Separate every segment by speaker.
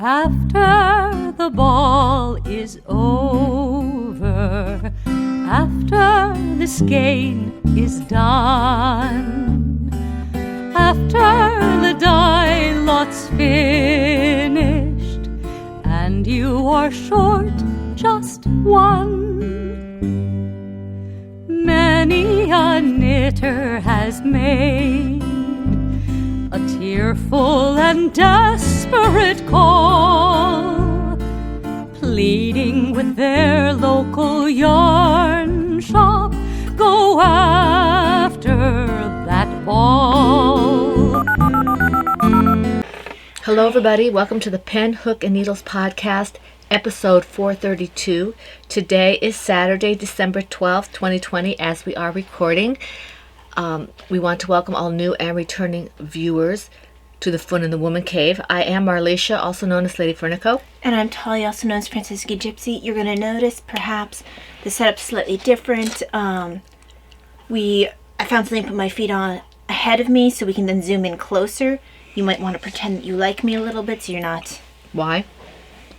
Speaker 1: After the ball is over, after this game is done, after the die lot's finished, and you are short just one, many a knitter has made a tearful and desperate call, pleading with their local yarn shop, go after that ball.
Speaker 2: Hello everybody, welcome to the Pen, Hook, and Needles podcast, episode 432. Today is Saturday, December 12th, 2020, as we are recording. We want to welcome all new and returning viewers to the Fun in the Woman Cave. I am Marlisha, also known as Lady Fernico.
Speaker 3: And I'm Talia, also known as Francisca Gypsy. You're going to notice perhaps the setup's slightly different. I found something to put my feet on ahead of me so we can then zoom in closer. You might want to pretend that you like me a little bit so you're not...
Speaker 2: Why?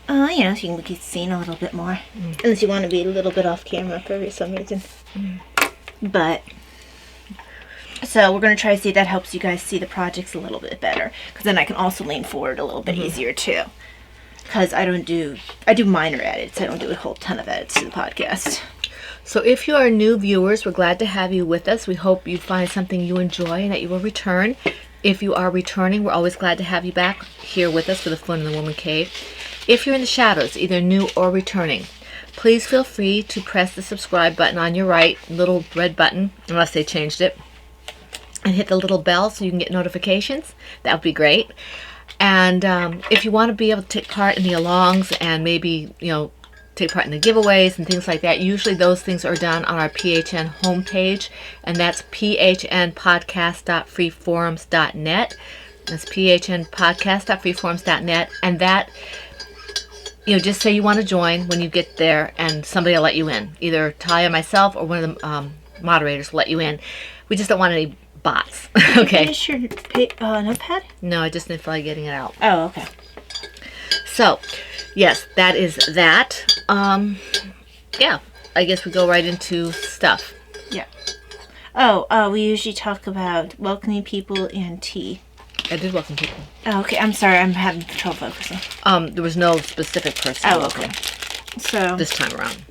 Speaker 3: So you can be seen a little bit more. Unless you want to be a little bit off camera for some reason. But... So we're going to try to see if that helps you guys see the projects a little bit better. Because then I can also lean forward a little bit easier too. Because I do minor edits. I don't do a whole ton of edits to the podcast.
Speaker 2: So if you are new viewers, we're glad to have you with us. We hope you find something you enjoy and that you will return. If you are returning, we're always glad to have you back here with us for the Fun in the Woman Cave. If you're in the shadows, either new or returning, please feel free to press the subscribe button on your right, little red button, unless they changed it, and hit the little bell so you can get notifications. That would be great. And if you want to be able to take part in the alongs and maybe, take part in the giveaways and things like that, usually those things are done on our PHN homepage, and that's phnpodcast.freeforums.net. That's phnpodcast.freeforums.net, and that, just say you want to join when you get there, and somebody will let you in. Either Talia, myself, or one of the moderators will let you in. We just don't want any bots. Okay.
Speaker 3: Finish your notepad?
Speaker 2: No, I just didn't feel like getting it out.
Speaker 3: Oh, okay.
Speaker 2: So, yes, that is that. Yeah, I guess we go right into stuff.
Speaker 3: Yeah. We usually talk about welcoming people and tea.
Speaker 2: I did welcome people.
Speaker 3: Oh, okay. I'm sorry. I'm having trouble focusing.
Speaker 2: There was no specific person.
Speaker 3: Oh, okay. So
Speaker 2: this time around,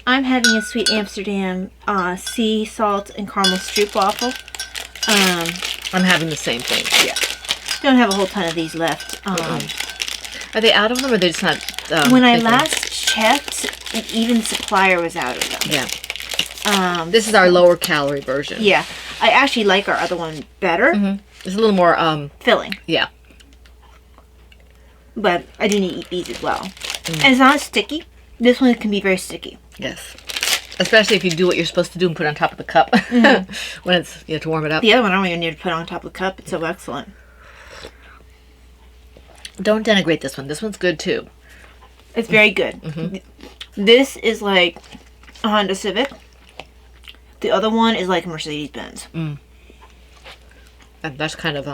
Speaker 3: I'm having a sweet Amsterdam sea salt and caramel stroopwafel.
Speaker 2: I'm having the same thing.
Speaker 3: Yeah. Don't have a whole ton of these left.
Speaker 2: Are they out of them, or are they just not?
Speaker 3: When I last checked, an even supplier was out of them.
Speaker 2: Yeah. This is our lower calorie version.
Speaker 3: Yeah. I actually like our other one better.
Speaker 2: Mm-hmm. It's a little more
Speaker 3: filling.
Speaker 2: Yeah.
Speaker 3: But I do need to eat these as well. And it's not sticky. This one can be very sticky.
Speaker 2: Yes. Especially if you do what you're supposed to do and put it on top of the cup when it's to warm it up.
Speaker 3: The other one I don't even need to put on top of the cup. It's so excellent.
Speaker 2: Don't denigrate this one. This one's good too.
Speaker 3: It's very good. Mm-hmm. This is like a Honda Civic. The other one is like a Mercedes-Benz.
Speaker 2: And that's kind of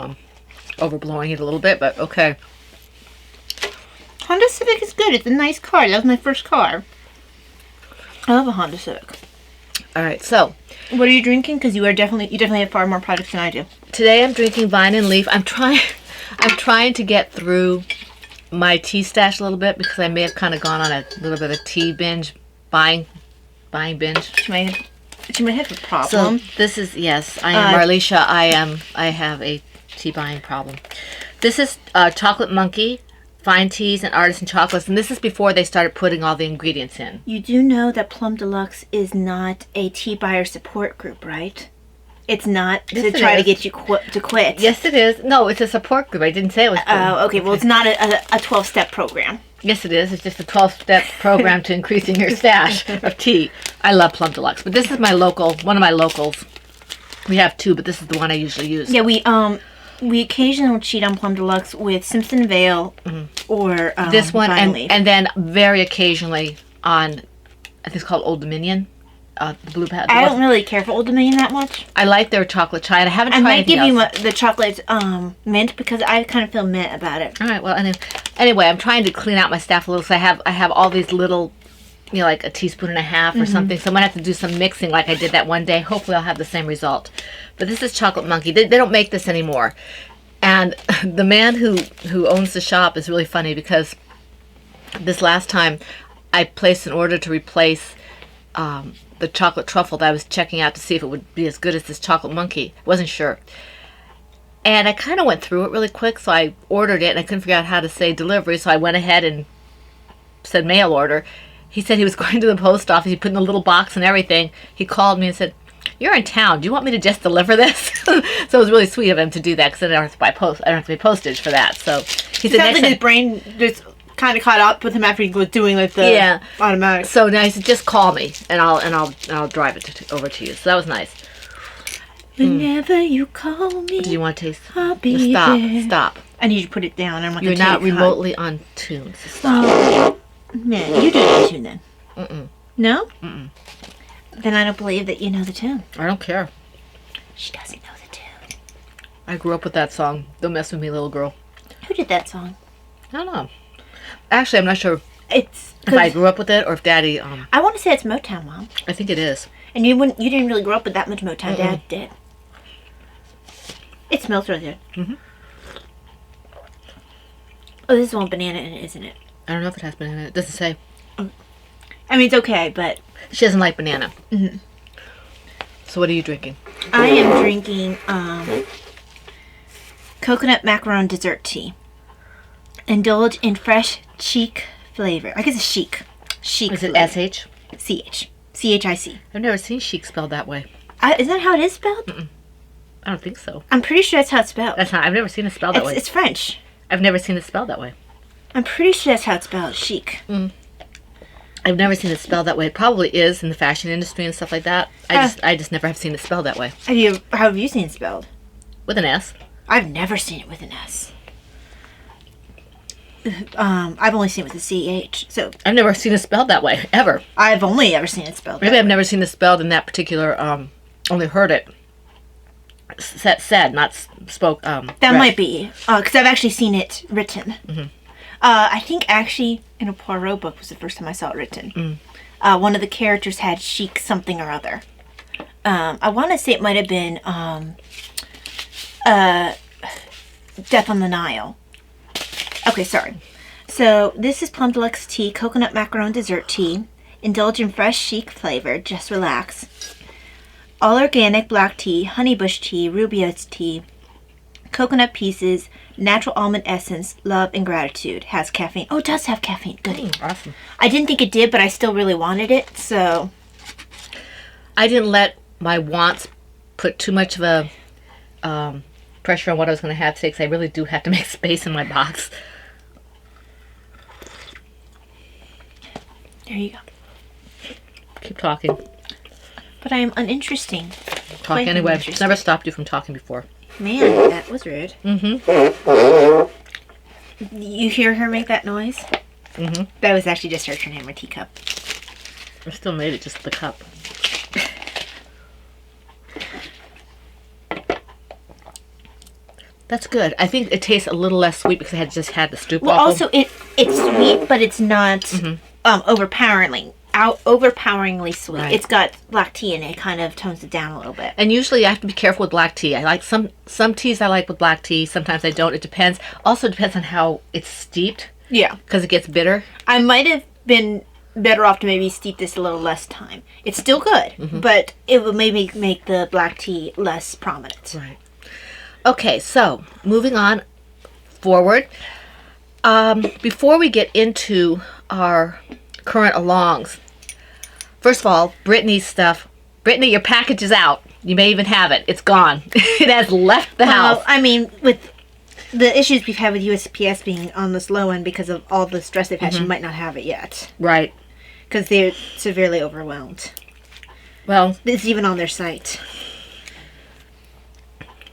Speaker 2: overblowing it a little bit, but okay.
Speaker 3: Honda Civic is good. It's a nice car. That was my first car. I love a Honda Civic.
Speaker 2: All right, so
Speaker 3: what are you drinking? Because you definitely have far more products than I do.
Speaker 2: Today I'm drinking Vine and Leaf. I'm trying to get through my tea stash a little bit because I may have kind of gone on a little bit of a tea binge, buying binge.
Speaker 3: She might have a problem.
Speaker 2: So this is, yes, I am Marlisha. I have a tea buying problem. This is Chocolate Monkey, fine teas and artisan chocolates, and this is before they started putting all the ingredients in.
Speaker 3: You do know that Plum Deluxe is not a tea buyer support group, right? It's not to try to get you to quit.
Speaker 2: Yes, it is. No, it's a support group. I didn't say it was.
Speaker 3: Oh, okay. Well, it's not a 12-step program.
Speaker 2: Yes, it is. It's just a 12-step program to increasing your stash of tea. I love Plum Deluxe, but this is one of my locals. We have two, but this is the one I usually use.
Speaker 3: Yeah, we occasionally cheat on Plum Deluxe with Simpson Vale or
Speaker 2: this one, and then very occasionally on, I think it's called Old Dominion. the blue pad.
Speaker 3: I don't really care for Old Dominion that much.
Speaker 2: I like their chocolate chai, and I haven't
Speaker 3: I
Speaker 2: tried
Speaker 3: might
Speaker 2: anything
Speaker 3: give you
Speaker 2: else.
Speaker 3: the chocolate mint because I kind of feel mint about it.
Speaker 2: All right. Well, anyway, I'm trying to clean out my staff a little. So I have all these little, like a teaspoon and a half or something. So I'm gonna have to do some mixing, like I did that one day. Hopefully, I'll have the same result. But this is Chocolate Monkey. They don't make this anymore. And the man who owns the shop is really funny because this last time I placed an order to replace the chocolate truffle that I was checking out to see if it would be as good as this Chocolate Monkey. Wasn't sure. And I kind of went through it really quick, so I ordered it, and I couldn't figure out how to say delivery, so I went ahead and said mail order. He said he was going to the post office. He put in a little box and everything. He called me and said, "You're in town. Do you want me to just deliver this?" So it was really sweet of him to do that because I don't have to buy I don't have to pay postage for that. So he said,
Speaker 3: Sounds like
Speaker 2: next
Speaker 3: his brain just kind of caught up with him after he was doing like the automatic.
Speaker 2: So now he said, "Just call me and I'll drive it over to you." So that was nice.
Speaker 3: Whenever you call me,
Speaker 2: Do you want to taste?
Speaker 3: I'll be there.
Speaker 2: Stop.
Speaker 3: I need you to put it down. I'm not
Speaker 2: You're
Speaker 3: gonna
Speaker 2: not
Speaker 3: take it hot.
Speaker 2: remotely on tune. So stop.
Speaker 3: Oh, man, you do the tune then.
Speaker 2: Mm-mm.
Speaker 3: No? Mm-mm. Then I don't believe that you know the tune.
Speaker 2: I don't care.
Speaker 3: She doesn't know the tune.
Speaker 2: I grew up with that song. Don't mess with me, little girl.
Speaker 3: Who did that song?
Speaker 2: I don't know. Actually, I'm not sure
Speaker 3: It's.
Speaker 2: if I grew up with it or if Daddy.
Speaker 3: I want to say it's Motown, Mom.
Speaker 2: I think it is.
Speaker 3: And you didn't really grow up with that much Motown. Dad did. It smells really good.
Speaker 2: Mm-hmm.
Speaker 3: Oh, this is one banana in it, isn't it?
Speaker 2: I don't know if it has banana in it. It doesn't say.
Speaker 3: I mean, it's okay, but
Speaker 2: She doesn't like banana.
Speaker 3: Mhm.
Speaker 2: So what are you drinking?
Speaker 3: I am drinking coconut macaron dessert tea. Indulge in fresh chic flavor. I guess it's chic. Chic.
Speaker 2: Is it
Speaker 3: flavor.
Speaker 2: S-H?
Speaker 3: C-H. C-H-I-C.
Speaker 2: I've never seen chic spelled that way.
Speaker 3: Isn't that how it is spelled?
Speaker 2: I don't think so.
Speaker 3: I'm pretty sure that's how it's spelled.
Speaker 2: That's not. I've never seen it spelled that way.
Speaker 3: It's French.
Speaker 2: I've never seen it spelled that way.
Speaker 3: I'm pretty sure that's how it's spelled. Chic.
Speaker 2: I've never seen it spelled that way. It probably is in the fashion industry and stuff like that. I just never have seen it spelled that way.
Speaker 3: How have you seen it spelled?
Speaker 2: With an S.
Speaker 3: I've never seen it with an S. I've only seen it with a C-H. So
Speaker 2: I've never seen it spelled that way, ever.
Speaker 3: I've only ever seen it spelled.
Speaker 2: Maybe I've never seen it spelled in that particular, only heard it said, not spoke,
Speaker 3: That
Speaker 2: read.
Speaker 3: might be. Because I've actually seen it written. I think actually in a Poirot book was the first time I saw it written. One of the characters had chic something or other. I want to say it might have been Death on the Nile. Okay, sorry. So this is Plum Deluxe Tea, coconut macaron dessert tea. Indulge in fresh chic flavor. Just relax. All organic black tea, honeybush tea, rubio's tea, coconut pieces, natural almond essence, love and gratitude. Has caffeine. Oh, it does have caffeine. Goody.
Speaker 2: Awesome.
Speaker 3: I didn't think it did, but I still really wanted it, so.
Speaker 2: I didn't let my wants put too much of a pressure on what I was going to have today because I really do have to make space in my box.
Speaker 3: There you go.
Speaker 2: Keep talking.
Speaker 3: But I am uninteresting.
Speaker 2: Talk
Speaker 3: Quite
Speaker 2: anyway.
Speaker 3: uninteresting.
Speaker 2: It's never stopped you from talking before.
Speaker 3: Man, that was rude.
Speaker 2: Mm-hmm.
Speaker 3: You hear her make that noise?
Speaker 2: Mm-hmm.
Speaker 3: That was actually just her turning my teacup.
Speaker 2: I still made it just with the cup. That's good. I think it tastes a little less sweet because I had just had the stew
Speaker 3: Well,
Speaker 2: waffle.
Speaker 3: also it's sweet, but it's not overpoweringly sweet.
Speaker 2: Right.
Speaker 3: It's got black tea in it. It kind of tones it down a little bit.
Speaker 2: And usually I have to be careful with black tea. I like some teas I like with black tea. Sometimes I don't. It depends. Also depends on how it's steeped
Speaker 3: Yeah,
Speaker 2: because it gets bitter.
Speaker 3: I might have been better off to maybe steep this a little less time. It's still good, but it would maybe make the black tea less prominent.
Speaker 2: Right. Okay, so moving on forward. Before we get into our current alongs, first of all, Brittany's stuff. Brittany, your package is out. You may even have it. It's gone. It has left the house.
Speaker 3: Well, I mean, with the issues we've had with USPS being on this low end because of all the stress they've had, she might not have it yet.
Speaker 2: Right.
Speaker 3: Because they're severely overwhelmed.
Speaker 2: Well,
Speaker 3: It's even on their site.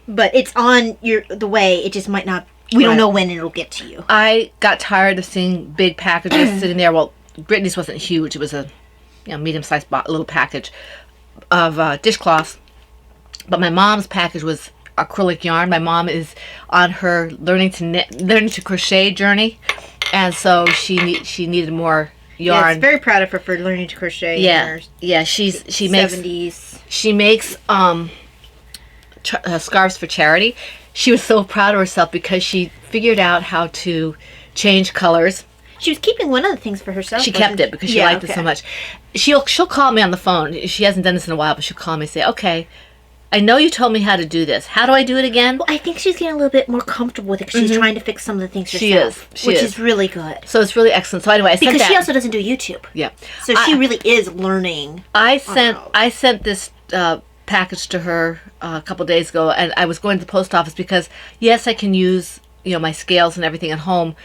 Speaker 3: But it's on the way. It just might not. We don't
Speaker 2: Right.
Speaker 3: know when it'll get to you.
Speaker 2: I got tired of seeing big packages sitting there. Well, Brittany's wasn't huge. It was a medium-sized little package of dishcloths. But my mom's package was acrylic yarn. My mom is on her learning to crochet journey, and so she needed more yarn.
Speaker 3: Yes, very proud of her for learning to crochet.
Speaker 2: Yeah. She makes
Speaker 3: 70s.
Speaker 2: She makes scarves for charity. She was so proud of herself because she figured out how to change colors.
Speaker 3: She was keeping one of the things for herself.
Speaker 2: She kept it because she liked it so much. She'll call me on the phone. She hasn't done this in a while, but she'll call me and say, "Okay, I know you told me how to do this. How do I do it again?"
Speaker 3: Well, I think she's getting a little bit more comfortable with it because she's trying to fix some of the things herself.
Speaker 2: She is.
Speaker 3: Which is really good.
Speaker 2: So it's really excellent. So anyway, I sent
Speaker 3: Because
Speaker 2: that.
Speaker 3: she also doesn't do YouTube.
Speaker 2: Yeah.
Speaker 3: So she really is learning.
Speaker 2: I sent this package to her a couple days ago, and I was going to the post office because yes, I can use my scales and everything at home,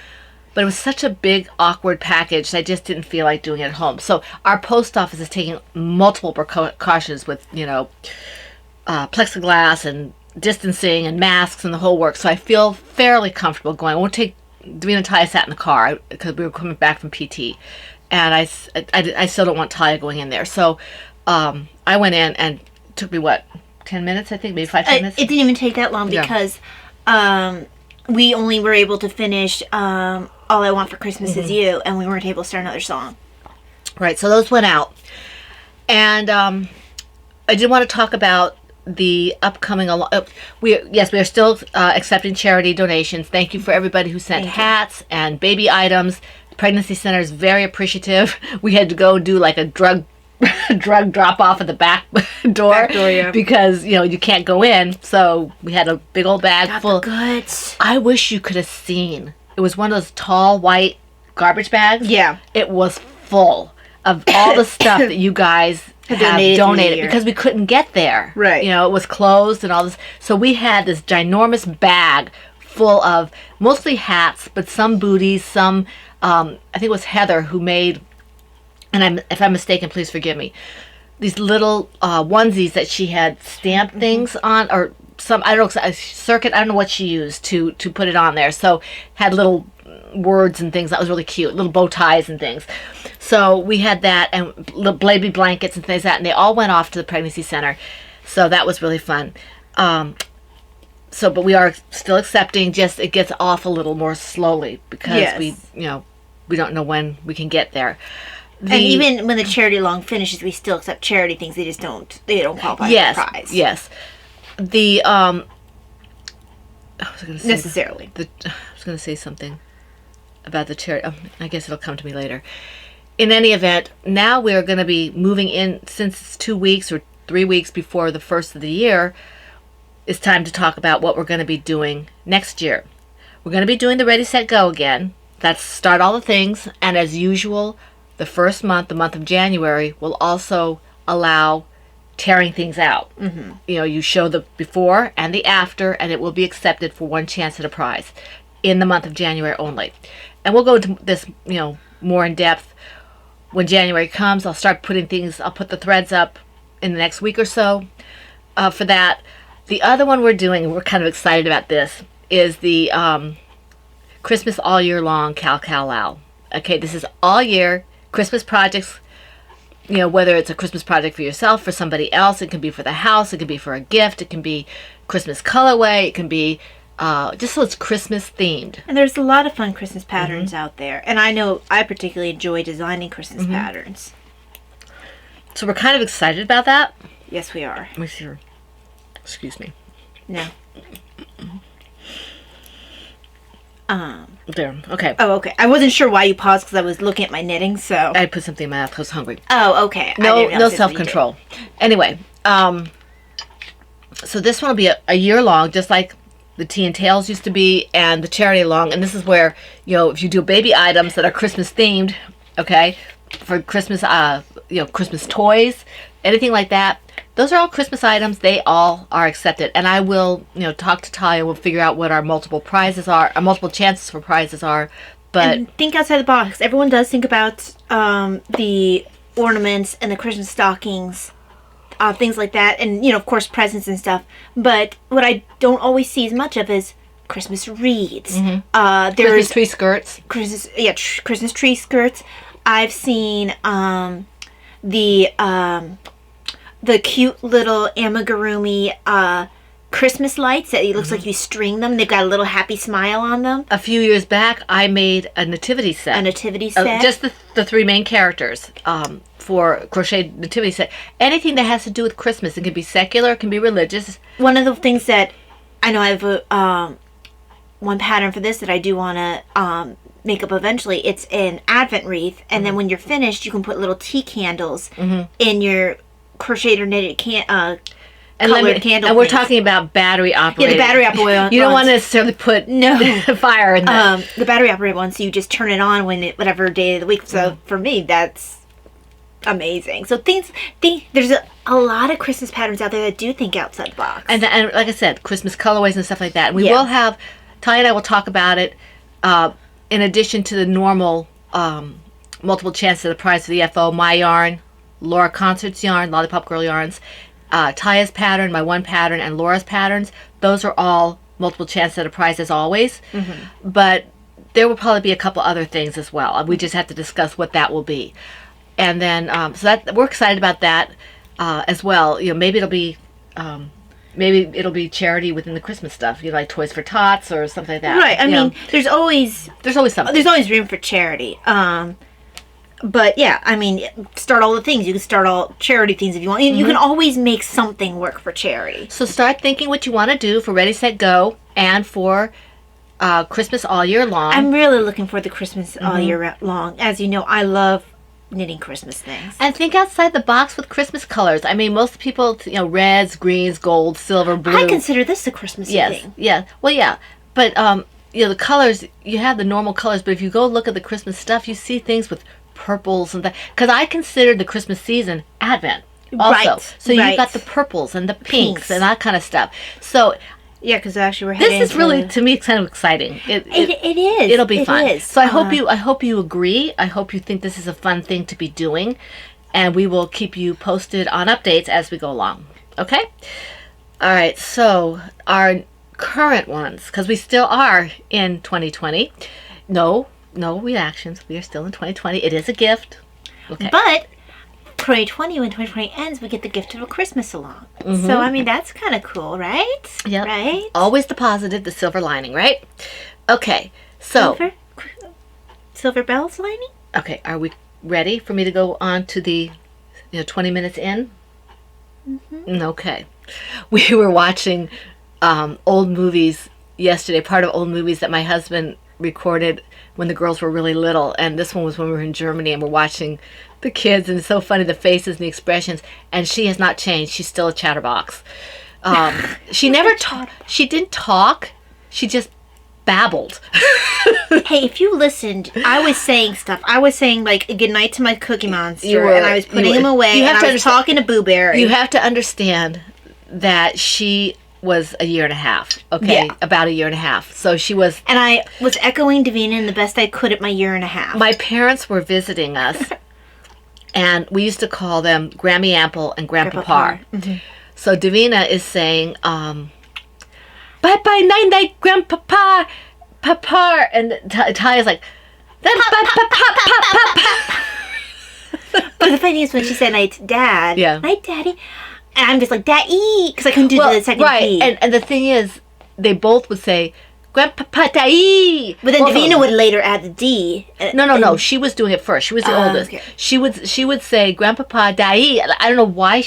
Speaker 2: but it was such a big awkward package I just didn't feel like doing it at home. So our post office is taking multiple precautions with plexiglass and distancing and masks and the whole work. So I feel fairly comfortable going. I won't take Davina and Taya sat in the car because we were coming back from PT, and I still don't want Taya going in there. So I went in, and it took me 10 minutes, I think, maybe 5-10 minutes.
Speaker 3: It didn't even take that long because we only were able to finish All I Want for Christmas Is You, and we weren't able to start another song.
Speaker 2: Right, so those went out. And I did want to talk about the upcoming... we are still accepting charity donations. Thank you for everybody who sent hats and baby items. The Pregnancy Center is very appreciative. We had to go do like a drug drop off at the back door, because you can't go in, so we had a big old bag full.
Speaker 3: Goods.
Speaker 2: I wish you could have seen. It was one of those tall white garbage bags.
Speaker 3: Yeah,
Speaker 2: it was full of all the stuff that you guys have donated because we couldn't get there.
Speaker 3: Right.
Speaker 2: It was closed and all this, so we had this ginormous bag full of mostly hats, but some booties, some I think it was Heather who made, and if I'm mistaken, please forgive me, these little onesies that she had stamped things on, or some, I don't know, a circuit, I don't know what she used to put it on there. So had little words and things. That was really cute, little bow ties and things. So we had that, and little baby blankets and things like that, and they all went off to the Pregnancy Center. So that was really fun. But we are still accepting, just it gets off a little more slowly because we don't know when we can get there.
Speaker 3: And even when the charity long finishes, we still accept charity things. They don't qualify for the prize.
Speaker 2: Yes. I was going to say
Speaker 3: necessarily.
Speaker 2: I was going to say something about the charity. I guess it'll come to me later. In any event, now we're going to be moving in, since it's 2 weeks or 3 weeks before the first of the year. It's time to talk about what we're going to be doing next year. We're going to be doing the Ready, Set, Go again. That's start all the things, and as usual, the first month, the month of January, will also allow tearing things out. Mm-hmm. You show the before and the after, and it will be accepted for one chance at a prize in the month of January only. And we'll go into this, more in depth when January comes. I'll put the threads up in the next week or so for that. The other one we're doing, and we're kind of excited about this, is the Christmas All Year Long Cal Lao. Okay, this is all year Christmas projects, whether it's a Christmas project for yourself, for somebody else, it can be for the house, it can be for a gift, it can be Christmas colorway, it can be just so it's Christmas themed.
Speaker 3: And there's a lot of fun Christmas patterns out there. And I know I particularly enjoy designing Christmas patterns.
Speaker 2: So we're kind of excited about that.
Speaker 3: Yes, we are.
Speaker 2: Let me see her. Excuse me.
Speaker 3: No.
Speaker 2: There. Okay.
Speaker 3: Oh, okay. I wasn't sure why you paused because I was looking at my knitting, so.
Speaker 2: I put something in my mouth. I was hungry.
Speaker 3: Oh, okay.
Speaker 2: No self-control. Anyway, so this one will be a year long, just like the Tea and Tails used to be, and the Charity Long. And this is where, if you do baby items that are Christmas themed, okay, for Christmas, Christmas toys, anything like that, those are all Christmas items. They all are accepted. And I will, talk to Talia. We'll figure out what our multiple prizes are, our multiple chances for prizes are. But
Speaker 3: and think outside the box. Everyone does think about the ornaments and the Christmas stockings, things like that. And, of course, presents and stuff. But what I don't always see as much of is Christmas wreaths.
Speaker 2: Mm-hmm. Christmas tree skirts.
Speaker 3: Christmas tree skirts. I've seen the cute little amigurumi Christmas lights that it looks like you string them. They've got a little happy smile on them.
Speaker 2: A few years back, I made a nativity set.
Speaker 3: A nativity set.
Speaker 2: Just the three main characters for crochet nativity set. Anything that has to do with Christmas. It can be secular, it can be religious.
Speaker 3: One of the things that I know I have one pattern for this that I do want to make up eventually. It's an Advent wreath, and then when you're finished, you can put little tea candles in your crocheted or knitted candle.
Speaker 2: And we're talking about battery operated.
Speaker 3: Yeah, the battery operated one.
Speaker 2: You don't want to necessarily put fire in that.
Speaker 3: The battery operated one, so you just turn it on whatever day of the week. So for me, that's amazing. So there's a lot of Christmas patterns out there that do think outside the box.
Speaker 2: And like I said, Christmas colorways and stuff like that. And we will have, Ty and I will talk about it in addition to the normal multiple chances of the prize for the FO, my yarn, Laura Concert's yarn, Lollipop Girl yarns, Taya's pattern, my one pattern, and Laura's patterns. Those are all multiple chances at a prize as always. But there will probably be a couple other things as well. We just have to discuss what that will be. And then, so that we're excited about that as well. You know, maybe it'll be charity within the Christmas stuff. You know, like Toys for Tots or something like that.
Speaker 3: Right. I mean, there's always
Speaker 2: something.
Speaker 3: There's always room for charity. But yeah, I mean, start all the things. You can start all charity things if you want. You can always make something work for charity.
Speaker 2: So start thinking what you want to do for Ready, Set, Go and for Christmas all year long.
Speaker 3: I'm really looking forward to Christmas all year long. As you know, I love knitting Christmas things.
Speaker 2: And think outside the box with Christmas colors. I mean, most people, reds, greens, gold, silver, blue.
Speaker 3: I consider this a Christmas thing.
Speaker 2: Yeah. Well, yeah. But, the colors, you have the normal colors, but if you go look at the Christmas stuff, you see things with purples and that. Because I consider the Christmas season Advent also.
Speaker 3: Right.
Speaker 2: So you've got the purples and the pinks and that kind of stuff. So
Speaker 3: yeah, because actually we're heading.
Speaker 2: This is really, to me, kind of exciting. It
Speaker 3: is.
Speaker 2: It'll be fun.
Speaker 3: It is.
Speaker 2: So I hope you agree. I hope you think this is a fun thing to be doing, and we will keep you posted on updates as we go along. Okay. All right. So our current ones, because we still are in 2020. No reactions. We are still in 2020. It is a gift. Okay.
Speaker 3: But 2020, when 2020 ends, we get the gift of a Christmas along. So, I mean, that's kind of cool, right?
Speaker 2: Yeah.
Speaker 3: Right?
Speaker 2: Always the positive, the silver lining, right? Okay. So.
Speaker 3: Silver bells lining?
Speaker 2: Okay. Are we ready for me to go on to the 20 minutes in? Okay. We were watching old movies yesterday, part of old movies that my husband recorded when the girls were really little, and this one was when we were in Germany, and we're watching the kids, and it's so funny, the faces and the expressions, and she has not changed. She's still a chatterbox. She never talked. She didn't talk. She just babbled.
Speaker 3: Hey, if you listened, I was saying stuff. I was saying, like, good night to my Cookie Monster, and I was putting him away, and I was talking to Boo Berry.
Speaker 2: You have to understand that she was a year and a half. Okay,
Speaker 3: Yeah.
Speaker 2: about a year and a half. So she was.
Speaker 3: And I was echoing Davina in the best I could at my year and a half.
Speaker 2: My parents were visiting us, and we used to call them Grammy Ample and Grandpa Par. So Davina is saying, bye bye night night Grandpapa, Papa, and Ty is like, then papa.
Speaker 3: But the funny is when she said night to Dad, night Daddy, and I'm just like, Daddy, because I couldn't do the second P.
Speaker 2: And the thing is, they both would say, Grandpapa Daddy.
Speaker 3: But then Davina would later add the D.
Speaker 2: No. She was doing it first. She was the oldest.
Speaker 3: Okay.
Speaker 2: She would say Grandpapa Daddy. I don't know why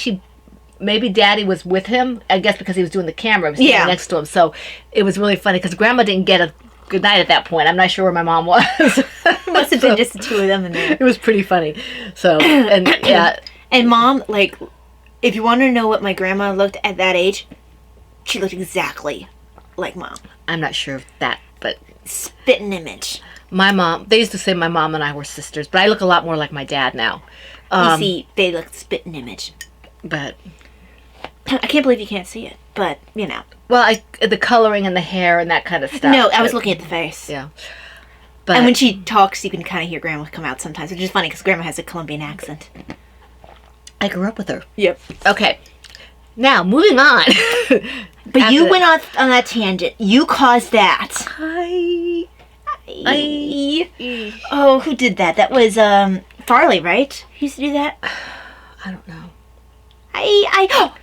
Speaker 2: maybe Daddy was with him. I guess because he was doing the camera. He was standing next to him. So it was really funny because Grandma didn't get a good night at that point. I'm not sure where my mom was.
Speaker 3: Must have been just the two of them in there.
Speaker 2: It was pretty funny. So, and yeah.
Speaker 3: And Mom, like, if you want to know what my grandma looked at that age, she looked exactly like Mom.
Speaker 2: I'm not sure of that, but...
Speaker 3: Spitting image.
Speaker 2: My mom, they used to say my mom and I were sisters, but I look a lot more like my dad now.
Speaker 3: You see, they look spitting image.
Speaker 2: But...
Speaker 3: I can't believe you can't see it, but,
Speaker 2: Well, the coloring and the hair and that kind of stuff.
Speaker 3: No, I was looking at the face.
Speaker 2: Yeah. But,
Speaker 3: and when she talks, you can kind of hear Grandma come out sometimes, which is funny because Grandma has a Colombian accent.
Speaker 2: I grew up with her.
Speaker 3: Yep.
Speaker 2: Okay. Now, moving on.
Speaker 3: But you went off on that tangent. You caused that.
Speaker 2: I
Speaker 3: Oh, who did that? That was Farley, right? He used to do that?
Speaker 2: I don't know.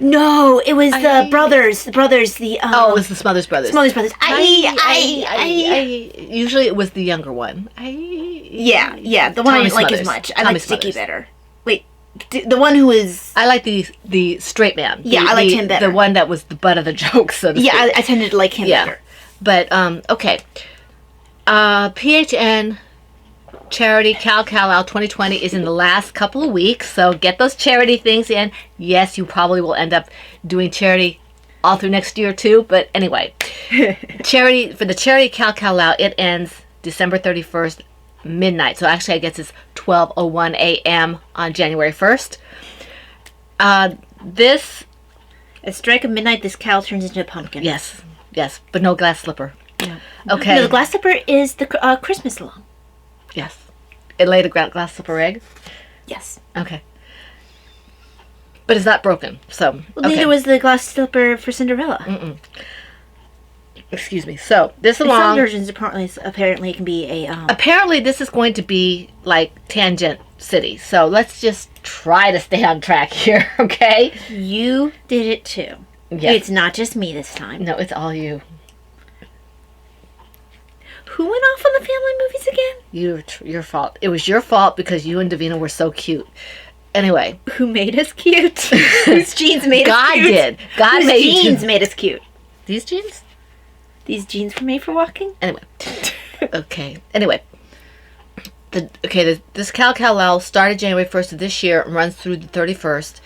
Speaker 3: No, it was the brothers. The brothers.
Speaker 2: It was the Smothers Brothers.
Speaker 3: Smothers Brothers.
Speaker 2: Usually it was the younger one.
Speaker 3: Yeah. The one I didn't like as much. I
Speaker 2: Tommy
Speaker 3: like Sticky
Speaker 2: Smothers.
Speaker 3: better. Wait, the one who is.
Speaker 2: I like the straight man.
Speaker 3: Yeah, I liked him better.
Speaker 2: The one that was the butt of the joke, so to
Speaker 3: Yeah,
Speaker 2: speak.
Speaker 3: I tended to like him better.
Speaker 2: But okay. PHN charity Cal 2020 is in the last couple of weeks, so get those charity things in. Yes, you probably will end up doing charity all through next year too, but anyway. Charity for the charity Cal it ends December 31st midnight. So actually I guess it's 12:01 a.m. on January 1st. This
Speaker 3: At strike of midnight, this cow turns into a pumpkin.
Speaker 2: yes, but no glass slipper.
Speaker 3: Yeah.
Speaker 2: Okay.
Speaker 3: No, the glass slipper is the Christmas song.
Speaker 2: Yes. It laid a glass slipper egg.
Speaker 3: Yes.
Speaker 2: Okay. But it's not broken, so
Speaker 3: Well,
Speaker 2: okay.
Speaker 3: neither was the glass slipper for Cinderella.
Speaker 2: Excuse me. So this
Speaker 3: Some
Speaker 2: along.
Speaker 3: versions apparently can be a.
Speaker 2: Apparently, this is going to be like Tangent City. So let's just try to stay on track here, okay?
Speaker 3: You did it too.
Speaker 2: Yes.
Speaker 3: It's not just me this time.
Speaker 2: No, it's all you.
Speaker 3: Who went off on the family movies again?
Speaker 2: Your fault. It was your fault because you and Davina were so cute. Anyway,
Speaker 3: Who made us cute? Whose jeans made us
Speaker 2: God
Speaker 3: cute?
Speaker 2: did. God
Speaker 3: Whose
Speaker 2: made you.
Speaker 3: jeans made us cute?
Speaker 2: These jeans?
Speaker 3: These jeans were made for walking?
Speaker 2: Anyway. Okay. Anyway. This Cal started January 1st of this year and runs through the 31st.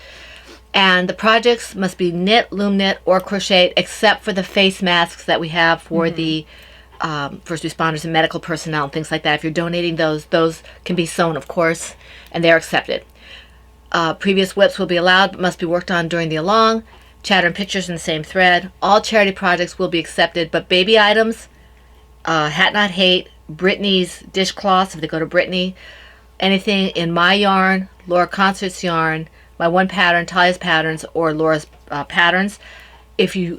Speaker 2: And the projects must be knit, loom knit, or crocheted, except for the face masks that we have for the first responders and medical personnel and things like that. If you're donating those can be sewn, of course, and they're accepted. Previous WIPs will be allowed, but must be worked on during the along. Chatter and pictures in the same thread. All charity projects will be accepted, but baby items, Hat Not Hate, Brittany's dishcloths, if they go to Brittany, anything in my yarn, Laura Concert's yarn, my one pattern, Talia's patterns, or Laura's patterns. If you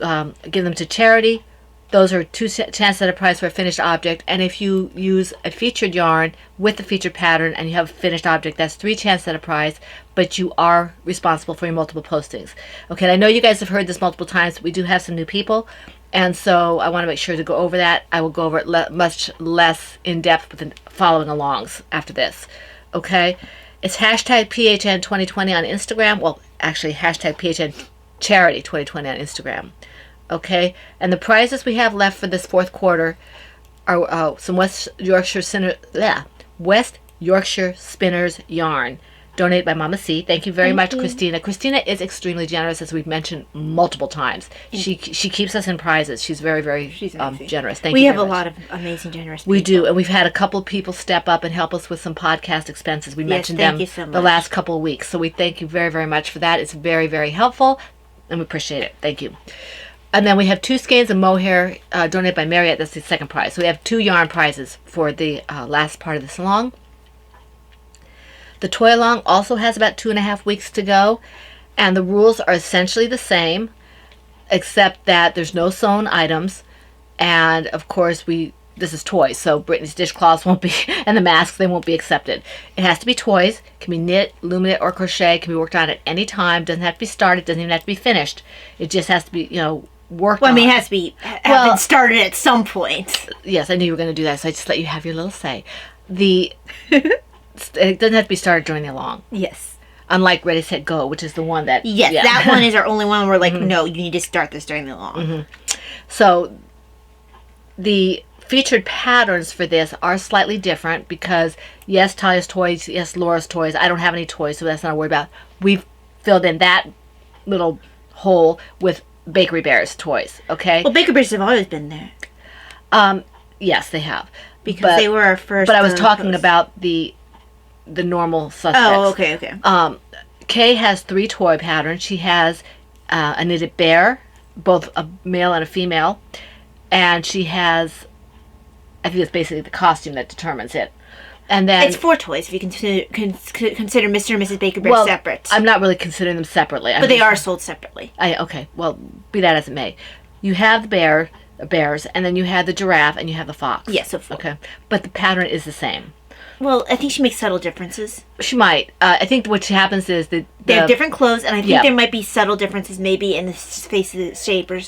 Speaker 2: give them to charity, those are 2 chance at a price for a finished object. And if you use a featured yarn with the featured pattern and you have a finished object, that's 3 chance at a price, but you are responsible for your multiple postings. Okay, and I know you guys have heard this multiple times. We do have some new people, and so I want to make sure to go over that. I will go over it much less in depth with the following alongs after this. Okay, it's hashtag PHN 2020 on Instagram. Well, actually, hashtag PHN Charity 2020 on Instagram. Okay, and the prizes we have left for this 4th quarter are some West Yorkshire Spinners yarn, donated by Mama C. Thank you very much, Christina. Christina is extremely generous, as we've mentioned multiple times. She keeps us in prizes. She's very, very generous. Thank you.
Speaker 3: We have a
Speaker 2: very much.
Speaker 3: lot of amazing, generous people.
Speaker 2: We do, and we've had a couple of people step up and help us with some podcast expenses. We mentioned
Speaker 3: thank
Speaker 2: them
Speaker 3: you so
Speaker 2: the
Speaker 3: much.
Speaker 2: last couple of weeks, so we thank you very, very much for that. It's very, very helpful, and we appreciate it. Thank you. And then we have 2 skeins of mohair donated by Marriott. That's the second prize. So we have 2 yarn prizes for the last part of this along. The toy along also has about 2.5 weeks to go, and the rules are essentially the same, except that there's no sewn items, and of course this is toys, so Brittany's dishcloths won't be, and the masks, they won't be accepted. It has to be toys, can be knit, loom knit, or crochet, can be worked on at any time, doesn't have to be started, doesn't even have to be finished. It just has to be, worked
Speaker 3: Well, I
Speaker 2: on.
Speaker 3: mean, it has to be have been started at some point.
Speaker 2: Yes, I knew you were going to do that, so I just let you have your little say. It doesn't have to be started during the along.
Speaker 3: Yes.
Speaker 2: Unlike Ready, Set, Go, which is the one that...
Speaker 3: Yes,
Speaker 2: yeah.
Speaker 3: that one is our only one where, like, no, you need to start this during the long.
Speaker 2: So, the featured patterns for this are slightly different because, yes, Talia's toys, yes, Laura's toys. I don't have any toys, so that's not a worry about. We've filled in that little hole with Bakery Bears toys, okay?
Speaker 3: Well, Baker Bears have always been there.
Speaker 2: Yes, they have.
Speaker 3: Because they were our first...
Speaker 2: But I was talking
Speaker 3: post.
Speaker 2: about the normal suspects.
Speaker 3: Oh, okay.
Speaker 2: Kay has 3 toy patterns. She has a knitted bear, both a male and a female, and she has, I think it's basically the costume that determines it. And then
Speaker 3: It's 4 toys if you consider Mr. and Mrs. Baker Bear separate.
Speaker 2: I'm not really considering them separately.
Speaker 3: but they are sold separately.
Speaker 2: Okay, well, be that as it may. You have the bears, and then you have the giraffe, and you have the fox.
Speaker 3: Yes, so 4.
Speaker 2: Okay, but the pattern is the same.
Speaker 3: Well, I think she makes subtle differences.
Speaker 2: She might. I think what happens is that
Speaker 3: They have different clothes, and I think
Speaker 2: Yeah.
Speaker 3: there might be subtle differences maybe in the face of the shape or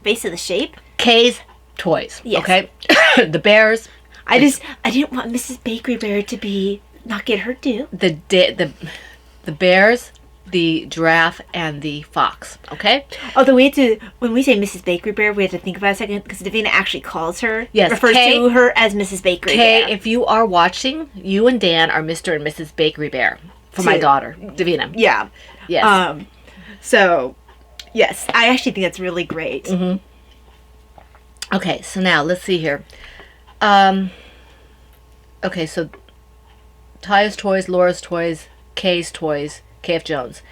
Speaker 3: face of the shape.
Speaker 2: Kay's toys.
Speaker 3: Yes.
Speaker 2: Okay. The bears.
Speaker 3: I didn't want Mrs. Bakery Bear to be not get her due.
Speaker 2: The bears, the giraffe, and the fox. Okay.
Speaker 3: Although when we say Mrs. Bakery Bear, we have to think about it a second because Davina actually calls her,
Speaker 2: Yes,
Speaker 3: refers
Speaker 2: Kay-
Speaker 3: to her as Mrs. Bakery
Speaker 2: Kay,
Speaker 3: Bear.
Speaker 2: if you are watching, you and Dan are Mr. and Mrs. Bakery Bear for my
Speaker 3: Two.
Speaker 2: daughter, Davina.
Speaker 3: Yeah.
Speaker 2: Yes.
Speaker 3: So, yes, I actually think that's really great.
Speaker 2: Mm-hmm. Okay, so now let's see here. Okay, so Taya's toys, Laura's toys, Kay's toys, KF Jones.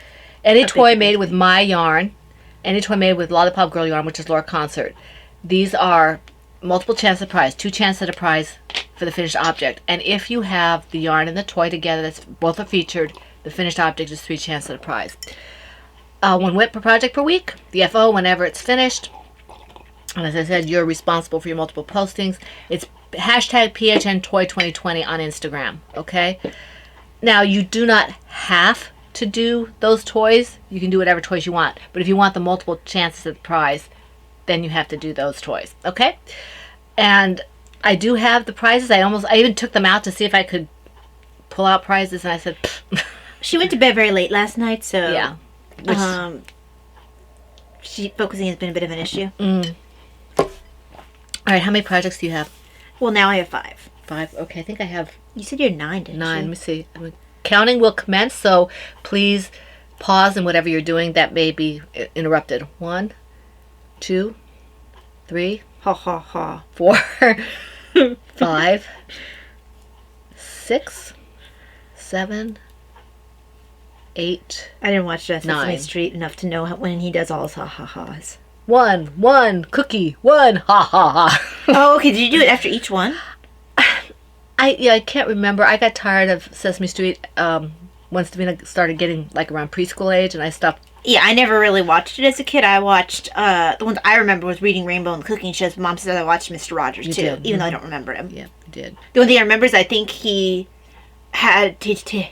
Speaker 2: Any toy made with my yarn, any toy made with Lollipop Girl yarn, which is Laura Concert. These are multiple chance at a prize, 2 chances at a prize for the finished object. And if you have the yarn and the toy together, that's both are featured, the finished object is 3 chances at a prize. 1 WIP per project per week, the FO whenever it's finished. And as I said, you're responsible for your multiple postings. It's hashtag PHN Toy 2020 on Instagram, okay? Now, you do not have to do those toys. You can do whatever toys you want. But if you want the multiple chances at the prize, then you have to do those toys, okay? And I do have the prizes. I even took them out to see if I could pull out prizes, and I said,
Speaker 3: She went to bed very late last night, so
Speaker 2: yeah.
Speaker 3: focusing has been a bit of an issue.
Speaker 2: All right, how many projects do you have?
Speaker 3: Well, now I have 5.
Speaker 2: 5? Okay, I think I have
Speaker 3: You said you're 9, didn't
Speaker 2: 9. Let
Speaker 3: you?
Speaker 2: me see. Counting will commence, so please pause in whatever you're doing that may be interrupted. 1, 2, 3,
Speaker 3: Ha ha ha.
Speaker 2: 4, 5, 6, 7, 8.
Speaker 3: I didn't watch Sesame
Speaker 2: 9.
Speaker 3: Street enough to know when he does all his ha ha ha's.
Speaker 2: 1 cookie, 1 ha ha ha.
Speaker 3: Oh, okay. Did you do it after each one?
Speaker 2: I can't remember. I got tired of Sesame Street once Davina started getting like around preschool age, and I stopped.
Speaker 3: Yeah, I never really watched it as a kid. I watched, the ones I remember was Reading Rainbow and the cooking shows. Mom said I watched Mr. Rogers, too,
Speaker 2: did.
Speaker 3: even though I don't remember him.
Speaker 2: Yeah, I did.
Speaker 3: The only thing I remember is I think he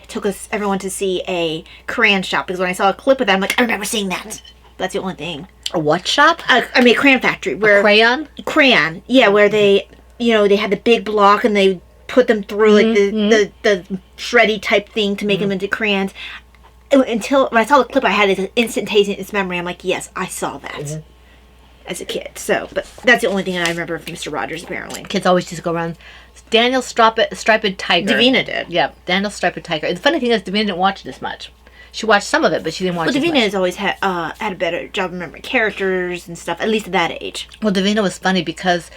Speaker 3: took us, everyone to see a crayon shop, because when I saw a clip of that, I'm like, I remember seeing that. That's the only thing.
Speaker 2: A what shop?
Speaker 3: I mean, a crayon factory. Where
Speaker 2: Crayon?
Speaker 3: Crayon, yeah, where they, they had the big block and they put them through like the shreddy type thing to make them into crayons. Until when I saw the clip, I had it instantaneous memory. I'm like, yes, I saw that as a kid. So, but that's the only thing I remember from Mr. Rogers, apparently.
Speaker 2: Kids always used to go around. Daniel Striped Tiger.
Speaker 3: Davina did.
Speaker 2: Yeah, Daniel Striped Tiger. The funny thing is, Davina didn't watch it as much. She watched some of it, but she didn't watch
Speaker 3: Well,
Speaker 2: it as
Speaker 3: Davina
Speaker 2: much.
Speaker 3: has always had a better job remembering characters and stuff, at least at that age.
Speaker 2: Well, Davina was funny because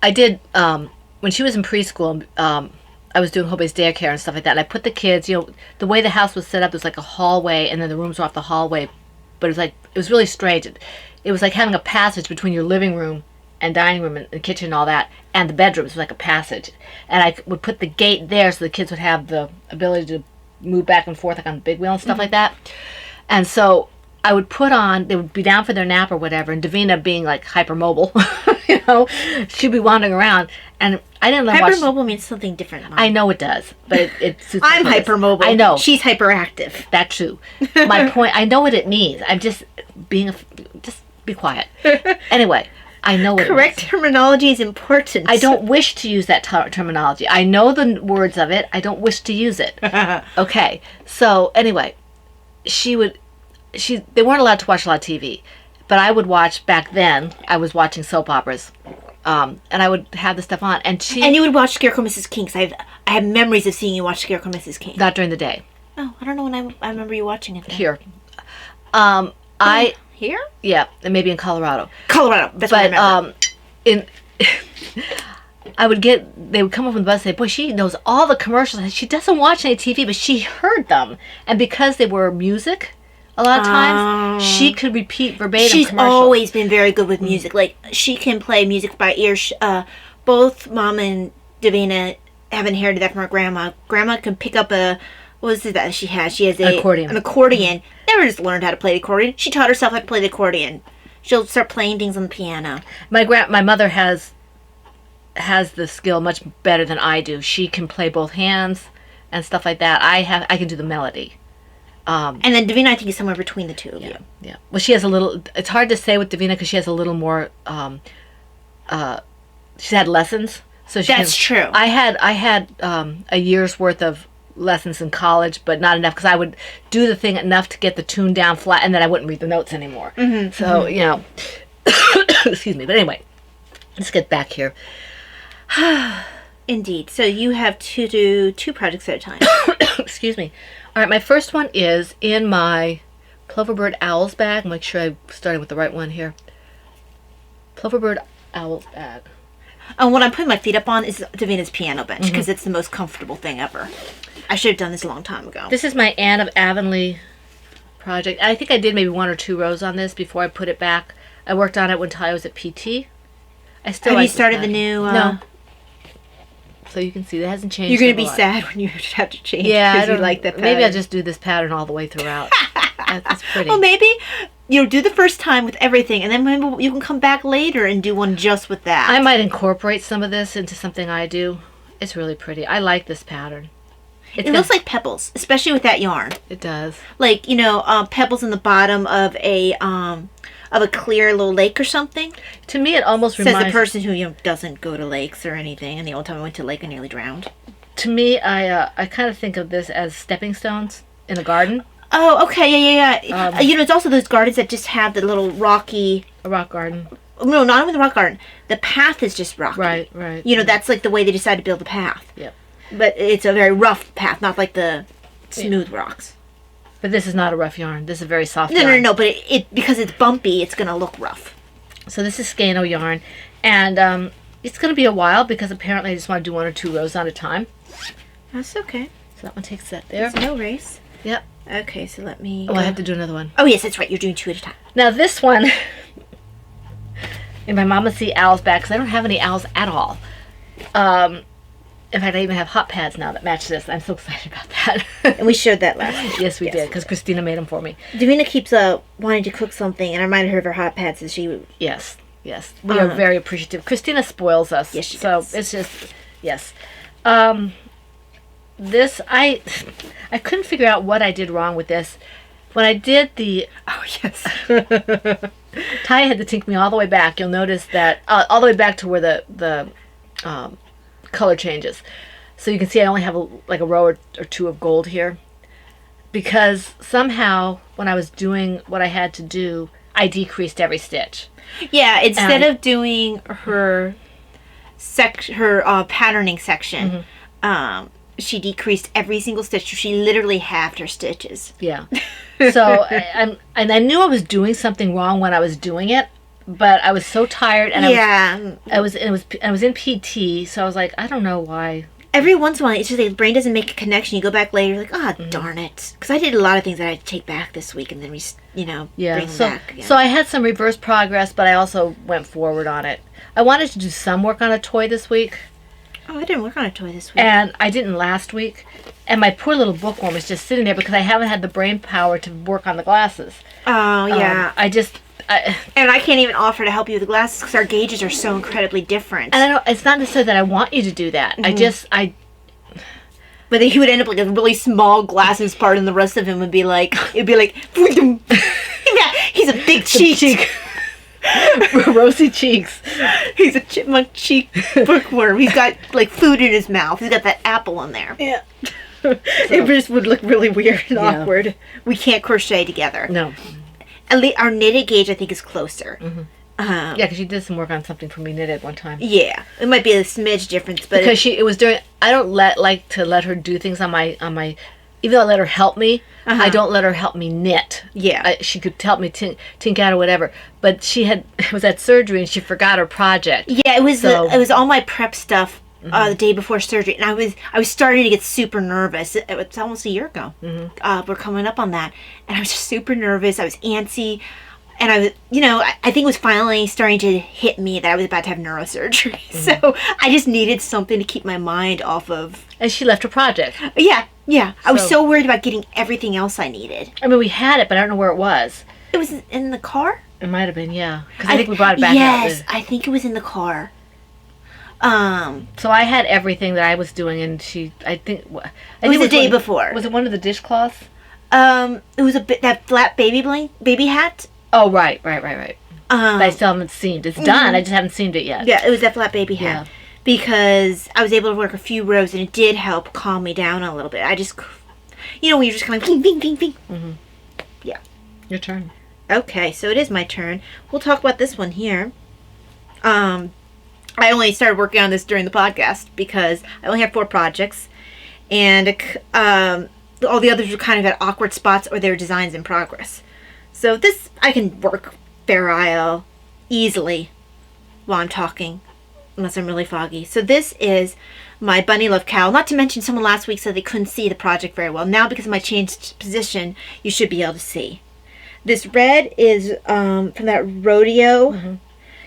Speaker 2: I did, when she was in preschool, I was doing home-based daycare and stuff like that, and I put the kids, the way the house was set up, there was like a hallway, and then the rooms were off the hallway, but it was really strange. It was like having a passage between your living room and dining room and kitchen and all that, and the bedrooms was like a passage. And I would put the gate there so the kids would have the ability to move back and forth like on the big wheel and stuff like that. And so I would put on, they would be down for their nap or whatever, and Davina being like hypermobile, she'd be wandering around, and I didn't let her watch.
Speaker 3: Hypermobile means something different. Mom.
Speaker 2: I know it does, but it suits my
Speaker 3: I'm
Speaker 2: purpose.
Speaker 3: hypermobile.
Speaker 2: I know.
Speaker 3: She's hyperactive.
Speaker 2: That too. My point, I know what it means. I'm just just be quiet. Anyway, I know what
Speaker 3: Correct
Speaker 2: it means.
Speaker 3: terminology is important.
Speaker 2: I don't wish to use that terminology. I know the words of it. I don't wish to use it. Okay. So anyway, they weren't allowed to watch a lot of TV, but I would watch back then. I was watching soap operas, and I would have the stuff on, and
Speaker 3: you would watch Scarecrow Mrs. King. 'Cause I have memories of seeing you watch Scarecrow Mrs. King.
Speaker 2: not during the day.
Speaker 3: Oh, I don't know when I remember you watching it. Then.
Speaker 2: Here,
Speaker 3: Here?
Speaker 2: yeah, and maybe in Colorado.
Speaker 3: Colorado. That's what I
Speaker 2: But
Speaker 3: remember.
Speaker 2: they would come up on the bus and say, boy, she knows all the commercials. She doesn't watch any TV, but she heard them. And because they were music, a lot of times, she could repeat verbatim
Speaker 3: She's
Speaker 2: commercials.
Speaker 3: always been very good with music. Like, she can play music by ear. Both Mom and Davina have inherited that from her grandma. Grandma can pick up what is it that she has? She has
Speaker 2: An accordion.
Speaker 3: An accordion. Never just learned how to play the accordion. She taught herself how to play the accordion. She'll start playing things on the piano.
Speaker 2: My mother has has the skill much better than I do. She can play both hands and stuff like that. I can do the melody.
Speaker 3: And then Davina, I think, is somewhere between the two of you.
Speaker 2: Yeah. Well, she has a little. It's hard to say with Davina because she has a little more. She's had lessons, so
Speaker 3: That's true.
Speaker 2: I had a year's worth of lessons in college, but not enough because I would do the thing enough to get the tune down flat, and then I wouldn't read the notes anymore. So you know, excuse me. But anyway, let's get back here.
Speaker 3: Indeed. So you have to do 2 projects at a time.
Speaker 2: Excuse me. All right, my first one is in my Ploverbird Owls bag. Make sure I'm starting with the right one here. Ploverbird Owls bag.
Speaker 3: And what I'm putting my feet up on is Davina's piano bench because it's the most comfortable thing ever. I should have done this a long time ago.
Speaker 2: This is my Anne of Avonlea project. I think I did maybe 1 or 2 rows on this before I put it back. I worked on it when I was at PT. I still
Speaker 3: Have
Speaker 2: like
Speaker 3: you started
Speaker 2: this
Speaker 3: the new...
Speaker 2: no. So you can see that hasn't changed.
Speaker 3: You're going to
Speaker 2: a
Speaker 3: be
Speaker 2: lot.
Speaker 3: sad when you have to change.
Speaker 2: Yeah, I
Speaker 3: because you
Speaker 2: don't
Speaker 3: like that pattern.
Speaker 2: Maybe I'll just do this pattern all the way throughout. That's pretty.
Speaker 3: Well, maybe you'll do the first time with everything, and then maybe you can come back later and do one just with that.
Speaker 2: I might incorporate some of this into something I do. It's really pretty. I like this pattern.
Speaker 3: It looks like pebbles, especially with that yarn.
Speaker 2: It does.
Speaker 3: Like, you know, pebbles in the bottom of a clear little lake or something.
Speaker 2: To me, it almost
Speaker 3: Says
Speaker 2: reminds...
Speaker 3: the person who, you know, doesn't go to lakes or anything. And the old time I went to a lake, I nearly drowned.
Speaker 2: To me, I kind of think of this as stepping stones in a garden.
Speaker 3: Oh, okay, yeah. You know, it's also those gardens that just have the little rocky...
Speaker 2: A rock garden.
Speaker 3: No, not even the rock garden. The path is just rocky.
Speaker 2: Right.
Speaker 3: You know, that's like the way they decided to build the path.
Speaker 2: Yep.
Speaker 3: But it's a very rough path, not like the smooth rocks.
Speaker 2: But this is not a rough yarn. This is a very soft
Speaker 3: No,
Speaker 2: yarn.
Speaker 3: no, but it because it's bumpy, it's going to look rough.
Speaker 2: So this is Skano yarn. And it's going to be a while because apparently I just want to do 1 or 2 rows at a time.
Speaker 3: That's okay.
Speaker 2: So that one takes that there.
Speaker 3: There's no race.
Speaker 2: Yep.
Speaker 3: Okay, so let me...
Speaker 2: Oh, I have to do another one.
Speaker 3: Oh, yes, that's right. You're doing 2 at a time.
Speaker 2: Now this one, in my Mama C owls bag, because I don't have any owls at all. In fact, I even have hot pads now that match this. I'm so excited about that.
Speaker 3: And we showed that last week.
Speaker 2: Yes, we did, because Christina made them for me.
Speaker 3: Davina keeps wanting to cook something, and I reminded her of her hot pads, and she...
Speaker 2: Yes. We are very appreciative. Christina spoils us.
Speaker 3: Yes, she
Speaker 2: so
Speaker 3: does.
Speaker 2: it's just, yes. This, I couldn't figure out what I did wrong with this. When I did the...
Speaker 3: Oh, yes.
Speaker 2: Ty had to take me all the way back. You'll notice that, all the way back to where the color changes. So you can see I only have a row or 2 of gold here. Because somehow, when I was doing what I had to do, I decreased every stitch.
Speaker 3: Yeah, instead of doing her patterning section, she decreased every single stitch. She literally halved her stitches.
Speaker 2: Yeah. So I knew I was doing something wrong when I was doing it, but I was so tired, and I was in PT, so I was like, I don't know why.
Speaker 3: Every once in a while, it's just like the brain doesn't make a connection. You go back later, you're like, darn it, because I did a lot of things that I had to take back this week, and then bring them back. Yeah.
Speaker 2: So I had some reverse progress, but I also went forward on it. I wanted to do some work on a toy this week.
Speaker 3: Oh, I didn't work on a toy this week.
Speaker 2: And I didn't last week. And my poor little bookworm is just sitting there because I haven't had the brain power to work on the glasses.
Speaker 3: Oh, yeah.
Speaker 2: And
Speaker 3: I can't even offer to help you with the glasses because our gauges are so incredibly different.
Speaker 2: I don't. It's not necessarily that I want you to do that.
Speaker 3: But then he would end up like a really small glasses part, and the rest of him would be like, it'd be like, yeah, he's a big cheek.
Speaker 2: Rosy cheeks.
Speaker 3: He's a chipmunk cheek bookworm. He's got like food in his mouth. He's got that apple in there.
Speaker 2: Yeah.
Speaker 3: It just would look really weird and awkward. We can't crochet together.
Speaker 2: No.
Speaker 3: At least our knitted gauge, I think, is closer.
Speaker 2: Yeah, because she did some work on something for me knitted one time.
Speaker 3: Yeah, it might be a smidge difference, but
Speaker 2: because it was during. I don't like to let her do things on my. Even though I let her help me, I don't let her help me knit.
Speaker 3: Yeah,
Speaker 2: she could help me tink out or whatever. But she was at surgery and she forgot her project.
Speaker 3: Yeah, it was all my prep stuff the day before surgery, and I was starting to get super nervous. It's almost a year ago. We're coming up on that, and I was just super nervous. I was antsy. And I was, I think it was finally starting to hit me that I was about to have neurosurgery. So I just needed something to keep my mind off of.
Speaker 2: And she left her project.
Speaker 3: Yeah. I was so worried about getting everything else I needed.
Speaker 2: I mean, we had it, but I don't know where it was.
Speaker 3: It was in the car?
Speaker 2: It might have been, yeah. Because I think we brought it back out.
Speaker 3: Yes, I think it was in the car.
Speaker 2: So I had everything that I was doing, and I think
Speaker 3: It was the day before.
Speaker 2: Was it one of the dishcloths?
Speaker 3: It was that flat baby hat.
Speaker 2: Oh, right. That I still haven't seamed. It's done. I just haven't seamed it yet.
Speaker 3: Yeah, it was that flat baby hat.
Speaker 2: Yeah.
Speaker 3: Because I was able to work a few rows, and it did help calm me down a little bit. I just, when you're just kind of bing, bing, bing, bing.
Speaker 2: Mm-hmm.
Speaker 3: Yeah.
Speaker 2: Your turn.
Speaker 3: Okay, so it is my turn. We'll talk about this one here. I only started working on this during the podcast because I only have 4 projects, and all the others were kind of at awkward spots or they were designs in progress. So this I can work Fair Isle easily while I'm talking, unless I'm really foggy. So this is my Bunny Love cowl. Not to mention someone last week said they couldn't see the project very well. Now because of my changed position, you should be able to see. This red is from that Rodeo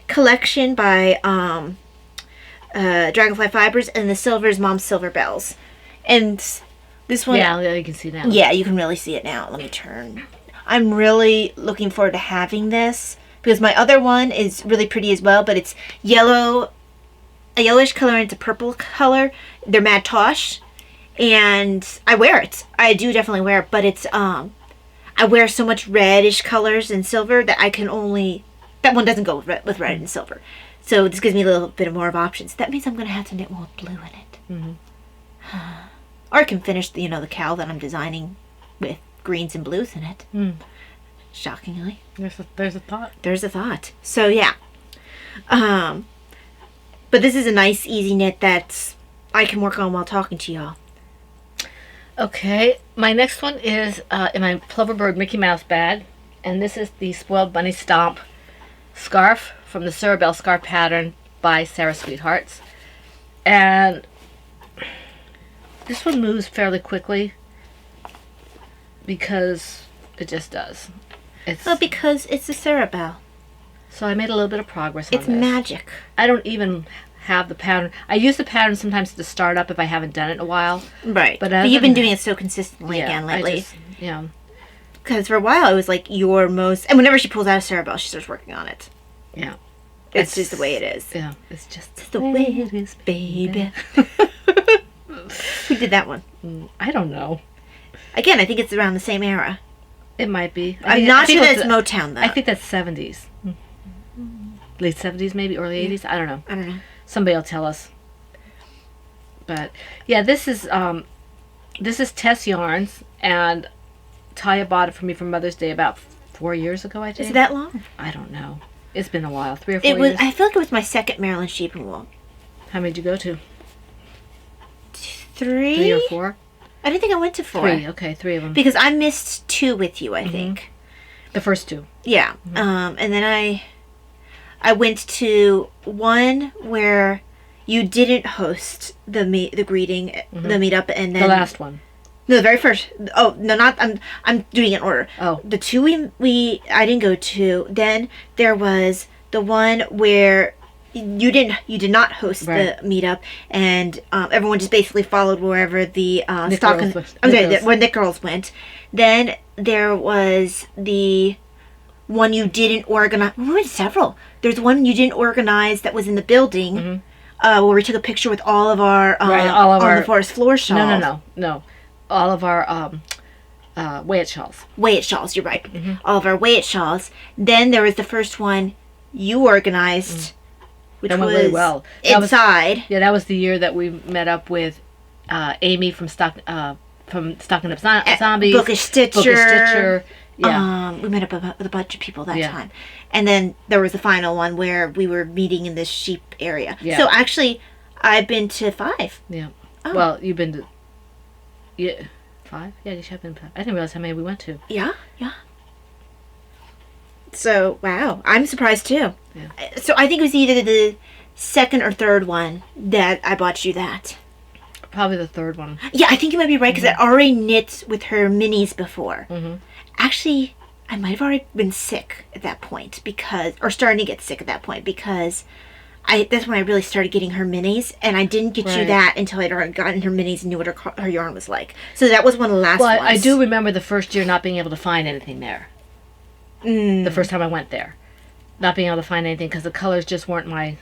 Speaker 3: collection by Dragonfly Fibers, and the silver is Mom's Silver Bells. And this one...
Speaker 2: Yeah, you can see now.
Speaker 3: Yeah, you can really see it now. Let me turn. I'm really looking forward to having this because my other one is really pretty as well, but it's yellow, a yellowish color, and it's a purple color. They're Mad Tosh, and I wear it. I do definitely wear it, but it's I wear so much reddish colors and silver that I can only... That one doesn't go with red and silver. So this gives me a little bit more of options. That means I'm going to have to knit more blue in it.
Speaker 2: Mm-hmm.
Speaker 3: Or I can finish the cowl that I'm designing with greens and blues in it. Shockingly.
Speaker 2: There's a thought.
Speaker 3: There's a thought. So yeah. But this is a nice easy knit that I can work on while talking to y'all.
Speaker 2: Okay, my next one is in my Ploverbird Mickey Mouse bag, and this is the Spoiled Bunny Stomp scarf from the Cerebelle scarf pattern by Sarah Sweethearts. And this one moves fairly quickly because it just does.
Speaker 3: Because it's the Cerebelle.
Speaker 2: So I made a little bit of progress on
Speaker 3: It's
Speaker 2: this.
Speaker 3: magic.
Speaker 2: I don't even have the pattern. I use the pattern sometimes to start up if I haven't done it in a while.
Speaker 3: Right.
Speaker 2: But
Speaker 3: But you've been doing it so consistently again
Speaker 2: I
Speaker 3: lately.
Speaker 2: just, yeah.
Speaker 3: Because for a while it was like your most... And whenever she pulls out a Cerebelle, she starts working on it.
Speaker 2: Yeah.
Speaker 3: It's just the way it is.
Speaker 2: Yeah, it's just
Speaker 3: The way it is, baby. Who did that one?
Speaker 2: I don't know.
Speaker 3: Again, I think it's around the same era.
Speaker 2: It might be.
Speaker 3: I'm not sure that it's Motown, though.
Speaker 2: I think that's 70s. Late 70s, maybe, early 80s. I don't know.
Speaker 3: I don't know.
Speaker 2: Somebody will tell us. But yeah, this is Tess Yarns, and Taya bought it for me for Mother's Day about 4 years ago, I think.
Speaker 3: Is it that long?
Speaker 2: I don't know. It's been a while, 3 or 4
Speaker 3: It was.
Speaker 2: years.
Speaker 3: I feel like it was my second Maryland Sheep and Wool.
Speaker 2: How many did you go to?
Speaker 3: 3?
Speaker 2: 3 or 4?
Speaker 3: I didn't think I went to 4.
Speaker 2: 3. Okay, 3 of them.
Speaker 3: Because I missed 2 with you, I think.
Speaker 2: The first 2.
Speaker 3: Yeah. And then I went to one where you didn't host the greeting, the meetup, and then
Speaker 2: The last one.
Speaker 3: No, the very first. Oh no, not. I'm doing it in order.
Speaker 2: Oh.
Speaker 3: The 2 I didn't go to. Then there was the one where you did not host
Speaker 2: Right.
Speaker 3: the meetup, and everyone just basically followed wherever the
Speaker 2: Knit
Speaker 3: stock.
Speaker 2: Girls went.
Speaker 3: I'm
Speaker 2: Knit
Speaker 3: sorry,
Speaker 2: Girls.
Speaker 3: where Knit Girls went. Then there was the one you didn't organize. We went several. There's one you didn't organize that was in the building. Where we took a picture with all of our
Speaker 2: all of
Speaker 3: on
Speaker 2: our
Speaker 3: the forest floor shawls.
Speaker 2: No. All of our Wayet shawls.
Speaker 3: Wayet shawls, you're right. All of our Wayet shawls. Then there was the first one you organized, which
Speaker 2: That
Speaker 3: was
Speaker 2: went really well. That was-
Speaker 3: inside.
Speaker 2: Yeah, that was the year that we met up with Amy from Stocking Up Zombies.
Speaker 3: Bookish Stitcher.
Speaker 2: Bookish Stitcher. Yeah.
Speaker 3: We met up with a bunch of people that
Speaker 2: Yeah.
Speaker 3: time. And then there was the final one where we were meeting in this sheep area.
Speaker 2: Yeah.
Speaker 3: So actually, I've been to 5.
Speaker 2: Yeah.
Speaker 3: Oh.
Speaker 2: Well, you've been to 5? Yeah, you have been to 5. I didn't realize how many we went to.
Speaker 3: Yeah. So, wow. I'm surprised too.
Speaker 2: Yeah.
Speaker 3: So I think it was either the second or third one that I bought you that.
Speaker 2: Probably the third one.
Speaker 3: Yeah, I think you might be right because I already knit with her minis before. Actually, I might have already been sick at that point or starting to get sick at that point because that's when I really started getting her minis, and I didn't get you
Speaker 2: Right.
Speaker 3: that until I'd already gotten her minis and knew what her yarn was like. So that was one of the last
Speaker 2: Well,
Speaker 3: ones.
Speaker 2: I do remember the first year not being able to find anything there. The first time I went there. Not being able to find anything because the colors just weren't my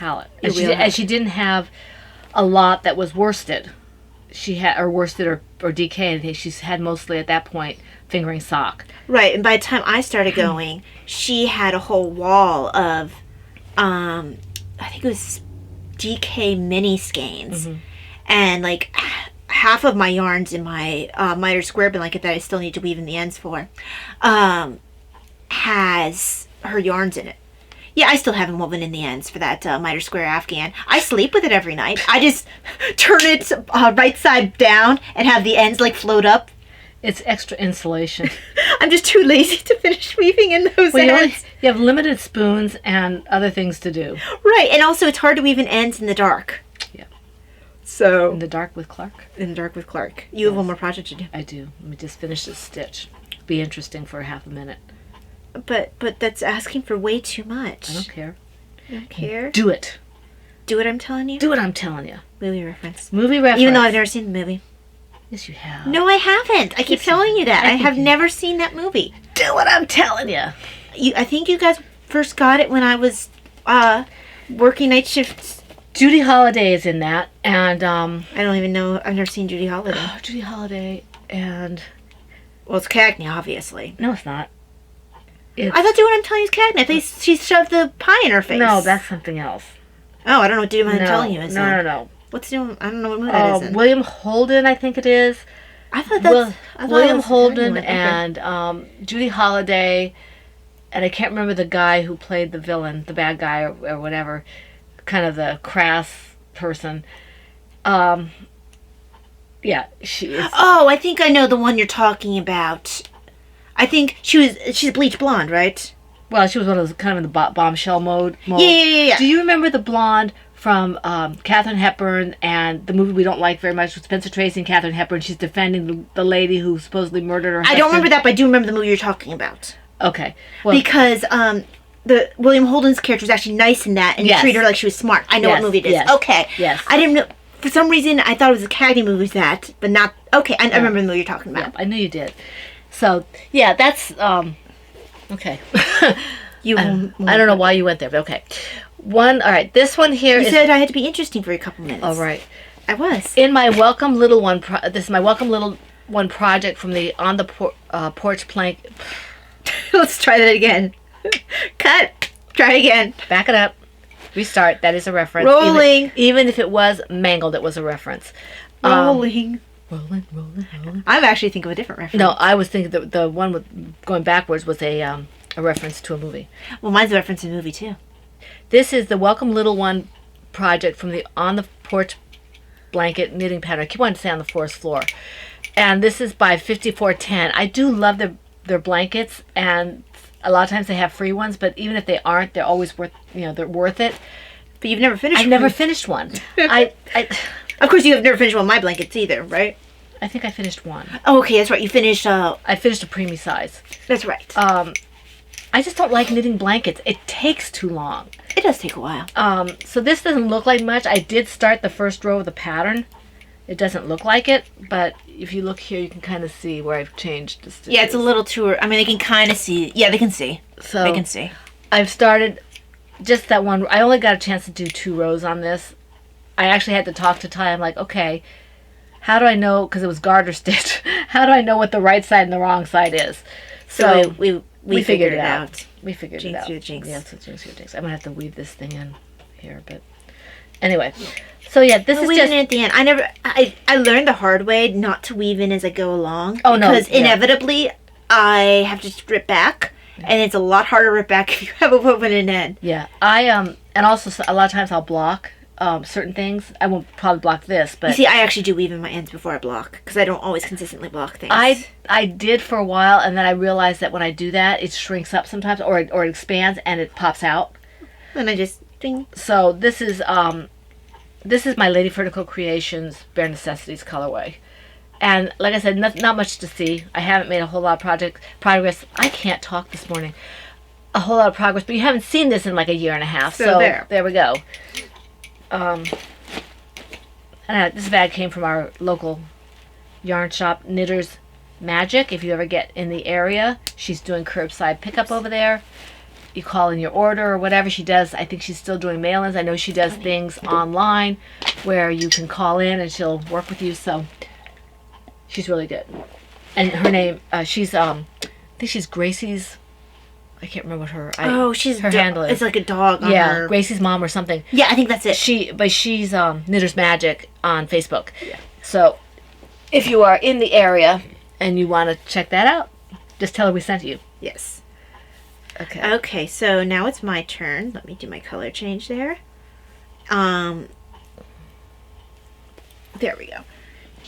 Speaker 2: palette.
Speaker 3: Your wheelhouse.
Speaker 2: And she didn't have a lot that was worsted. She had, or worsted or decayed. She's had mostly at that point fingering sock.
Speaker 3: Right, and by the time I started going, she had a whole wall of, I think it was DK mini skeins. And like half of my yarns in my miter square blanket that I still need to weave in the ends for has her yarns in it. Yeah, I still haven't woven in the ends for that miter square Afghan. I sleep with it every night. I just turn it right side down and have the ends like float up.
Speaker 2: It's extra insulation.
Speaker 3: I'm just too lazy to finish weaving in those ends.
Speaker 2: You have limited spoons and other things to do.
Speaker 3: Right, and also it's hard to weave in ends in the dark.
Speaker 2: Yeah.
Speaker 3: So
Speaker 2: In the dark with Clark?
Speaker 3: in the dark with Clark. You have one more project to do.
Speaker 2: I do. Let me just finish this stitch. Be interesting for a half a minute.
Speaker 3: But that's asking for way too much.
Speaker 2: I don't care.
Speaker 3: I don't care.
Speaker 2: Do it.
Speaker 3: Do what I'm telling you.
Speaker 2: Do what I'm telling you.
Speaker 3: Movie reference.
Speaker 2: Movie reference.
Speaker 3: Even though I've never seen the movie.
Speaker 2: Yes, you have.
Speaker 3: No, I haven't. I keep telling you that. I have never seen that movie.
Speaker 2: Do what I'm telling you.
Speaker 3: I think you guys first got it when I was working night shifts.
Speaker 2: Judy Holliday is in that, and
Speaker 3: I don't even know. I've never seen Judy Holliday.
Speaker 2: Judy Holliday and
Speaker 3: Well, it's Cagney, obviously.
Speaker 2: no, it's not.
Speaker 3: I thought Do What I'm Telling You is Cagney. I think she shoved the pie in her face.
Speaker 2: No, that's something else.
Speaker 3: Oh, I don't know what Do What I'm Telling You is.
Speaker 2: No, no.
Speaker 3: What's doing? I don't know what movie that is. In.
Speaker 2: William Holden, I think it is.
Speaker 3: I thought that's
Speaker 2: William Holden and Judy Holliday, and I can't remember the guy who played the villain, the bad guy or whatever, kind of the crass person. Yeah, she is.
Speaker 3: Oh, I think I know the one you're talking about. I think she's bleach blonde, right?
Speaker 2: Well, she was one of those kind of in the bombshell mode.
Speaker 3: Yeah.
Speaker 2: Do you remember the blonde from Katharine Hepburn and the movie we don't like very much with Spencer Tracy and Katharine Hepburn? She's defending the lady who supposedly murdered her husband.
Speaker 3: I don't remember that, but I do remember the movie you're talking about.
Speaker 2: Okay. Well,
Speaker 3: Because the William Holden's character was actually nice in that, and
Speaker 2: Yes.
Speaker 3: treated her like she was smart. I know
Speaker 2: Yes,
Speaker 3: what movie it is.
Speaker 2: yes,
Speaker 3: Okay.
Speaker 2: yes.
Speaker 3: I didn't know. For some reason, I thought it was a Cagney movie with that, but not. Okay, I remember the movie you're talking about.
Speaker 2: yeah, I knew you did. So, yeah, that's okay.
Speaker 3: You.
Speaker 2: I don't know why you went there, but okay. All right, this one here
Speaker 3: You
Speaker 2: is
Speaker 3: said I had to be interesting for a couple minutes.
Speaker 2: all right.
Speaker 3: I was.
Speaker 2: In my Welcome Little One, this is my Welcome Little One project from the On the Porch Plank.
Speaker 3: Let's try that again. Cut. Try again.
Speaker 2: Back it up. Restart. That is a reference.
Speaker 3: Rolling.
Speaker 2: Even if it was mangled, it was a reference.
Speaker 3: Rolling.
Speaker 2: Rolling.
Speaker 3: I'm actually thinking of a different reference.
Speaker 2: No, I was thinking the one with going backwards was a reference to a movie.
Speaker 3: Well, mine's a reference to a movie, too.
Speaker 2: This is the Welcome Little One project from the On the Porch Blanket knitting pattern. I keep wanting to say on the forest floor. And this is by 5410. I do love their blankets, and a lot of times they have free ones, but even if they aren't, they're always worth, they're worth it.
Speaker 3: But you've never finished
Speaker 2: I've never finished one. I
Speaker 3: Of course, you have never finished one of my blankets either, right?
Speaker 2: I think I finished one.
Speaker 3: Oh, okay, that's right. You finished,
Speaker 2: I finished a preemie size.
Speaker 3: that's right.
Speaker 2: I just don't like knitting blankets. It takes too long.
Speaker 3: It does take a while.
Speaker 2: So this doesn't look like much. I did start the first row of the pattern. It doesn't look like it, but if you look here, you can kind of see where I've changed the stitches.
Speaker 3: Yeah, it's a little too... I mean, they can kind of see... Yeah, they can see.
Speaker 2: So
Speaker 3: They can see.
Speaker 2: I've started just that one. I only got a chance to do 2 rows on this. I actually had to talk to Ty. I'm like, okay, how do I know, because it was garter stitch, how do I know what the right side and the wrong side is?
Speaker 3: So we figured it out.
Speaker 2: We figured
Speaker 3: Jinx
Speaker 2: it out.
Speaker 3: through jinx.
Speaker 2: Yeah, it's a jinx through jinx. I'm going to have to weave this thing in here, but anyway. So yeah, this is
Speaker 3: Weaving
Speaker 2: just...
Speaker 3: in at the end. I learned the hard way not to weave in as I go along.
Speaker 2: Oh, no,
Speaker 3: Because
Speaker 2: yeah.
Speaker 3: inevitably, I have to strip back, and it's a lot harder to rip back if you have a woven in end.
Speaker 2: Yeah, and also a lot of times I'll block certain things. I won't probably block this, but
Speaker 3: You see, I actually do weave in my ends before I block, because I don't always consistently block things.
Speaker 2: I did for a while, and then I realized that when I do that, it shrinks up sometimes, or it expands and it pops out.
Speaker 3: And I just... Ding.
Speaker 2: So this is my Lady Vertical Creations Bare Necessities colorway. And like I said, not much to see. I haven't made a whole lot of progress. I can't talk this morning. A whole lot of progress, but you haven't seen this in like a year and a half.
Speaker 3: So
Speaker 2: there we go. This bag came from our local yarn shop, Knitters Magic. If you ever get in the area, she's doing curbside pickup over there. you call in your order or whatever. She does, I think she's still doing mail-ins. I know she does things online where you can call in and she'll work with you. So she's really good. And her name, I think she's Gracie's, I can't remember what her,
Speaker 3: she's
Speaker 2: her handle is.
Speaker 3: It's like a dog on
Speaker 2: Yeah,
Speaker 3: her.
Speaker 2: Gracie's mom or something.
Speaker 3: Yeah, I think that's it.
Speaker 2: She's Knitter's Magic on Facebook. Yeah. So if you are in the area and you want to check that out, just tell her we sent you.
Speaker 3: Yes.
Speaker 2: Okay.
Speaker 3: Okay, so now it's my turn. Let me do my color change there. There we go.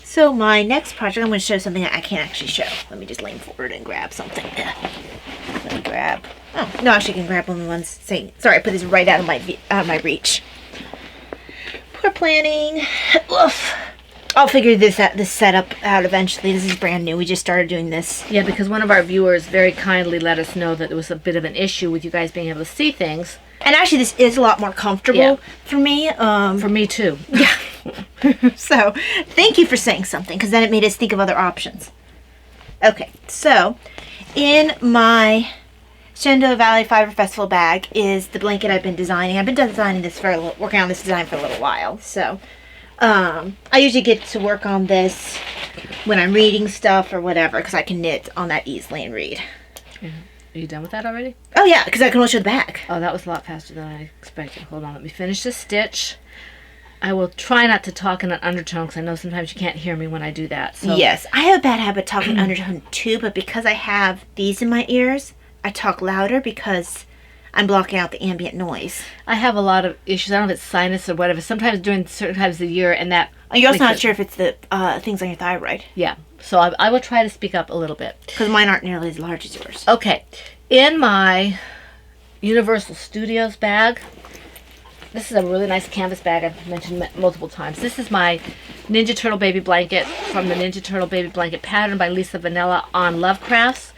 Speaker 3: So my next project, I'm going to show something that I can't actually show. Let me just lean forward and grab something. Let me grab. Oh no, actually, I can grab one of the ones saying. Sorry, I put this right out of my reach. Poor planning. Oof. I'll figure this setup out eventually. This is brand new. We just started doing this.
Speaker 2: Yeah, because one of our viewers very kindly let us know that there was a bit of an issue with you guys being able to see things.
Speaker 3: And actually, this is a lot more comfortable for me.
Speaker 2: For me too.
Speaker 3: Yeah. So, thank you for saying something, because then it made us think of other options. Okay, so in my Shenandoah Valley Fiber Festival bag is the blanket I've been designing. I've been designing this working on this design for a little while. So, I usually get to work on this when I'm reading stuff or whatever, because I can knit on that easily and read.
Speaker 2: Are you done with that already?
Speaker 3: Oh yeah, because I can only show the back.
Speaker 2: Oh, that was a lot faster than I expected. Hold on, let me finish this stitch. I will try not to talk in an undertone because I know sometimes you can't hear me when I do that. So.
Speaker 3: Yes, I have a bad habit of talking undertone too, but because I have these in my ears, I talk louder because I'm blocking out the ambient noise.
Speaker 2: I have a lot of issues. I don't know if it's sinus or whatever. Sometimes during certain times of the year, and that.
Speaker 3: You're also not sure if it's the things on your thyroid.
Speaker 2: Yeah, so I will try to speak up a little bit.
Speaker 3: Because mine aren't nearly as large as yours.
Speaker 2: Okay, in my Universal Studios bag, this is a really nice canvas bag I've mentioned multiple times. This is my Ninja Turtle Baby Blanket from the Ninja Turtle Baby Blanket pattern by Lisa Vanilla on Lovecrafts.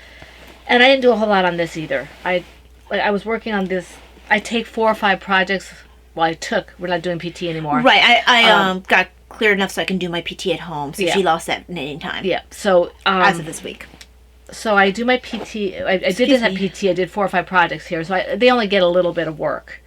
Speaker 2: And I didn't do a whole lot on this either. I was working on this. I take 4 or 5 projects. Well, we're not doing PT anymore.
Speaker 3: Right, I got clear enough so I can do my PT at home since she lost that knitting time.
Speaker 2: Yeah, so.
Speaker 3: As of this week.
Speaker 2: So I do my PT. I did this at PT. I did 4 or 5 projects here. So they only get a little bit of work.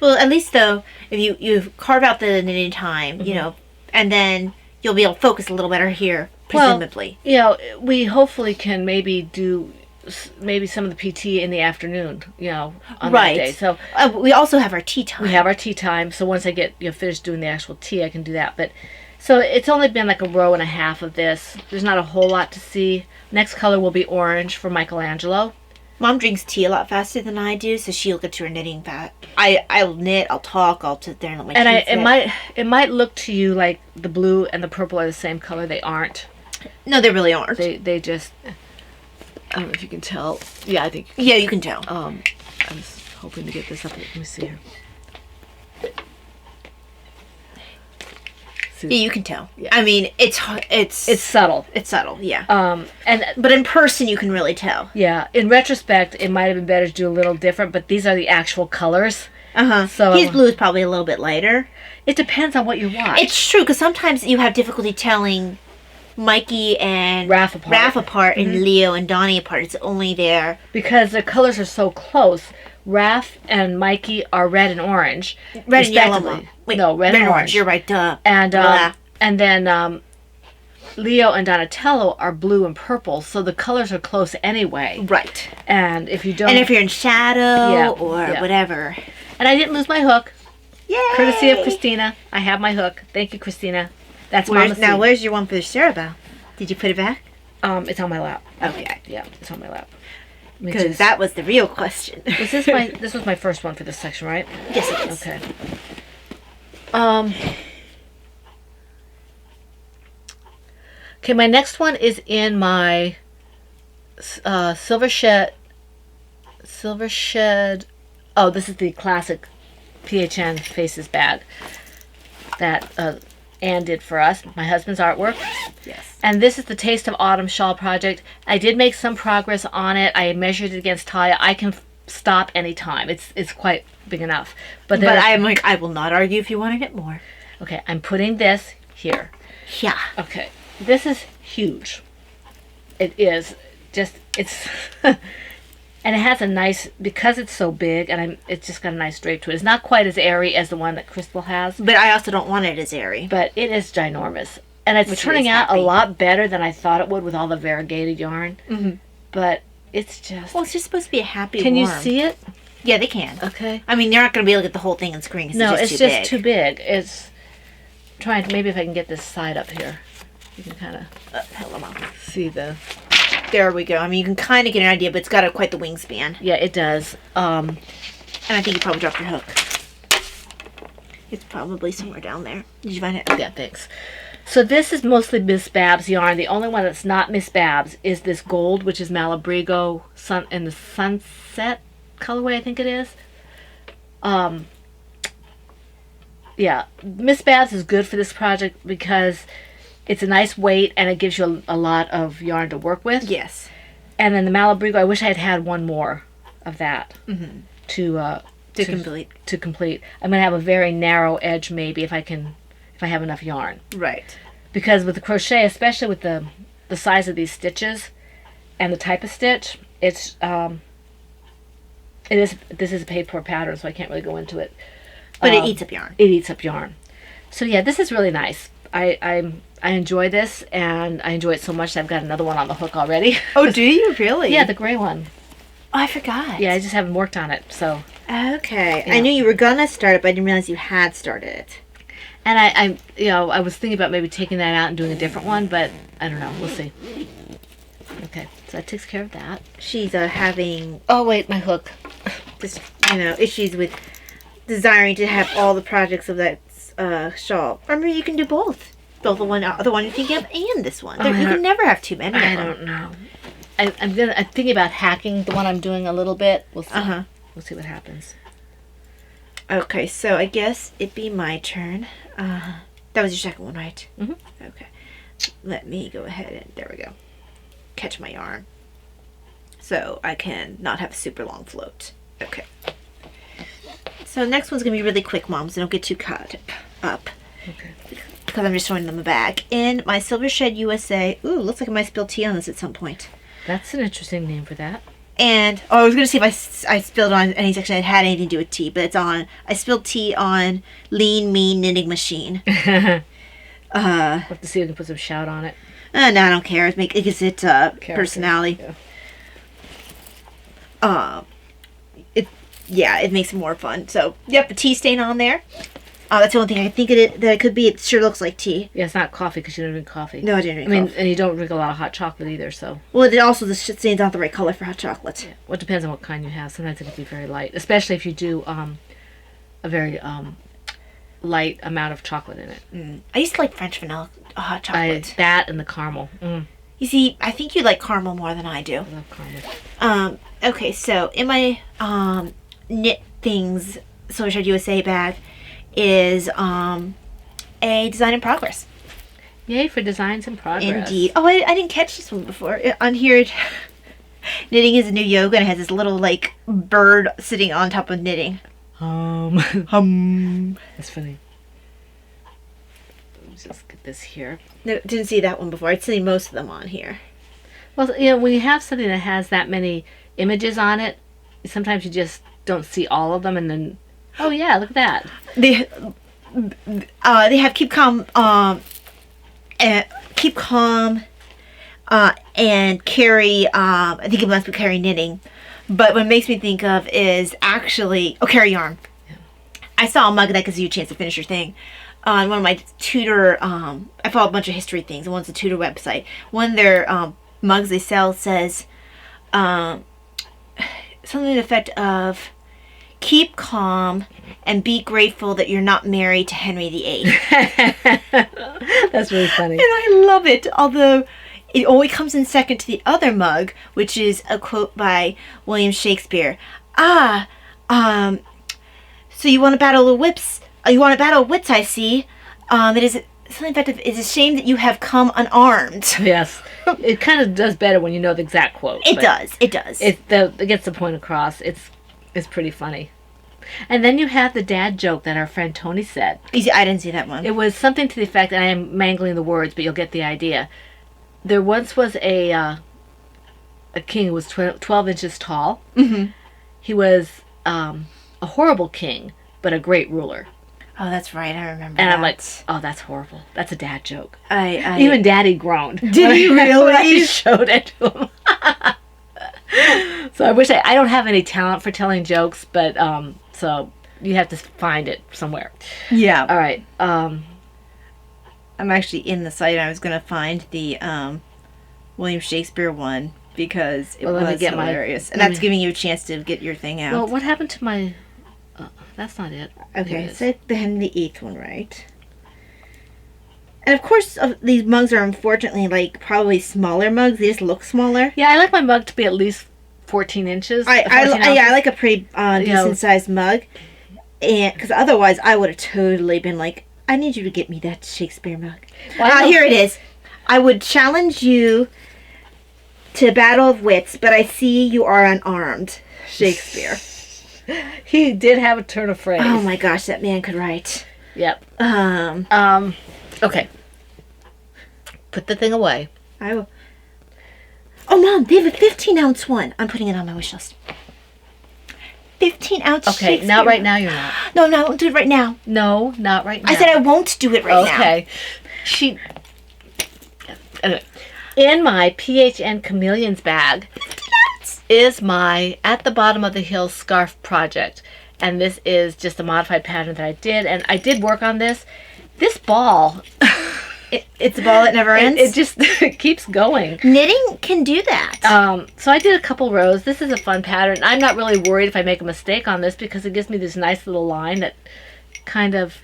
Speaker 3: Well, at least though, if you carve out the knitting time, you know, and then you'll be able to focus a little better here, presumably.
Speaker 2: Well, we hopefully can maybe do some of the PT in the afternoon, on that day. So
Speaker 3: we also have our tea time.
Speaker 2: We have our tea time. So once I get finished doing the actual tea, I can do that. But so it's only been like a row and a half of this. There's not a whole lot to see. Next color will be orange for Michelangelo.
Speaker 3: Mom drinks tea a lot faster than I do, so she'll get to her knitting fast. I'll knit, I'll talk, I'll sit there and let my kids knit.
Speaker 2: It might look to you like the blue and the purple are the same color. They aren't.
Speaker 3: No, they really aren't.
Speaker 2: They just. I don't know if you can tell. Yeah, I think.
Speaker 3: Yeah, you can tell.
Speaker 2: I was hoping to get this up. Let me see here.
Speaker 3: Yeah, you can tell. Yeah. I mean, it's
Speaker 2: subtle.
Speaker 3: It's subtle, yeah.
Speaker 2: But
Speaker 3: in person, you can really tell.
Speaker 2: Yeah. In retrospect, it might have been better to do a little different, but these are the actual colors.
Speaker 3: So his blue is probably a little bit lighter.
Speaker 2: It depends on what you watch.
Speaker 3: It's true because sometimes you have difficulty telling Mikey and
Speaker 2: Raph
Speaker 3: apart, and Leo and Donnie apart. It's only there
Speaker 2: because their colors are so close. Raph and Mikey are red and orange.
Speaker 3: Red and yellow.
Speaker 2: Wait, no, red and orange.
Speaker 3: You're right, duh.
Speaker 2: And then Leo and Donatello are blue and purple, so the colors are close anyway.
Speaker 3: Right.
Speaker 2: And if you don't...
Speaker 3: And if you're in shadow or whatever.
Speaker 2: And I didn't lose my hook.
Speaker 3: Yay!
Speaker 2: Courtesy of Christina. I have my hook. Thank you, Christina. That's Mama C.
Speaker 3: Now, where's your one for the Cerebell? Did you put it back?
Speaker 2: It's on my lap.
Speaker 3: Okay.
Speaker 2: Yeah, it's on my lap.
Speaker 3: Because that was the real question.
Speaker 2: This was my first one for this section, right?
Speaker 3: Yes, it is.
Speaker 2: Okay. Okay, my next one is in my Silver Shed. Oh, this is the classic PHN Faces bag that Anne did for us. My husband's artwork.
Speaker 3: Yes.
Speaker 2: And this is the Taste of Autumn shawl project. I did make some progress on it. I measured it against Taya. I can stop anytime. It's quite big enough. But
Speaker 3: I'm like, I will not argue if you want to get more.
Speaker 2: Okay, I'm putting this here.
Speaker 3: Yeah.
Speaker 2: Okay, this is huge. It is just, it's, And it has a nice, because it's so big, and it's just got a nice drape to it. It's not quite as airy as the one that Crystal has,
Speaker 3: But I also don't want it as airy.
Speaker 2: but it is ginormous. And it's
Speaker 3: Which
Speaker 2: turning
Speaker 3: is
Speaker 2: out
Speaker 3: happy.
Speaker 2: a lot better than I thought it would with all the variegated yarn.
Speaker 3: Mhm.
Speaker 2: But it's just...
Speaker 3: Well, it's just supposed to be a happy
Speaker 2: Can you
Speaker 3: worm.
Speaker 2: see it?
Speaker 3: Yeah, they can.
Speaker 2: Okay.
Speaker 3: I mean, you're not going to be able to get the whole thing on screen. 'Cause
Speaker 2: No,
Speaker 3: it's
Speaker 2: it's
Speaker 3: just
Speaker 2: just too big. It's trying to, maybe if I can get this side up here, you can kind of
Speaker 3: Hello, Mom.
Speaker 2: see the...
Speaker 3: There we go. I mean, you can kind of get an idea, but it's got quite the wingspan.
Speaker 2: Yeah, it does.
Speaker 3: And I think you probably dropped your hook. It's probably somewhere down there. Did you find it?
Speaker 2: Yeah, thanks. So this is mostly Miss Babs yarn. The only one that's not Miss Babs is this gold, which is Malabrigo in the sunset colorway, I think it is. Yeah, Miss Babs is good for this project because it's a nice weight and it gives you a lot of yarn to work with.
Speaker 3: Yes.
Speaker 2: And then the Malabrigo, I wish I had had one more of that
Speaker 3: To complete.
Speaker 2: to complete. I'm gonna have a very narrow edge maybe if I have enough yarn.
Speaker 3: Right.
Speaker 2: Because with the crochet, especially with the size of these stitches and the type of stitch, this is a paid for pattern, so I can't really go into it.
Speaker 3: But it eats up yarn.
Speaker 2: It eats up yarn. So yeah, this is really nice. I enjoy this, and I enjoy it so much that I've got another one on the hook already.
Speaker 3: Oh, do you really?
Speaker 2: Yeah, the gray one.
Speaker 3: Oh, I forgot.
Speaker 2: Yeah, I just haven't worked on it. So,
Speaker 3: Okay.
Speaker 2: Yeah.
Speaker 3: I knew you were gonna start it, but I didn't realize you had started it.
Speaker 2: and I was thinking about maybe taking that out and doing a different one, but I don't know. We'll see. Okay, so that takes care of that.
Speaker 3: She's having
Speaker 2: Oh wait, my hook.
Speaker 3: just issues with desiring to have all the projects of that shawl. Or maybe you can do both. Both the one you're thinking of and this one.
Speaker 2: Oh,
Speaker 3: You can never have too many.
Speaker 2: I
Speaker 3: of them.
Speaker 2: don't know. I'm thinking about hacking the one I'm doing a little bit. We'll see.
Speaker 3: Uh-huh.
Speaker 2: We'll see what happens.
Speaker 3: Okay, so I guess it'd be my turn. That was your second one, right?
Speaker 2: Mhm.
Speaker 3: Okay. Let me go ahead and there we go. Catch my yarn. So I can not have a super long float. Okay. So next one's gonna be really quick, Mom, so don't get too caught up.
Speaker 2: Okay.
Speaker 3: Because I'm just showing them the bag. In my Silver Shed USA. Ooh, looks like I might spill tea on this at some point.
Speaker 2: That's an interesting name for that.
Speaker 3: And I was gonna see if I spilled on any section that had anything to do with tea, but it's on. I spilled tea on Lean Mean Knitting Machine.
Speaker 2: We'll have to see if we can put some shout on it.
Speaker 3: No, I don't care. It gives it personality.
Speaker 2: Yeah.
Speaker 3: It makes it more fun. So yep, the tea stain on there. That's the only thing I think that it could be. It sure looks like tea.
Speaker 2: Yeah, it's not coffee because you don't drink coffee.
Speaker 3: No, I didn't drink
Speaker 2: I mean,
Speaker 3: coffee.
Speaker 2: and you don't drink a lot of hot chocolate either, so.
Speaker 3: Well, it also the stain's not the right color for hot chocolate.
Speaker 2: Well, it depends on what kind you have. Sometimes it can be very light, especially if you do a very light amount of chocolate in it.
Speaker 3: I used to like French vanilla hot chocolate.
Speaker 2: That and the caramel.
Speaker 3: You see, I think you like caramel more than I do.
Speaker 2: I love caramel.
Speaker 3: Okay, so in my knit things Silver Shed USA bag is a design in progress.
Speaker 2: Yay for designs in progress.
Speaker 3: Indeed. Oh, I didn't catch this one before. On here, knitting is a new yoga, and it has this little like bird sitting on top of knitting.
Speaker 2: That's funny. Let's just get this here.
Speaker 3: No, didn't see that one before. I'd seen most of them on here.
Speaker 2: Well, when you have something that has that many images on it, sometimes you just don't see all of them, and then, oh yeah, look at that.
Speaker 3: They have keep calm, and carry. I think it must be carry knitting, but what it makes me think of is actually carry yarn.
Speaker 2: Yeah.
Speaker 3: I saw a mug that gives you a chance to finish your thing. On one of my tutor, I follow a bunch of history things, and one's a tutor website. One of their mugs they sell says something to the effect of keep calm and be grateful that you're not married to Henry VIII.
Speaker 2: That's really funny.
Speaker 3: And I love it, although it only comes in second to the other mug, which is a quote by William Shakespeare. So you want to battle the whips? You want to battle wits, I see. It is something effective. It's a shame that you have come unarmed.
Speaker 2: Yes. It kind of does better when you know the exact quote.
Speaker 3: It
Speaker 2: but
Speaker 3: does. It does.
Speaker 2: It gets the point across. It's pretty funny. And then you have the dad joke that our friend Tony said.
Speaker 3: Easy. I didn't see that one.
Speaker 2: It was something to the effect, and I am mangling the words, but you'll get the idea. There once was a a king who was 12 inches tall. Mm-hmm. He was a horrible king, but a great ruler.
Speaker 3: Oh, that's right. I remember
Speaker 2: And
Speaker 3: that.
Speaker 2: I'm like, oh, that's horrible. That's a dad joke.
Speaker 3: I
Speaker 2: Even Daddy groaned.
Speaker 3: Did he really?
Speaker 2: When I showed it to him. So I wish I don't have any talent for telling jokes, but so you have to find it somewhere.
Speaker 3: Yeah.
Speaker 2: All right.
Speaker 3: I'm actually in the site. I was going to find the William Shakespeare one because it
Speaker 2: Well, let me
Speaker 3: was
Speaker 2: get my-
Speaker 3: hilarious. And
Speaker 2: let
Speaker 3: that's
Speaker 2: me-
Speaker 3: giving you a chance to get your thing out.
Speaker 2: Well, what happened to my? That's not it. Here
Speaker 3: Okay,
Speaker 2: it is.
Speaker 3: so the Henry VIII one, right? And of course, these mugs are unfortunately like probably smaller mugs. They just look smaller.
Speaker 2: Yeah, I like my mug to be at least 14 inches. 14
Speaker 3: I
Speaker 2: ounces.
Speaker 3: like a pretty decent sized mug, and because otherwise I would have totally been like, I need you to get me that Shakespeare mug.
Speaker 2: Well, I know-
Speaker 3: Here it is. I would challenge you to a battle of wits, but I see you are unarmed. Shakespeare.
Speaker 2: He did have a turn of phrase.
Speaker 3: Oh my gosh, that man could write.
Speaker 2: Yep.
Speaker 3: Um,
Speaker 2: Okay. Put the thing away.
Speaker 3: I will. Oh, Mom, they have a 15-ounce one. I'm putting it on my wish list. 15-ounce
Speaker 2: Okay,
Speaker 3: Shakespeare.
Speaker 2: not right now. You're not.
Speaker 3: No, I won't do it right now.
Speaker 2: No, not right now.
Speaker 3: I said I won't do it right now.
Speaker 2: Okay. Anyway, in my PHN Chameleons bag is my At the Bottom of the Hill scarf project. And this is just a modified pattern that I did. And I did work on this. This ball,
Speaker 3: It's a ball that never ends.
Speaker 2: it just keeps going.
Speaker 3: Knitting can do that.
Speaker 2: So I did a couple rows. This is a fun pattern. I'm not really worried if I make a mistake on this because it gives me this nice little line that kind of...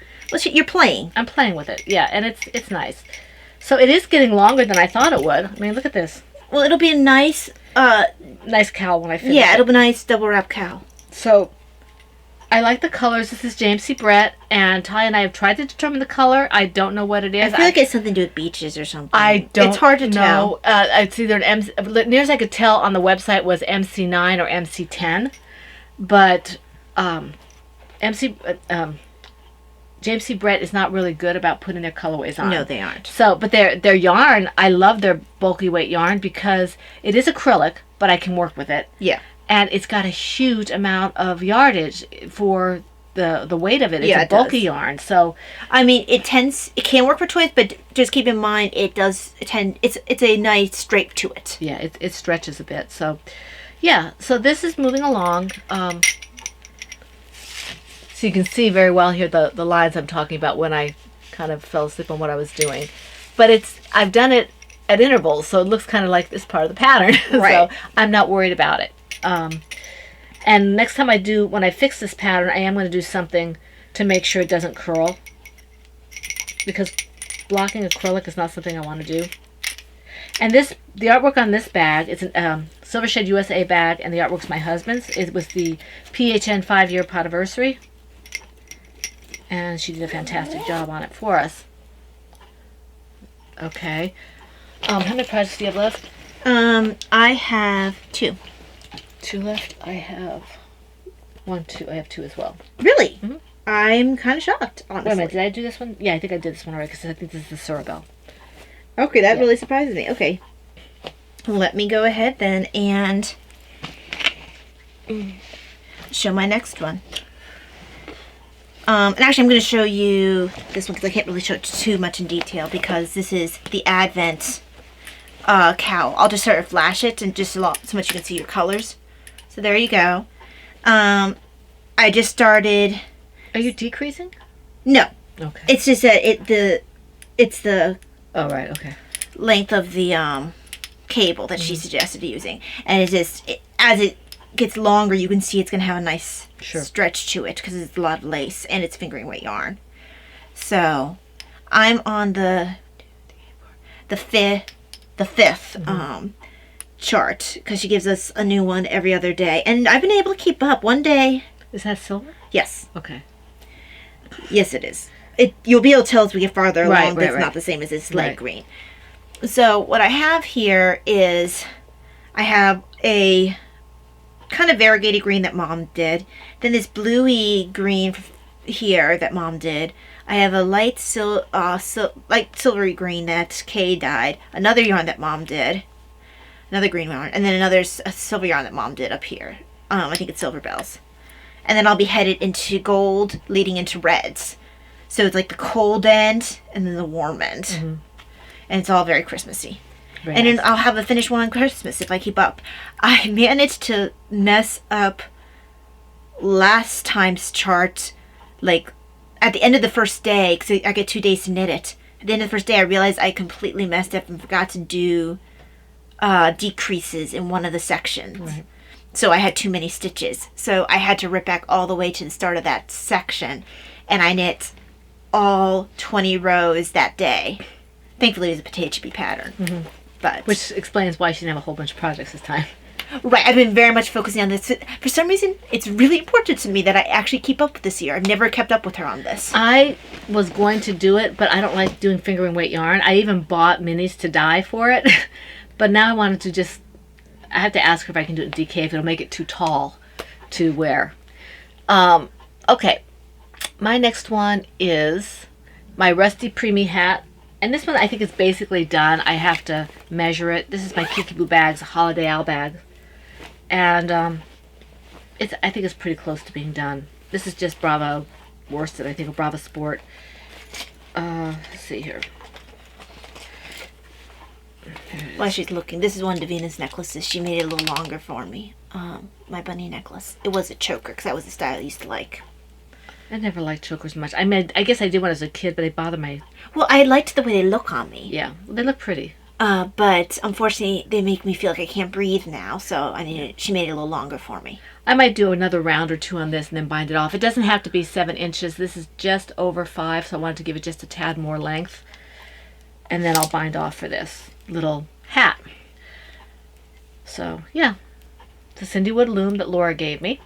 Speaker 3: You're playing.
Speaker 2: I'm playing with it. Yeah, and it's nice. So it is getting longer than I thought it would. I mean, look at this.
Speaker 3: Well, it'll be a nice,
Speaker 2: Nice cowl when I finish
Speaker 3: yeah,
Speaker 2: it.
Speaker 3: it'll be a nice double wrap cowl.
Speaker 2: So I like the colors. This is James C. Brett, and Talia and I have tried to determine the color. I don't know what it is.
Speaker 3: I feel like it's something to do with beaches or something.
Speaker 2: I don't
Speaker 3: It's hard to
Speaker 2: know.
Speaker 3: tell.
Speaker 2: It's either an MC... Near as I could tell on the website was MC9 or MC10. But James C. Brett is not really good about putting their colorways on.
Speaker 3: No, they aren't.
Speaker 2: So, but their yarn, I love their bulky weight yarn because it is acrylic, but I can work with it.
Speaker 3: Yeah.
Speaker 2: And it's got a huge amount of yardage for the weight of it. It's
Speaker 3: Yeah,
Speaker 2: a
Speaker 3: it
Speaker 2: bulky
Speaker 3: does.
Speaker 2: yarn. So,
Speaker 3: I mean, it can work for toys, but just keep in mind it's a nice drape to it.
Speaker 2: yeah, it stretches a bit. So, yeah. So this is moving along. So you can see very well here the lines I'm talking about when I kind of fell asleep on what I was doing. But I've done it at intervals, so it looks kind of like this part of the pattern.
Speaker 3: Right.
Speaker 2: So I'm not worried about it. And next time when I fix this pattern, I am going to do something to make sure it doesn't curl. Because blocking acrylic is not something I want to do. And the artwork on this bag is a Silver Shed USA bag, and the artwork's my husband's. It was the PHN 5-year podiversary. And she did a fantastic job on it for us. Okay. How many projects do you have left?
Speaker 3: I have 2.
Speaker 2: 2 left? I have 1, 2. I have 2 as well.
Speaker 3: Really?
Speaker 2: Mhm.
Speaker 3: I'm kind of shocked, honestly.
Speaker 2: Wait a minute, did I do this one? Yeah, I think I did this one already because I think this is the Sorabelle.
Speaker 3: Okay, that
Speaker 2: Yeah.
Speaker 3: really surprises me. Okay. Let me go ahead then and show my next one. And actually I'm going to show you this one because I can't really show it too much in detail because this is the Advent cowl. I'll just sort of flash it and just so much you can see your colors. So there you go. I just started...
Speaker 2: Are you decreasing?
Speaker 3: No.
Speaker 2: Okay.
Speaker 3: It's just that it's the
Speaker 2: Oh, right, okay.
Speaker 3: length of the cable that she suggested using, and as it gets longer, you can see it's gonna have a nice
Speaker 2: Sure.
Speaker 3: stretch to it because it's a lot of lace and it's fingering weight yarn. So I'm on the fifth chart because she gives us a new one every other day, and I've been able to keep up. One day,
Speaker 2: Is that silver?
Speaker 3: yes,
Speaker 2: Okay.
Speaker 3: yes, it is. You'll be able to tell as we get farther along
Speaker 2: Right,
Speaker 3: that
Speaker 2: right,
Speaker 3: it's
Speaker 2: right.
Speaker 3: not the same as this light
Speaker 2: Right.
Speaker 3: green. So what I have here is I have a kind of variegated green that Mom did. Then this bluey green here that Mom did. I have a light silvery green that Kay dyed. Another yarn that Mom did. another green yarn, and then another silver yarn that Mom did up here. I think it's Silver Bells. And then I'll be headed into gold, leading into reds. So it's like the cold end and then the warm end.
Speaker 2: Mm-hmm.
Speaker 3: And it's all very Christmassy.
Speaker 2: Very
Speaker 3: and
Speaker 2: nice.
Speaker 3: then I'll have a finished one on Christmas if I keep up. I managed to mess up last time's chart, like at the end of the first day, because I get 2 days to knit it. At the end of the first day, I realized I completely messed up and forgot to do decreases in one of the sections.
Speaker 2: Right.
Speaker 3: So I had too many stitches. So I had to rip back all the way to the start of that section. And I knit all 20 rows that day. Thankfully, it was a potato chippy pattern.
Speaker 2: Mm-hmm.
Speaker 3: But
Speaker 2: Which explains why she didn't have a whole bunch of projects this time.
Speaker 3: right, I've been very much focusing on this. For some reason, it's really important to me that I actually keep up with this year. I've never kept up with her on this.
Speaker 2: I was going to do it, but I don't like doing fingering weight yarn. I even bought minis to dye for it. But now I wanted to just... I have to ask her if I can do it in DK, if it'll make it too tall to wear. Okay. My next one is my Rusty Preemie hat. And this one I think is basically done. I have to measure it. This is my Kiki Boo Bags Holiday Owl bag. And I think it's pretty close to being done. This is just Bravo worsted, I think, or Bravo Sport. Let's see here.
Speaker 3: While she's looking, this is one of Davina's necklaces. She made it a little longer for me. My bunny necklace. It was a choker, because that was the style I used to like.
Speaker 2: I never liked chokers much. I mean, I guess I did when I was a kid, but they bother my...
Speaker 3: Well, I liked the way they look on me.
Speaker 2: Yeah, they look pretty.
Speaker 3: But unfortunately, they make me feel like I can't breathe now, so she made it a little longer for me.
Speaker 2: I might do another round or two on this and then bind it off. It doesn't have to be 7 inches. This is just over 5, so I wanted to give it just a tad more length. And then I'll bind off for this little hat. So, yeah. It's a Cindy Wood loom that Laura gave me.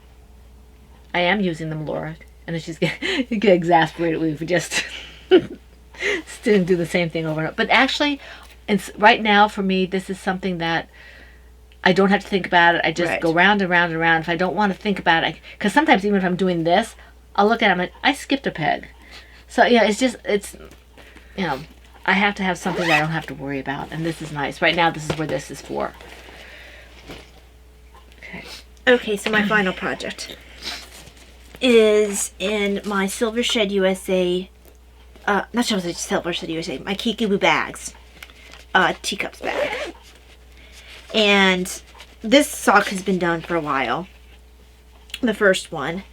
Speaker 2: I am using them, Laura. And then she's going to get exasperated with me for just still do the same thing over and over. But actually, right now for me, this is something that I don't have to think about it. I just go round and round and round. If I don't want to think about it, because sometimes even if I'm doing this, I'll look at it and I'm like, I skipped a peg. So, yeah, it's, you know, I have to have something that I don't have to worry about. And this is nice. Right now, this is where this is for.
Speaker 3: Okay, so my final project is in my Silver Shed USA, not Silver Shed USA, my Kiki Boo Bags, teacups bag. And this sock has been done for a while, the first one.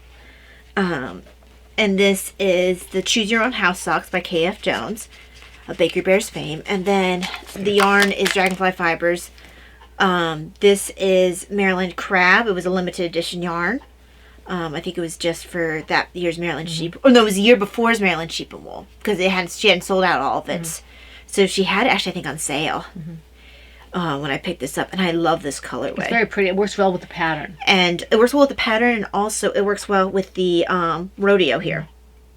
Speaker 3: And this is the Choose Your Own House socks by KF Jones, of Bakery Bears fame. And then the yarn is Dragonfly Fibers. This is Maryland Crab. It was a limited edition yarn. I think it was just for that year's Maryland Sheep. Oh, no, it was the year before's Maryland Sheep and Wool. Because she hadn't sold out all of it. So she had it actually, I think, on sale when I picked this up. And I love this colorway.
Speaker 2: It's very pretty. It works well with the pattern.
Speaker 3: And it works well with the pattern, and also it works well with the rodeo here.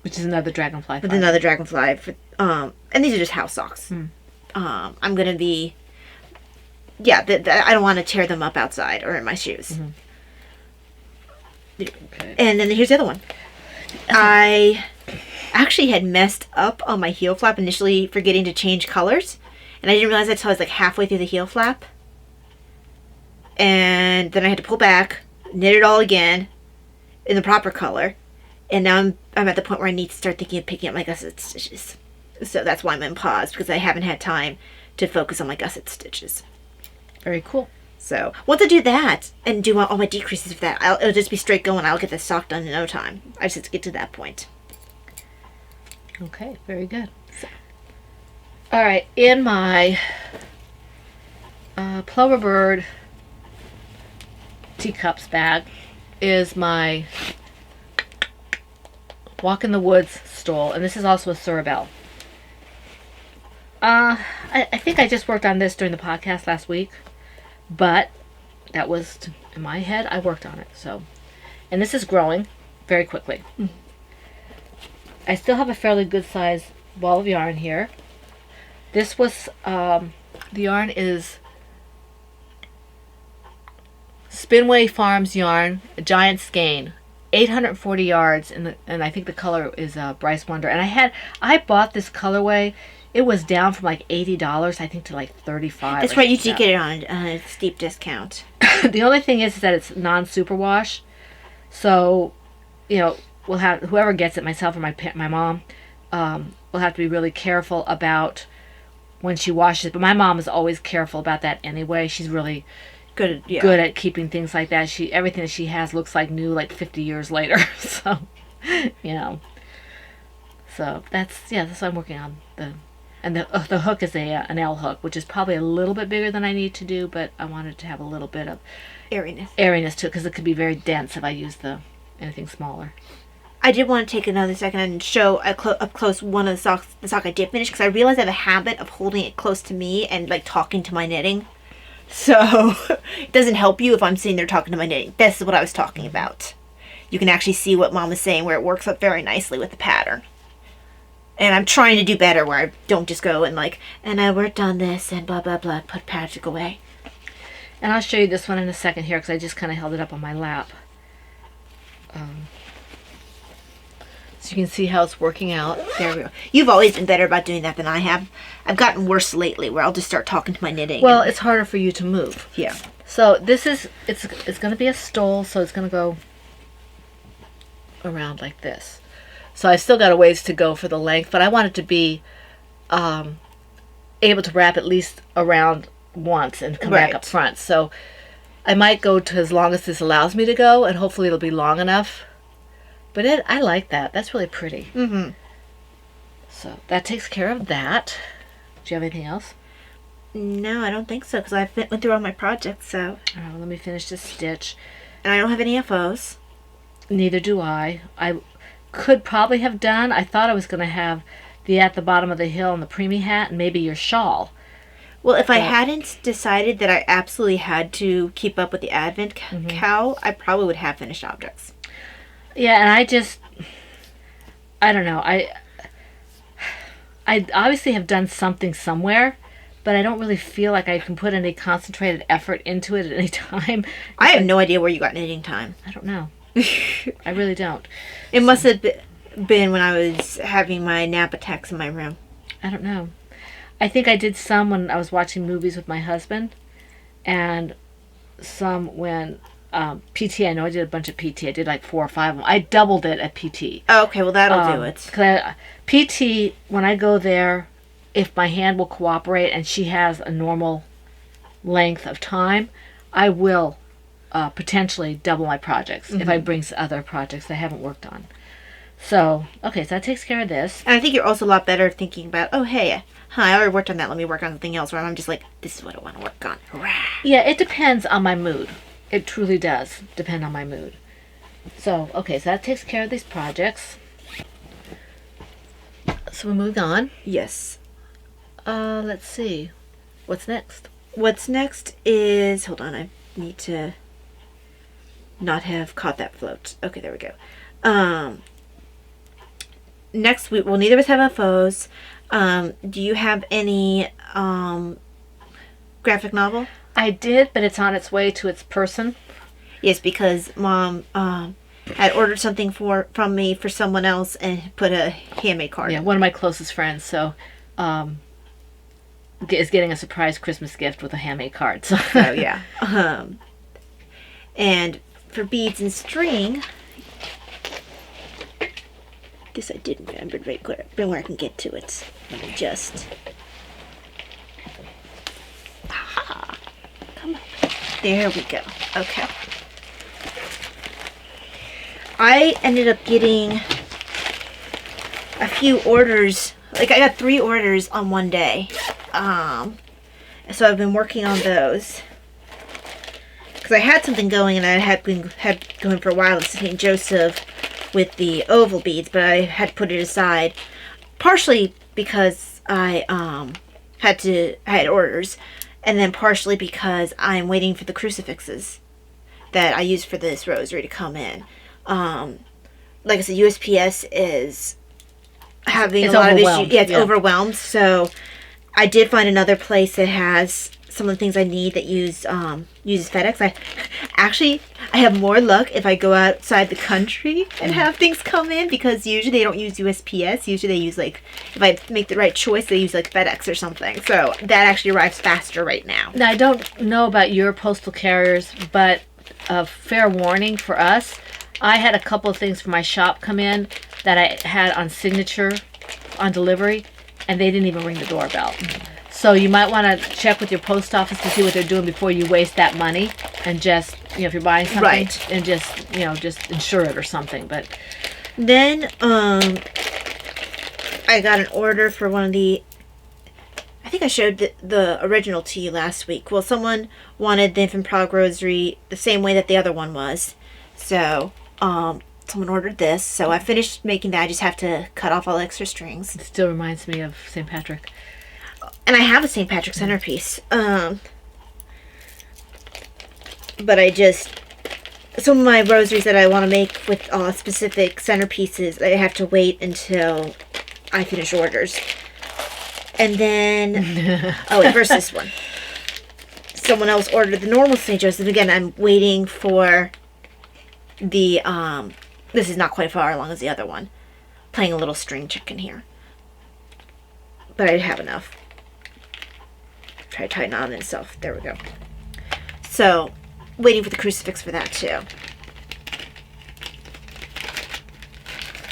Speaker 2: Which is another dragonfly.
Speaker 3: With another dragonfly. And these are just house socks. I'm going to be... Yeah, I don't want to tear them up outside or in my shoes.
Speaker 2: Okay.
Speaker 3: And then here's the other one. I actually had messed up on my heel flap initially, forgetting to change colors. And I didn't realize that until I was like halfway through the heel flap. And then I had to pull back, knit it all again in the proper color. And now I'm at the point where I need to start thinking of picking up my gusset stitches. So that's why I'm in pause, because I haven't had time to focus on my gusset stitches.
Speaker 2: Very cool.
Speaker 3: So once I do that and do all my decreases for that, it'll just be straight going. I'll get this sock done in no time. I just have to get to that point.
Speaker 2: Okay, very good. All right, in my Plover Bird teacups bag is my Walk in the Woods stole, and this is also a Surabel. I think I just worked on this during the podcast last week, but that was, in my head, I worked on it. So, and this is growing very quickly. I still have a fairly good size ball of yarn here. This was, the yarn is Spinway Farms yarn, a giant skein, 840 yards, and I think the color is Bryce Wonder. And I bought this colorway it was down from like $80, I think, to like $35.
Speaker 3: That's right, you did get it on a steep discount.
Speaker 2: The only thing is that it's non-superwash. So, you know, we'll have, whoever gets it, myself or my mom, will have to be really careful about when she washes it. But my mom is always careful about that anyway. She's really
Speaker 3: Good, yeah.
Speaker 2: good at keeping things like that. Everything that she has looks like new, like 50 years later. So, you know. So that's what I'm working on. The hook is an L hook, which is probably a little bit bigger than I need to do, but I wanted to have a little bit of airiness to it, because it could be very dense if I use anything smaller.
Speaker 3: I did want to take another second and show up close one of the sock I did finish, because I realized I have a habit of holding it close to me and like talking to my knitting. So it doesn't help you if I'm sitting there talking to my knitting. This is what I was talking about. You can actually see what Mom was saying, where it works up very nicely with the pattern. And I'm trying to do better, where I don't just go and like, and I worked on this and blah, blah, blah, put project away.
Speaker 2: And I'll show you this one in a second here, because I just kind of held it up on my lap. So you can see how it's working out.
Speaker 3: There we go. You've always been better about doing that than I have. I've gotten worse lately, where I'll just start talking to my knitting.
Speaker 2: Well, it's harder for you to move.
Speaker 3: Yeah.
Speaker 2: So this is, it's going to be a stole, so it's going to go around like this. So I still got a ways to go for the length, but I want it to be able to wrap at least around once and come back up front. So I might go to as long as this allows me to go, and hopefully it'll be long enough. But I like that. That's really pretty.
Speaker 3: Mm-hmm.
Speaker 2: So that takes care of that. Do you have anything else?
Speaker 3: No, I don't think so, because I went through all my projects, so.
Speaker 2: All right, well, let me finish this stitch.
Speaker 3: And I don't have any FOs.
Speaker 2: Neither do I. I could probably have done, I thought I was going to have the At the Bottom of the Hill and the preemie hat and maybe your shawl.
Speaker 3: Well, if I hadn't decided that I absolutely had to keep up with the Advent cow, I probably would have finished objects.
Speaker 2: Yeah, and I don't know. I obviously have done something somewhere, but I don't really feel like I can put any concentrated effort into it at any time.
Speaker 3: I have no idea where you got knitting time.
Speaker 2: I don't know. I really don't.
Speaker 3: It must have been when I was having my nap attacks in my room.
Speaker 2: I don't know. I think I did some when I was watching movies with my husband, and some when PT. I know I did a bunch of PT. I did like 4 or 5 of them. I doubled it at PT.
Speaker 3: Oh, okay, well that'll do it.
Speaker 2: PT, when I go there, if my hand will cooperate and she has a normal length of time, I will potentially double my projects if I bring other projects I haven't worked on. So, okay, so that takes care of this.
Speaker 3: And I think you're also a lot better thinking about, oh, hey, I already worked on that. Let me work on something else. Where I'm just like, this is what I want to work on. Hurrah.
Speaker 2: Yeah, it depends on my mood. It truly does depend on my mood. So, okay, so that takes care of these projects. So we moved on.
Speaker 3: Yes.
Speaker 2: Let's see. What's next?
Speaker 3: What's next is, hold on, I need to not have caught that float. Okay, there we go. Next week, well, neither of us have FOs. Do you have any graphic novel?
Speaker 2: I did, but it's on its way to its person.
Speaker 3: Yes, because Mom had ordered something from me for someone else and put a handmade card.
Speaker 2: Yeah, one of my closest friends, so is getting a surprise Christmas gift with a handmade card. So
Speaker 3: yeah. And for beads and string, this I didn't remember right where I can get to it. Let me just. Aha! Come on. There we go. Okay. I ended up getting a few orders. Like, I got 3 orders on one day. So I've been working on those. Because I had something going, and I had going for a while. It's St. Joseph with the oval beads, but I had put it aside. Partially because I had orders, and then partially because I'm waiting for the crucifixes that I use for this rosary to come in. Like I said, USPS is having a lot of issues. Yeah, it's overwhelmed. So I did find another place that has some of the things I need that uses FedEx. I have more luck if I go outside the country and have things come in, because usually they don't use USPS. Usually they use, like, if I make the right choice, they use like FedEx or something. So that actually arrives faster right now.
Speaker 2: Now, I don't know about your postal carriers, but fair warning for us, I had a couple of things from my shop come in that I had on signature on delivery, and they didn't even ring the doorbell. So you might want to check with your post office to see what they're doing before you waste that money, and just, if you're buying something,
Speaker 3: Right.
Speaker 2: and just insure it or something. But
Speaker 3: Then I got an order for one of the, I think I showed the original to you last week. Well, someone wanted the Infant Prague Rosary the same way that the other one was. So someone ordered this. So I finished making that. I just have to cut off all the extra strings.
Speaker 2: it still reminds me of St. Patrick.
Speaker 3: And I have a St. Patrick centerpiece. But some of my rosaries that I want to make with specific centerpieces, I have to wait until I finish orders. And then, first this one. Someone else ordered the normal St. Joseph. Again, I'm waiting for the, this is not quite far along as the other one. Playing a little string chicken here. But I have enough. Try to tighten on itself. There we go. So, waiting for the crucifix for that too.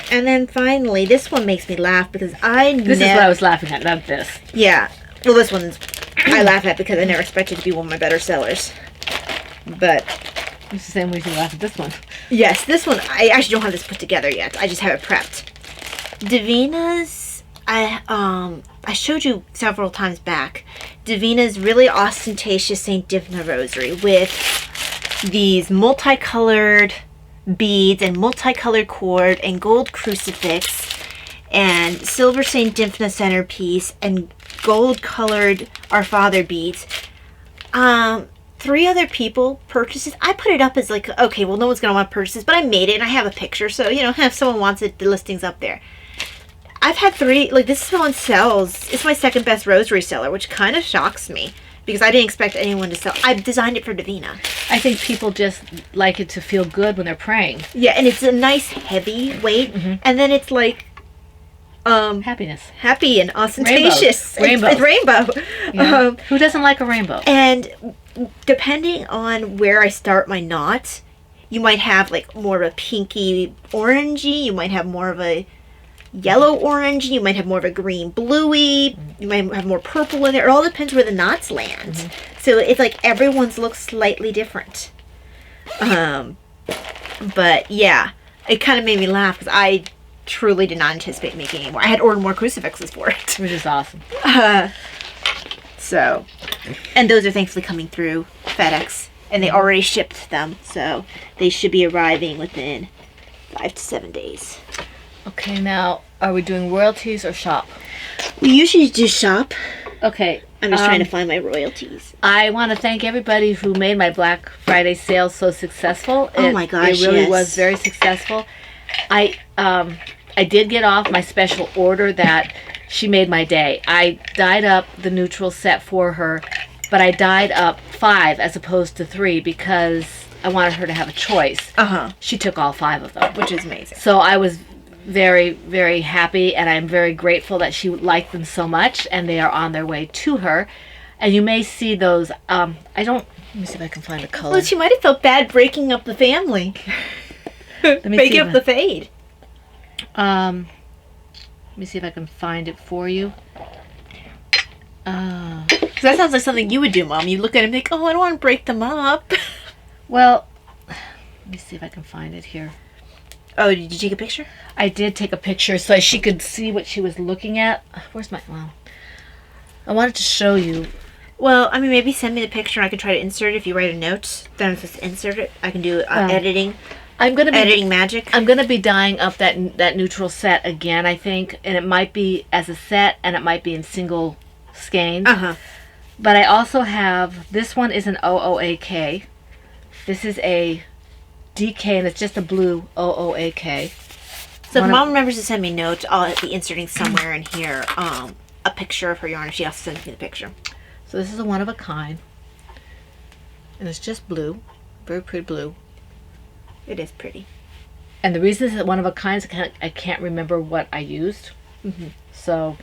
Speaker 3: And then finally, this one makes me laugh because
Speaker 2: This is what I was laughing at, not this.
Speaker 3: Yeah. Well, this one's I laugh at because I never expected it to be one of my better sellers. But
Speaker 2: It's the same reason you laugh at this one.
Speaker 3: yes, this one, I actually don't have this put together yet. I just have it prepped. Davina's, I showed you several times back. Davina's really ostentatious St. Divina Rosary with these multicolored beads and multicolored cord and gold crucifix and silver St. Divina centerpiece and gold colored Our Father beads. 3 other people purchased it. I put it up as like, okay, well, no one's gonna want to purchase this, but I made it and I have a picture, so if someone wants it, the listing's up there. I've had 3, like, this one sells. It's my second best rosary seller, which kind of shocks me because I didn't expect anyone to sell. I designed it for Davina.
Speaker 2: I think people just like it to feel good when they're praying.
Speaker 3: Yeah, and it's a nice heavy weight, and then it's like
Speaker 2: Happiness.
Speaker 3: happy and ostentatious.
Speaker 2: Rainbow.
Speaker 3: It's rainbow.
Speaker 2: Yeah. Who doesn't like a rainbow?
Speaker 3: And depending on where I start my knot, you might have like more of a pinky orangey, you might have more of a yellow orangey, you might have more of a green bluey, you might have more purple in there. It all depends where the knots land. So it's like everyone's looks slightly different. But yeah, it kind of made me laugh because I truly did not anticipate making any more. I had ordered more crucifixes for it.
Speaker 2: Which is awesome.
Speaker 3: So, and those are thankfully coming through FedEx, and they already shipped them, so they should be arriving within 5 to 7 days.
Speaker 2: Okay, now, are we doing royalties or shop?
Speaker 3: We usually do shop.
Speaker 2: Okay.
Speaker 3: I'm just trying to find my royalties.
Speaker 2: I want to thank everybody who made my Black Friday sale so successful.
Speaker 3: Oh my gosh,
Speaker 2: It really
Speaker 3: yes.
Speaker 2: was very successful. I did get off my special order that she made my day. I dyed up the neutral set for her, but I dyed up 5 as opposed to 3 because I wanted her to have a choice. She took all 5 of them.
Speaker 3: Which is amazing.
Speaker 2: So I was very, very happy, and I'm very grateful that she liked them so much, and they are on their way to her. And you may see those. Let me see if I can find a color.
Speaker 3: Well, she might have felt bad breaking up the family.
Speaker 2: Let me
Speaker 3: Breaking
Speaker 2: see
Speaker 3: up
Speaker 2: if
Speaker 3: the fade.
Speaker 2: Let me see if I can find it for you.
Speaker 3: Because that sounds like something you would do, Mom. You look at him and think, oh, I don't want to break them up.
Speaker 2: Well, let me see if I can find it here.
Speaker 3: Oh, did you take a picture?
Speaker 2: I did take a picture so she could see what she was looking at. Where's my... Well, I wanted to show you.
Speaker 3: Well, I mean, maybe send me the picture and I can try to insert it. If you write a note, then I'm supposed to insert it. I can do editing.
Speaker 2: I'm gonna be
Speaker 3: Editing magic.
Speaker 2: I'm gonna be dyeing up that neutral set again, I think, and it might be as a set and it might be in single skeins. But I also have, this one is an OOAK. This is a DK, and it's just a blue OOAK.
Speaker 3: So if Mom remembers to send me a note, I'll be inserting somewhere in here a picture of her yarn if she also sends me the picture.
Speaker 2: So this is a one of a kind. And it's just blue. Very pretty blue.
Speaker 3: It is pretty.
Speaker 2: And the reason it's one of a kind is I can't remember what I used. So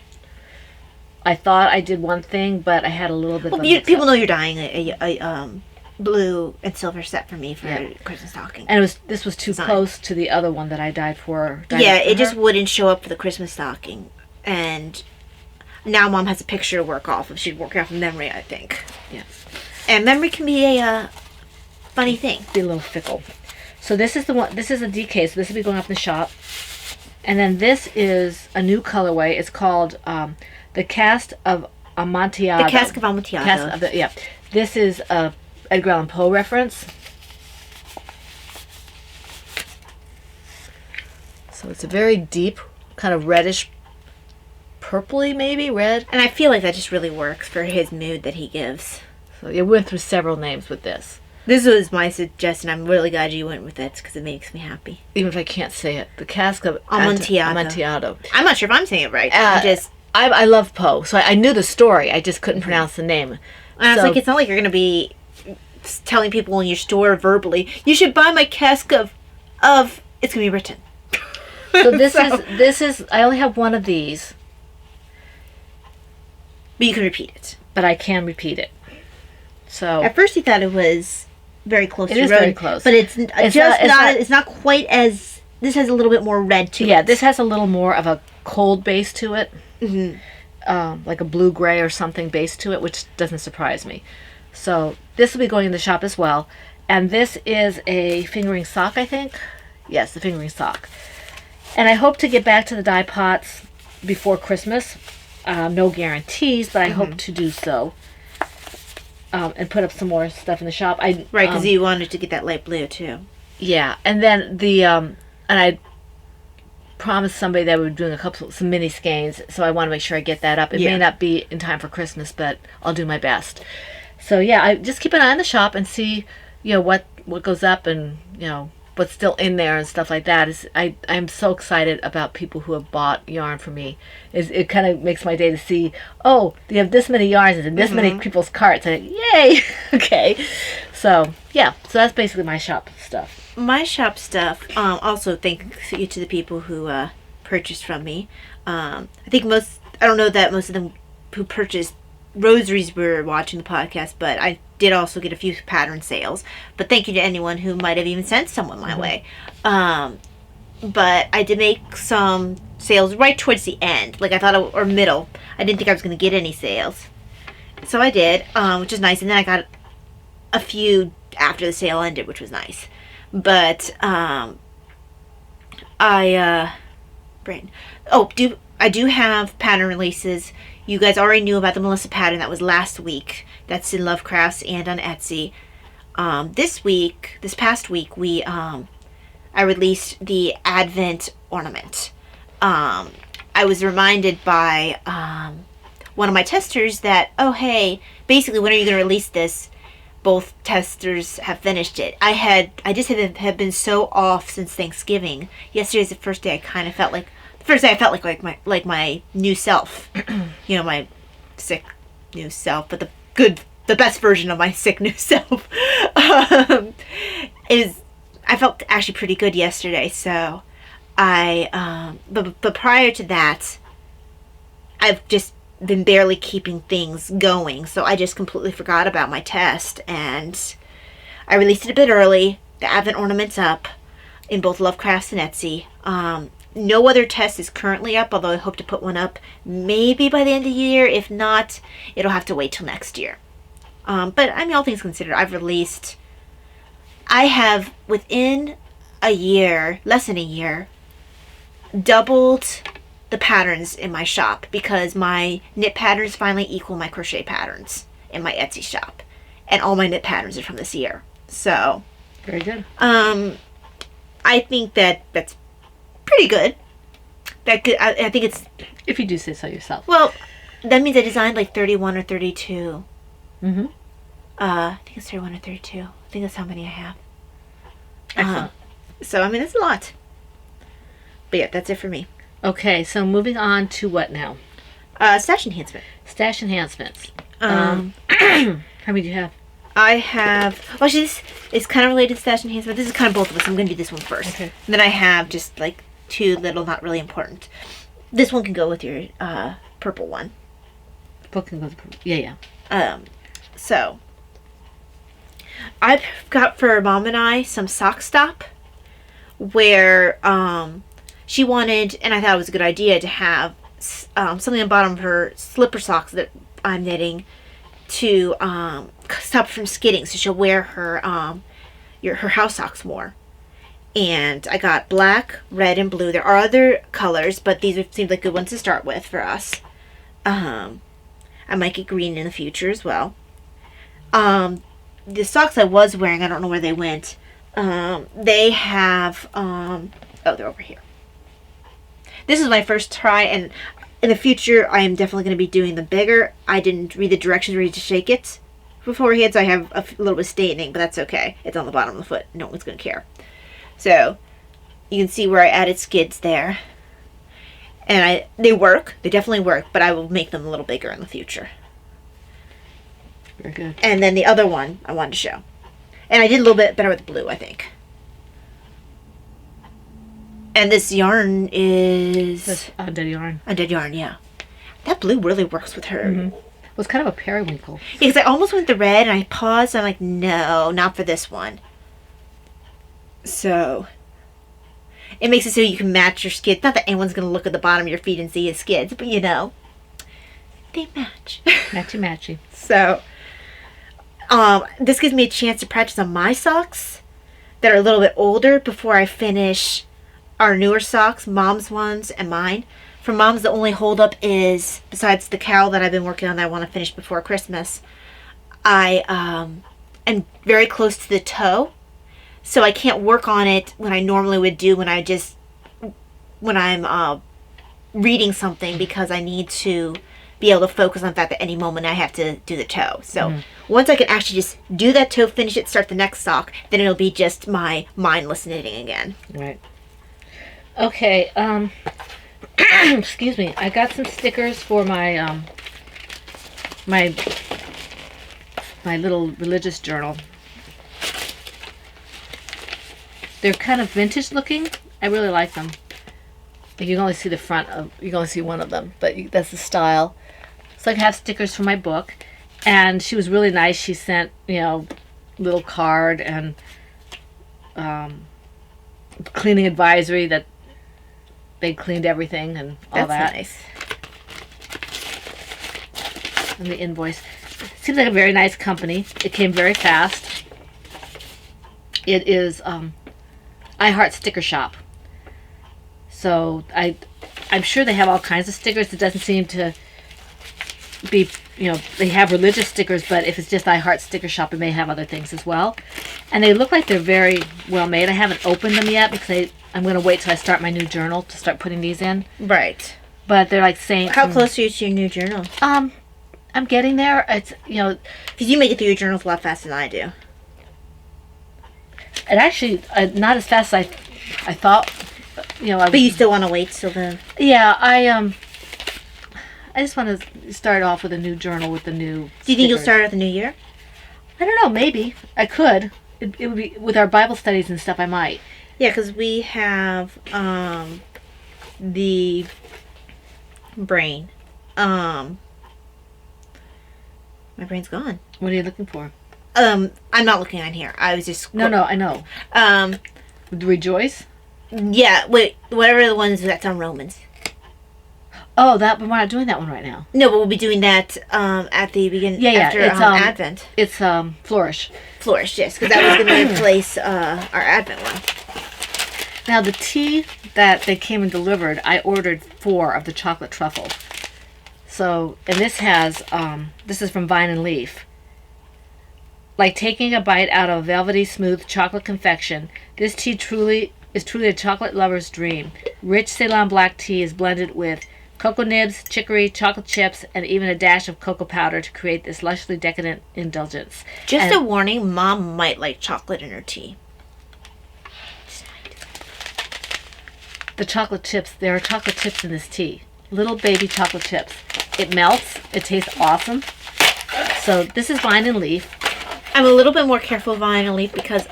Speaker 2: I thought I did one thing, but I had a little bit
Speaker 3: Well,
Speaker 2: of a
Speaker 3: people know you're dyeing a blue and silver set for me for Christmas stocking.
Speaker 2: And this was too
Speaker 3: Design.
Speaker 2: close to the other one that I dyed for.
Speaker 3: It just wouldn't show up for the Christmas stocking. And now Mom has a picture to work off of. She'd work off of memory, I think.
Speaker 2: Yeah.
Speaker 3: And memory can be a funny thing.
Speaker 2: Be a little fickle. So this is the one. This is a DK. So this will be going up in the shop. And then this is a new colorway. It's called the Cast of Amontillado.
Speaker 3: The Cask of Amontillado.
Speaker 2: This is a Edgar Allan Poe reference. So it's a very deep, kind of reddish, purpley maybe, red.
Speaker 3: And I feel like that just really works for his mood that he gives.
Speaker 2: So we went through several names with this.
Speaker 3: This was my suggestion. I'm really glad you went with it because it makes me happy.
Speaker 2: Even if I can't say it. The Cask of
Speaker 3: Amontillado.
Speaker 2: Amontillado.
Speaker 3: I'm not sure if I'm saying it right.
Speaker 2: I love Poe, so I knew the story. I just couldn't pronounce the name.
Speaker 3: And I was like, it's not like you're going to be telling people in your store verbally, you should buy my cask of it's going to be written.
Speaker 2: So this is I only have one of these.
Speaker 3: But you can repeat it.
Speaker 2: But I can repeat it. So
Speaker 3: at first you thought it was very close
Speaker 2: it
Speaker 3: to
Speaker 2: is
Speaker 3: red,
Speaker 2: very close.
Speaker 3: but it's not quite as, this has a little bit more red to it.
Speaker 2: Yeah, this has a little more of a cold base to it. Like a blue-gray or something base to it, which doesn't surprise me. So this will be going in the shop as well. And this is a fingering sock, I think. Yes, the fingering sock. And I hope to get back to the dye pots before Christmas. No guarantees, but I hope to do so. And put up some more stuff in the shop.
Speaker 3: Right, because you wanted to get that light blue too.
Speaker 2: Yeah, and then and I promised somebody that we were doing some mini skeins, so I want to make sure I get that up. It may not be in time for Christmas, but I'll do my best. So yeah, I just keep an eye on the shop and see, what goes up and what's still in there and stuff like that. I'm so excited about people who have bought yarn from me. It kind of makes my day to see, oh, they have this many yarns and this many people's carts. And yay! Okay. So yeah, so that's basically my shop stuff.
Speaker 3: My shop stuff, also thank you to the people who purchased from me. I don't know that most of them who purchased rosaries were watching the podcast, but I did also get a few pattern sales. But thank you to anyone who might have even sent someone my way. But I did make some sales right towards the end, like I thought, or middle. I didn't think I was going to get any sales. So I did, which is nice. And then I got a few after the sale ended, which was nice. But I do have pattern releases. You guys already knew about the Melissa pattern that was last week. That's in Lovecrafts and on Etsy. This past week, I released the Advent ornament. I was reminded by one of my testers that, oh hey, basically when are you going to release this? Both testers have finished it. I just have been so off since Thanksgiving. Yesterday's the first day I kind of felt like my new self. My sick new self, but the best version of my sick new self. I felt actually pretty good yesterday, so but prior to that, I've just been barely keeping things going, so I just completely forgot about my test, and I released it a bit early. The Advent ornament's up in both Lovecrafts and Etsy. No other test is currently up, although I hope to put one up maybe by the end of the year. If not, it'll have to wait till next year. But I mean, all things considered, I have within a year, less than a year, doubled the patterns in my shop because my knit patterns finally equal my crochet patterns in my Etsy shop, and all my knit patterns are from this year. So
Speaker 2: very good.
Speaker 3: I think that's pretty good. I think it's,
Speaker 2: if you do say so yourself.
Speaker 3: Well, that means I designed like 31 or 32. I think it's 31 or 32. I think that's how many I have.
Speaker 2: Excellent.
Speaker 3: So I mean, that's a lot. But yeah, that's it for me.
Speaker 2: Okay, so moving on to what now?
Speaker 3: Stash enhancement.
Speaker 2: Stash enhancements. How many do you have?
Speaker 3: I have, well, actually, this is kind of related to Stash and Hands, but this is kind of both of us. I'm going to do this one first.
Speaker 2: Okay.
Speaker 3: And then I have just like 2 little, not really important. This one can go with your purple one.
Speaker 2: Book can go. Yeah.
Speaker 3: So I've got for Mom and I some sock stop where she wanted, and I thought it was a good idea to have something on the bottom of her slipper socks that I'm knitting to stop from skidding, so she'll wear her her house socks more. And I got black, red, and blue. There are other colors, but these seem like good ones to start with for us. I might get green in the future as well. The socks I was wearing, I don't know where they went. They have, oh, they're over here. This is my first try, and in the future, I am definitely going to be doing them bigger. I didn't read the directions ready to shake it beforehand, so I have a little bit of staining, but that's okay. It's on the bottom of the foot. No one's going to care. So, you can see where I added skids there. And they work. They definitely work, but I will make them a little bigger in the future.
Speaker 2: Very good.
Speaker 3: And then the other one I wanted to show. And I did a little bit better with the blue, I think. And this yarn is...
Speaker 2: That's Undead Yarn.
Speaker 3: Undead Yarn, yeah. That blue really works with her.
Speaker 2: Mm-hmm. Well, it's kind of a periwinkle.
Speaker 3: Yeah, because I almost went the red, and I paused, and I'm like, no, not for this one. So... it makes it so you can match your skids. Not that anyone's going to look at the bottom of your feet and see his skids, but you know, they match.
Speaker 2: Matchy matchy.
Speaker 3: So, this gives me a chance to practice on my socks that are a little bit older before I finish our newer socks, Mom's ones and mine. For Mom's, the only holdup is, besides the cowl that I've been working on that I want to finish before Christmas, I am very close to the toe. So I can't work on it when I normally would do when I'm reading something, because I need to be able to focus on the fact that any moment I have to do the toe. So once I can actually just do that toe, finish it, start the next sock, then it'll be just my mindless knitting again.
Speaker 2: Right. Okay. Excuse me. I got some stickers for my my little religious journal. They're kind of vintage looking. I really like them. You can only see the front of, you can only see one of them, but that's the style. So I have stickers for my book, and she was really nice. She sent, little card and cleaning advisory that they cleaned everything and all that.
Speaker 3: That's nice.
Speaker 2: And the invoice. Seems like a very nice company. It came very fast. It is I Heart Sticker Shop. So I'm sure they have all kinds of stickers. It doesn't seem to be, they have religious stickers, but if it's just I Heart Sticker Shop, it may have other things as well. And they look like they're very well made. I haven't opened them yet because I'm going to wait till I start my new journal to start putting these in.
Speaker 3: Right.
Speaker 2: But they're like saints.
Speaker 3: How close are you to your new journal?
Speaker 2: I'm getting there. It's,
Speaker 3: because you make it through your journals a lot faster than I do.
Speaker 2: it actually not as fast as I thought.
Speaker 3: But you still want to wait till the...
Speaker 2: Yeah, I just want to start off with a new journal with the new
Speaker 3: Do you think you'll
Speaker 2: stickers.
Speaker 3: start at the new year?
Speaker 2: I don't know, maybe. I could. It would be, with our Bible studies and stuff, I might.
Speaker 3: Yeah, because we have the brain. My brain's gone.
Speaker 2: What are you looking for?
Speaker 3: I'm not looking on here. I was just...
Speaker 2: No, I know. Rejoice?
Speaker 3: Yeah, wait, whatever the ones that's on Romans.
Speaker 2: Oh, but we're not doing that one right now.
Speaker 3: No, but we'll be doing that at the beginning, after
Speaker 2: it's,
Speaker 3: Advent.
Speaker 2: It's Flourish.
Speaker 3: Flourish, yes, because that was going to replace our Advent one.
Speaker 2: Now, the tea that they came and delivered, I ordered 4 of the chocolate truffle. So, and this has, this is from Vine and Leaf. Like taking a bite out of velvety smooth chocolate confection, this tea is truly a chocolate lover's dream. Rich Ceylon black tea is blended with cocoa nibs, chicory, chocolate chips, and even a dash of cocoa powder to create this lushly decadent indulgence.
Speaker 3: Just a warning, Mom might like chocolate in her tea.
Speaker 2: The chocolate chips, there are chocolate chips in this tea. Little baby chocolate chips. It melts. It tastes awesome. So this is Vine and Leaf.
Speaker 3: I'm a little bit more careful of Vine and Leaf because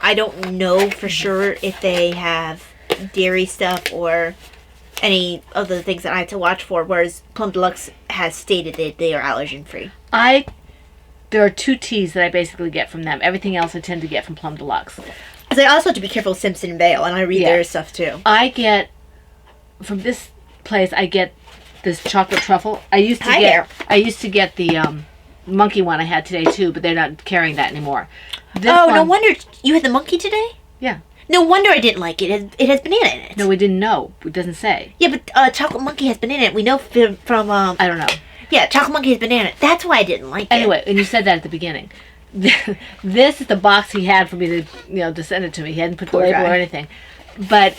Speaker 3: I don't know for sure if they have dairy stuff or any of the things that I have to watch for, whereas Plum Deluxe has stated that they are allergen free.
Speaker 2: There are 2 teas that I basically get from them. Everything else I tend to get from Plum Deluxe.
Speaker 3: So I also have to be careful with Simpson and Vale, and I read their stuff too.
Speaker 2: I get, from this place, I get this chocolate truffle. I used to get the monkey one I had today too, but they're not carrying that anymore.
Speaker 3: No wonder you had the monkey today?
Speaker 2: Yeah.
Speaker 3: No wonder I didn't like it. It has banana in it.
Speaker 2: No, we didn't know. It doesn't say.
Speaker 3: Yeah, but Chocolate Monkey has banana in it. We know from
Speaker 2: I don't know.
Speaker 3: Yeah, Chocolate Monkey has banana. That's why I didn't like it.
Speaker 2: Anyway, and you said that at the beginning. This is the box he had for me to send it to me. He hadn't put the label or anything. But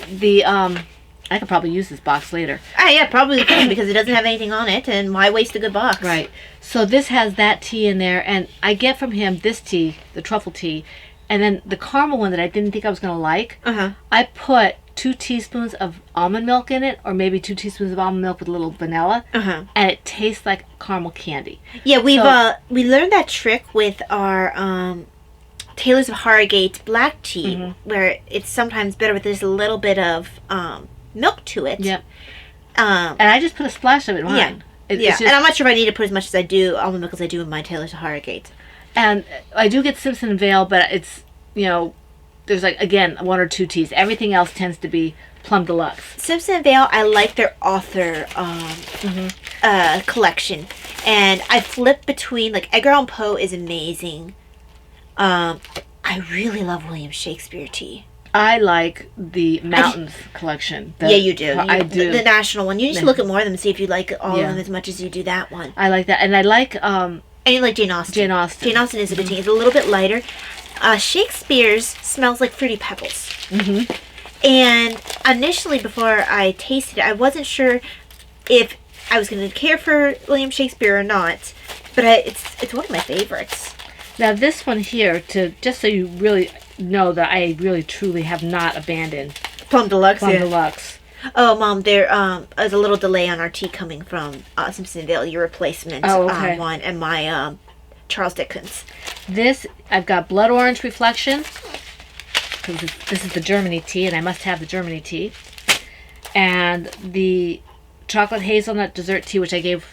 Speaker 2: I could probably use this box later.
Speaker 3: Yeah, probably can because it doesn't have anything on it, and why waste a good box?
Speaker 2: Right. So this has that tea in there, and I get from him this tea, the truffle tea, and then the caramel one that I didn't think I was going to like. I put 2 teaspoons of almond milk in it, or maybe 2 teaspoons of almond milk with a little vanilla, and it tastes like caramel candy.
Speaker 3: Yeah, we learned that trick with our Taylor's of Harrogate black tea, where it's sometimes better with just a little bit of milk to it.
Speaker 2: Yep. And I just put a splash of it in mine.
Speaker 3: Yeah.
Speaker 2: It's
Speaker 3: and I'm not sure if I need to put as much as I do almond milk as I do in my Taylor's of Harrogate.
Speaker 2: And I do get Simpson and Vale, but it's, there's like, again, 1 or 2 teas. Everything else tends to be Plum Deluxe.
Speaker 3: Simpson and Vale, I like their author collection. And I flip between, like, Edgar Allan Poe is amazing. I really love William Shakespeare tea.
Speaker 2: I like the Mountains collection.
Speaker 3: You do.
Speaker 2: I do.
Speaker 3: The national one. You need to look at more of them and see if you like all of them as much as you do that one.
Speaker 2: I like that. And I like...
Speaker 3: and you like Jane Austen.
Speaker 2: Jane Austen.
Speaker 3: Jane Austen is a good tea. It's a little bit lighter. Shakespeare's smells like Fruity Pebbles. And initially, before I tasted it, I wasn't sure if I was going to care for William Shakespeare or not. But it's one of my favorites.
Speaker 2: Now this one here, just so you really know that I really truly have not abandoned
Speaker 3: Plum Deluxe.
Speaker 2: Deluxe.
Speaker 3: Oh, Mom, there's a little delay on our tea coming from Simpson Vale, your replacement one, and my Charles Dickens.
Speaker 2: This, I've got Blood Orange Reflection, because this is the Germany tea, and I must have the Germany tea. And the Chocolate Hazelnut Dessert Tea, which I gave,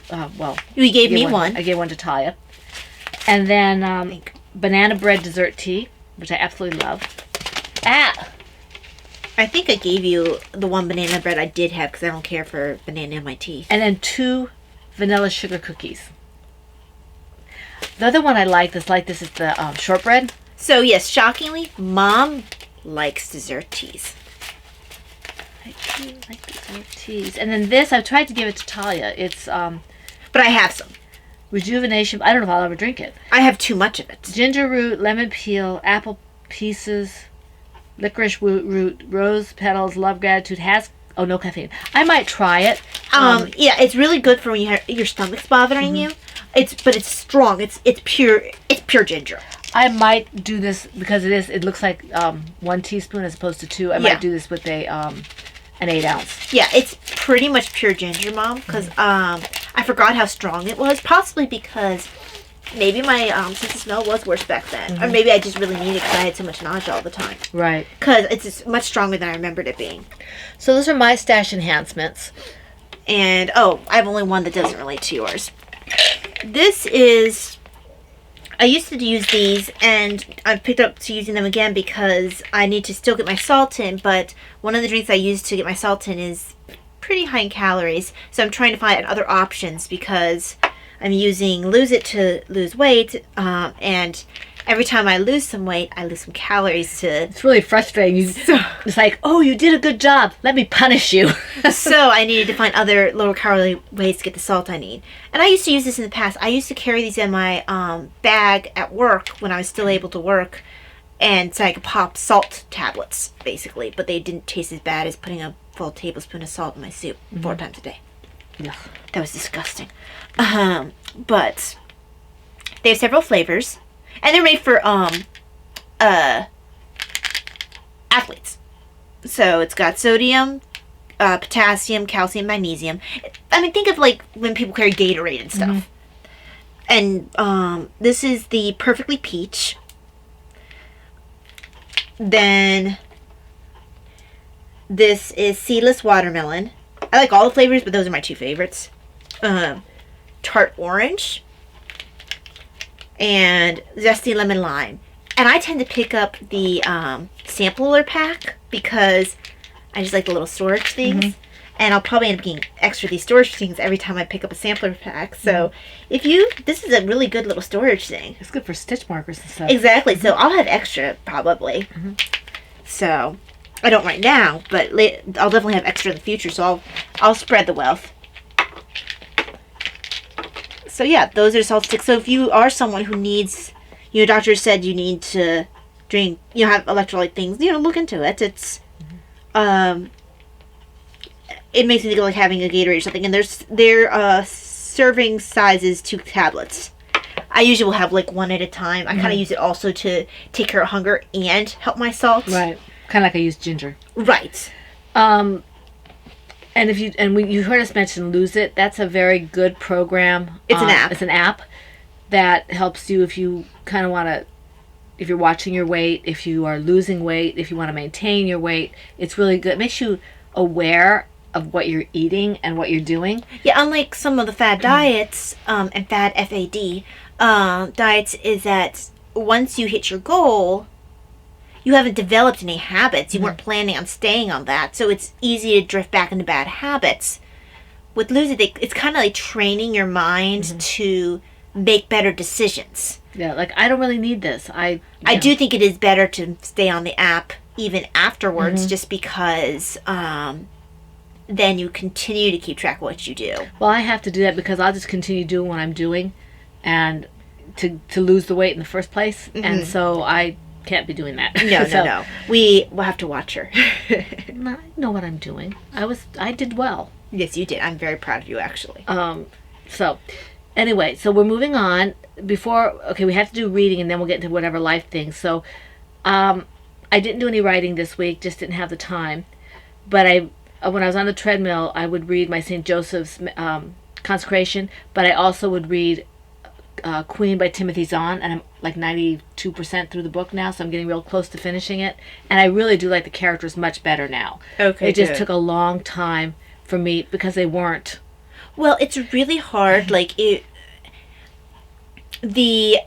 Speaker 3: You gave me one.
Speaker 2: I gave one to Talia. And then Banana Bread Dessert Tea, which I absolutely love.
Speaker 3: I think I gave you the one banana bread I did have because I don't care for banana in my tea.
Speaker 2: And then 2 vanilla sugar cookies. The other one I like this is the shortbread.
Speaker 3: So yes, shockingly, Mom likes dessert teas.
Speaker 2: I do like dessert teas. And then this, I've tried to give it to Talia. It's
Speaker 3: but I have some.
Speaker 2: Rejuvenation. I don't know if I'll ever drink it.
Speaker 3: I have too much of it.
Speaker 2: Ginger root, lemon peel, apple pieces, licorice root, rose petals, love gratitude, no caffeine. I might try it.
Speaker 3: Yeah, it's really good for when your stomach's bothering you. But it's strong. It's pure ginger.
Speaker 2: I might do this because it looks like 1 teaspoon as opposed to 2. I might do this with an 8 ounce.
Speaker 3: Yeah, it's pretty much pure ginger, Mom, because I forgot how strong it was, possibly because maybe my sense of smell was worse back then. Or maybe I just really needed it because I had so much nausea all the time.
Speaker 2: Right.
Speaker 3: Because it's much stronger than I remembered it being.
Speaker 2: So those are my stash enhancements.
Speaker 3: And, I have only one that doesn't relate to yours. This is... I used to use these, and I've picked up to using them again because I need to still get my salt in, but one of the drinks I use to get my salt in is pretty high in calories, so I'm trying to find other options because I'm using Lose It to lose weight, and every time I lose some weight, I lose some calories to...
Speaker 2: It's really frustrating. It's like, you did a good job. Let me punish you.
Speaker 3: So I needed to find other lower calorie ways to get the salt I need. And I used to use this in the past. I used to carry these in my bag at work when I was still able to work, and so I could pop salt tablets, basically. But they didn't taste as bad as putting a full tablespoon of salt in my soup 4 times a day.
Speaker 2: Yeah.
Speaker 3: That was disgusting. But they have several flavors. And they're made for athletes. So it's got sodium, potassium, calcium, magnesium. I mean, think of like when people carry Gatorade and stuff. And this is the Perfectly Peach. Then this is Seedless Watermelon. I like all the flavors, but those are my 2 favorites. Tart Orange and Zesty Lemon Lime. And I tend to pick up the sampler pack because I just like the little storage things. And I'll probably end up getting extra these storage things every time I pick up a sampler pack. So this is a really good little storage thing.
Speaker 2: It's good for stitch markers and stuff.
Speaker 3: Exactly. So I'll have extra probably. So I don't right now, but I'll definitely have extra in the future. So I'll spread the wealth. So yeah, those are salt sticks. So if you are someone who needs, doctor said you need to drink, have electrolyte things, look into it. It's, it makes me think of like having a Gatorade or something. And their serving size is 2 tablets. I usually will have like 1 at a time. I kind of use it also to take care of hunger and help my salt.
Speaker 2: Right. Kind of like I use ginger.
Speaker 3: Right.
Speaker 2: And you heard us mention Lose It. That's a very good program.
Speaker 3: It's an app.
Speaker 2: It's an app that helps you if you kind of want to, if you're watching your weight, if you are losing weight, if you want to maintain your weight. It's really good. It makes you aware of what you're eating and what you're doing.
Speaker 3: Yeah, unlike some of the fad diets, and fad FAD diets, is that once you hit your goal, you haven't developed any habits. You weren't planning on staying on that. So it's easy to drift back into bad habits. With Lose It, it's kind of like training your mind to make better decisions.
Speaker 2: Yeah, like I don't really need this. I
Speaker 3: do think it is better to stay on the app even afterwards, just because then you continue to keep track of what you do.
Speaker 2: Well, I have to do that because I'll just continue doing what I'm doing and to lose the weight in the first place. And so I can't be doing that.
Speaker 3: No. We will have to watch her.
Speaker 2: I know what I'm doing. I did well.
Speaker 3: Yes, you did. I'm very proud of you, actually.
Speaker 2: So anyway, so we're moving on. We have to do reading and then we'll get into whatever life things. So I didn't do any writing this week, just didn't have the time. But when I was on the treadmill, I would read my St. Joseph's Consecration, but I also would read Queen by Timothy Zahn, and I'm like 92% through the book now, so I'm getting real close to finishing it. And I really do like the characters much better now.
Speaker 3: Okay,
Speaker 2: it just took a long time for me because they weren't.
Speaker 3: Well, it's really hard. Like the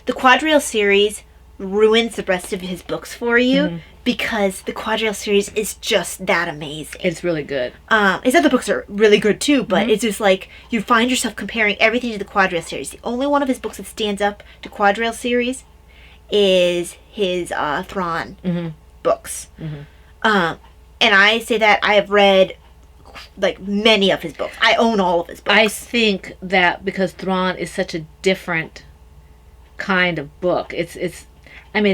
Speaker 3: Quadrille series ruins the rest of his books for you because the Quadrille series is just that amazing.
Speaker 2: It's really good.
Speaker 3: His other books are really good too, but it's just like you find yourself comparing everything to the Quadrille series. The only one of his books that stands up to Quadrille series is his Thrawn books. And I say that I have read like many of his books. I own all of his books.
Speaker 2: I think that because Thrawn is such a different kind of book. It's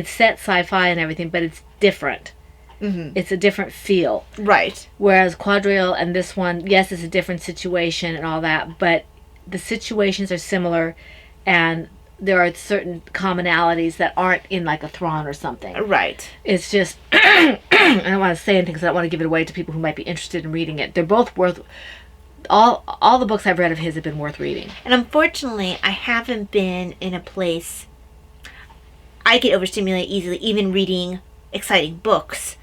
Speaker 2: set sci-fi and everything, but it's different. It's a different feel.
Speaker 3: Right.
Speaker 2: Whereas Quadrille and this one, yes, it's a different situation and all that, but the situations are similar and there are certain commonalities that aren't in like a Thrawn or something.
Speaker 3: Right.
Speaker 2: It's just, I don't want to say anything because I don't want to give it away to people who might be interested in reading it. They're both worth, all the books I've read of his have been worth reading.
Speaker 3: And unfortunately, I haven't been in a place, I get overstimulated easily, even reading exciting books.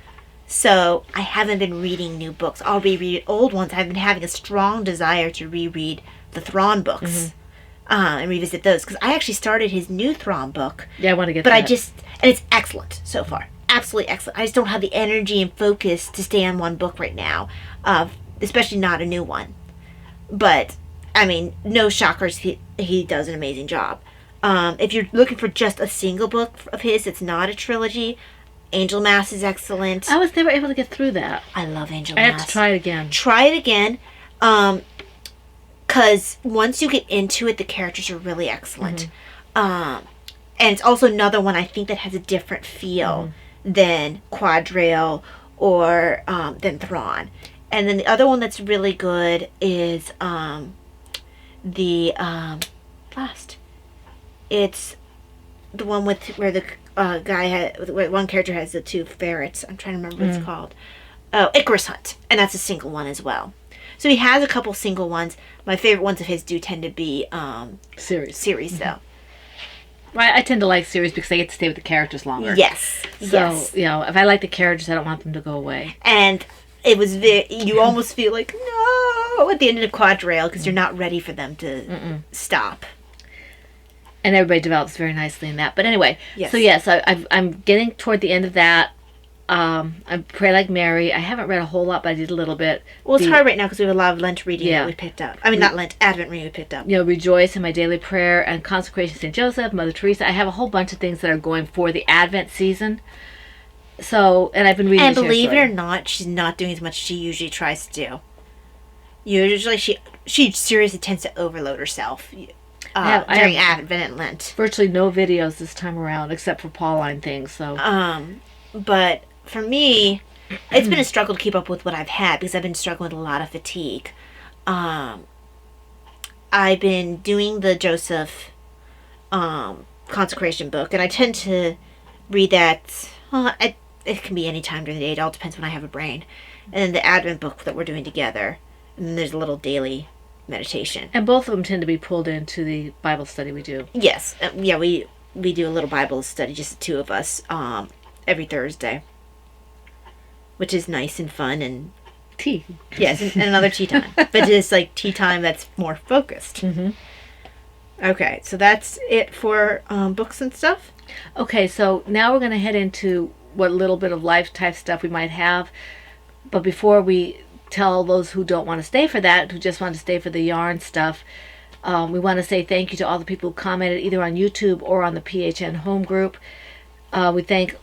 Speaker 3: So I haven't been reading new books. I'll reread old ones. I've been having a strong desire to reread the Thrawn books. And revisit those, because I actually started his new Thrawn book.
Speaker 2: Yeah, I want to get
Speaker 3: but
Speaker 2: that.
Speaker 3: And it's excellent so far. Absolutely excellent. I just don't have the energy and focus to stay on one book right now, especially not a new one. But, I mean, no shockers, he does an amazing job. If you're looking for just a single book of his that's not a trilogy, Angel Mass is excellent.
Speaker 2: I was never able to get through that.
Speaker 3: I love Angel
Speaker 2: I
Speaker 3: Mass.
Speaker 2: have to try it again.
Speaker 3: Try it again. Because once you get into it, the characters are really excellent. And it's also another one I think that has a different feel than Quadrille or than Thrawn. And then the other one that's really good is the last. It's the one where the where one character has the 2 ferrets. I'm trying to remember what it's called. Oh, Icarus Hunt, and that's a single one as well. So he has a couple single ones. My favorite ones of his do tend to be
Speaker 2: Series.
Speaker 3: though.
Speaker 2: Right, I tend to like series because I get to stay with the characters longer.
Speaker 3: Yes.
Speaker 2: So,
Speaker 3: yes.
Speaker 2: if I like the characters, I don't want them to go away.
Speaker 3: And it was you almost feel like, no, at the end of the quadrille because you're not ready for them to stop.
Speaker 2: And everybody develops very nicely in that. But anyway,
Speaker 3: Yes.
Speaker 2: so yes, I'm getting toward the end of that. I Pray Like Mary. I haven't read a whole lot, but I did a little bit.
Speaker 3: Well, it's hard right now because we have a lot of Lent reading
Speaker 2: Yeah.
Speaker 3: that we picked up. I mean, not Lent, Advent reading we picked up.
Speaker 2: Rejoice in My Daily Prayer and Consecration St. Joseph, Mother Teresa. I have a whole bunch of things that are going for the Advent season. So, and I've been reading.
Speaker 3: And
Speaker 2: the share
Speaker 3: believe it
Speaker 2: story.
Speaker 3: or not, she's not doing as much as she usually tries to do. Usually, she seriously tends to overload herself
Speaker 2: I
Speaker 3: during
Speaker 2: have
Speaker 3: Advent and Lent.
Speaker 2: virtually no videos this time around, except for Pauline things. So,
Speaker 3: But for me, it's been a struggle to keep up with what I've had because I've been struggling with a lot of fatigue. I've been doing the Joseph consecration book, and I tend to read that. It can be any time during the day. It all depends when I have a brain. And then the Advent book that we're doing together, and then there's a little daily meditation.
Speaker 2: and both of them tend to be pulled into the Bible study we do.
Speaker 3: Yes, we do a little Bible study, just the two of us, every Thursday, which is nice and fun and
Speaker 2: Tea.
Speaker 3: yes, and another tea time, but it's like tea time that's more focused.
Speaker 2: Mm-hmm.
Speaker 3: Okay, so that's it for books and stuff.
Speaker 2: Okay, so now we're going to head into what little bit of life type stuff we might have. But before we tell those who don't want to stay for that, who just want to stay for the yarn stuff, we want to say thank you to all the people who commented either on YouTube or on the PHN home group. We thank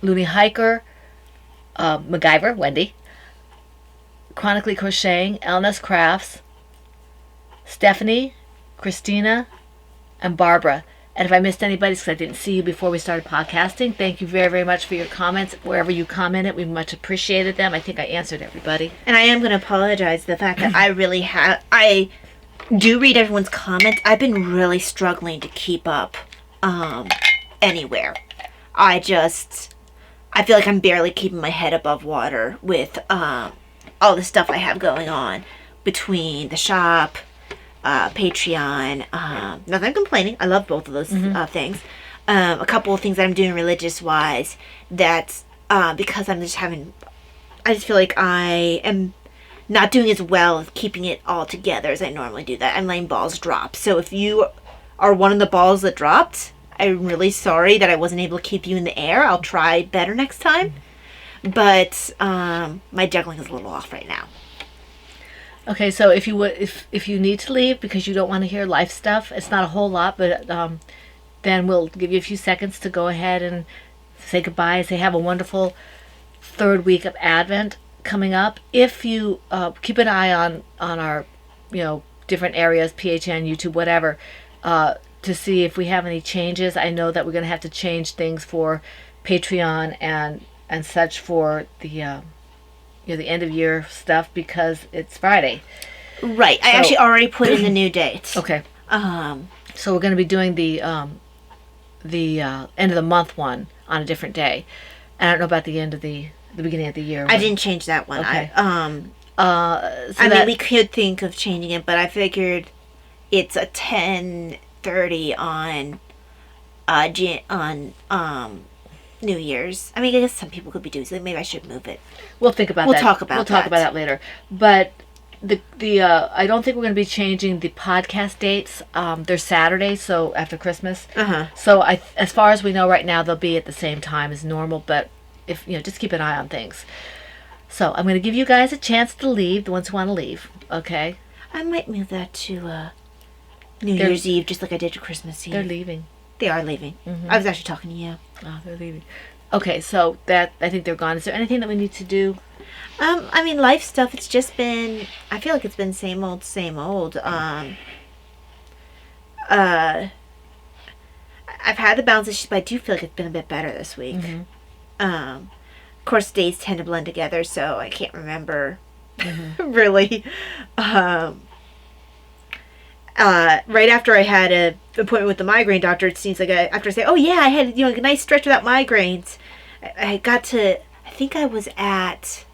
Speaker 2: Looney Hiker, MacGyver, Wendy, Chronically Crocheting, Elness Crafts, Stephanie, Christina, and Barbara. And if I missed anybody, because I didn't see you before we started podcasting, thank you very, very much for your comments. Wherever you commented, we much appreciated them. I think I answered everybody.
Speaker 3: And I am going to apologize the fact that I do read everyone's comments. I've been really struggling to keep up anywhere. I feel like I'm barely keeping my head above water with all the stuff I have going on between the shop, Patreon. Not that I'm complaining. I love both of those things. A couple of things that I'm doing religious wise that's because I just feel like I am not doing as well as keeping it all together as I normally do. That I'm letting balls drop. So if you are one of the balls that dropped, I'm really sorry that I wasn't able to keep you in the air. I'll try better next time. But my juggling is a little off right now.
Speaker 2: Okay, so if you need to leave because you don't want to hear life stuff, it's not a whole lot, but then we'll give you a few seconds to go ahead and say goodbye and say have a wonderful third week of Advent coming up. If you keep an eye on our different areas, PHN, YouTube, whatever, to see if we have any changes. I know that we're going to have to change things for Patreon and such for the the end of year stuff because it's Friday.
Speaker 3: Right. I actually already put in the new dates.
Speaker 2: Okay. So we're going to be doing the end of the month one on a different day. I don't know about the end of the beginning of the year.
Speaker 3: I didn't change that one.
Speaker 2: Okay.
Speaker 3: We could think of changing it, but I figured it's a 10:30 on New Year's. I mean, I guess some people could be doing something. Maybe I should move it.
Speaker 2: We'll think about that.
Speaker 3: We'll talk about
Speaker 2: that later. But the I don't think we're going to be changing the podcast dates. They're Saturdays, so after Christmas. So as far as we know right now, they'll be at the same time as normal. But if just keep an eye on things. So I'm going to give you guys a chance to leave. The ones who want to leave, okay?
Speaker 3: I might move that to New Year's Eve, just like I did to Christmas Eve.
Speaker 2: They're leaving.
Speaker 3: They are leaving. I was actually talking to you.
Speaker 2: Oh, they're leaving. Okay, so I think they're gone. Is there anything that we need to do?
Speaker 3: I mean, life stuff, it's just been, I feel like it's been same old, same old. I've had the bounces, but I do feel like it's been a bit better this week. Of course, days tend to blend together, so I can't remember really. Right after I had an appointment with the migraine doctor, it seems like after I say, oh yeah, I had a nice stretch without migraines, I got to, I think I was at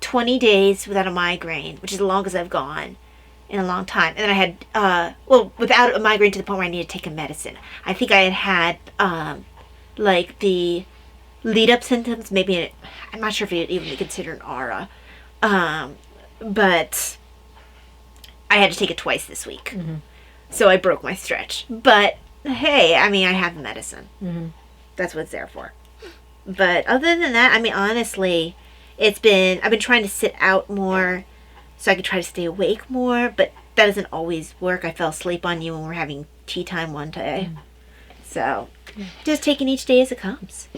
Speaker 3: 20 days without a migraine, which is the longest I've gone in a long time. And then I had, without a migraine to the point where I needed to take a medicine. I think I had like the lead-up symptoms. Maybe I'm not sure if it even be considered an aura, but I had to take it twice this week, so I broke my stretch. But hey, I mean, I have the medicine. That's what it's there for. But other than that, I mean, honestly, I've been trying to sit out more so I could try to stay awake more, but that doesn't always work. I fell asleep on you when we were having tea time one day. So, just taking each day as it comes.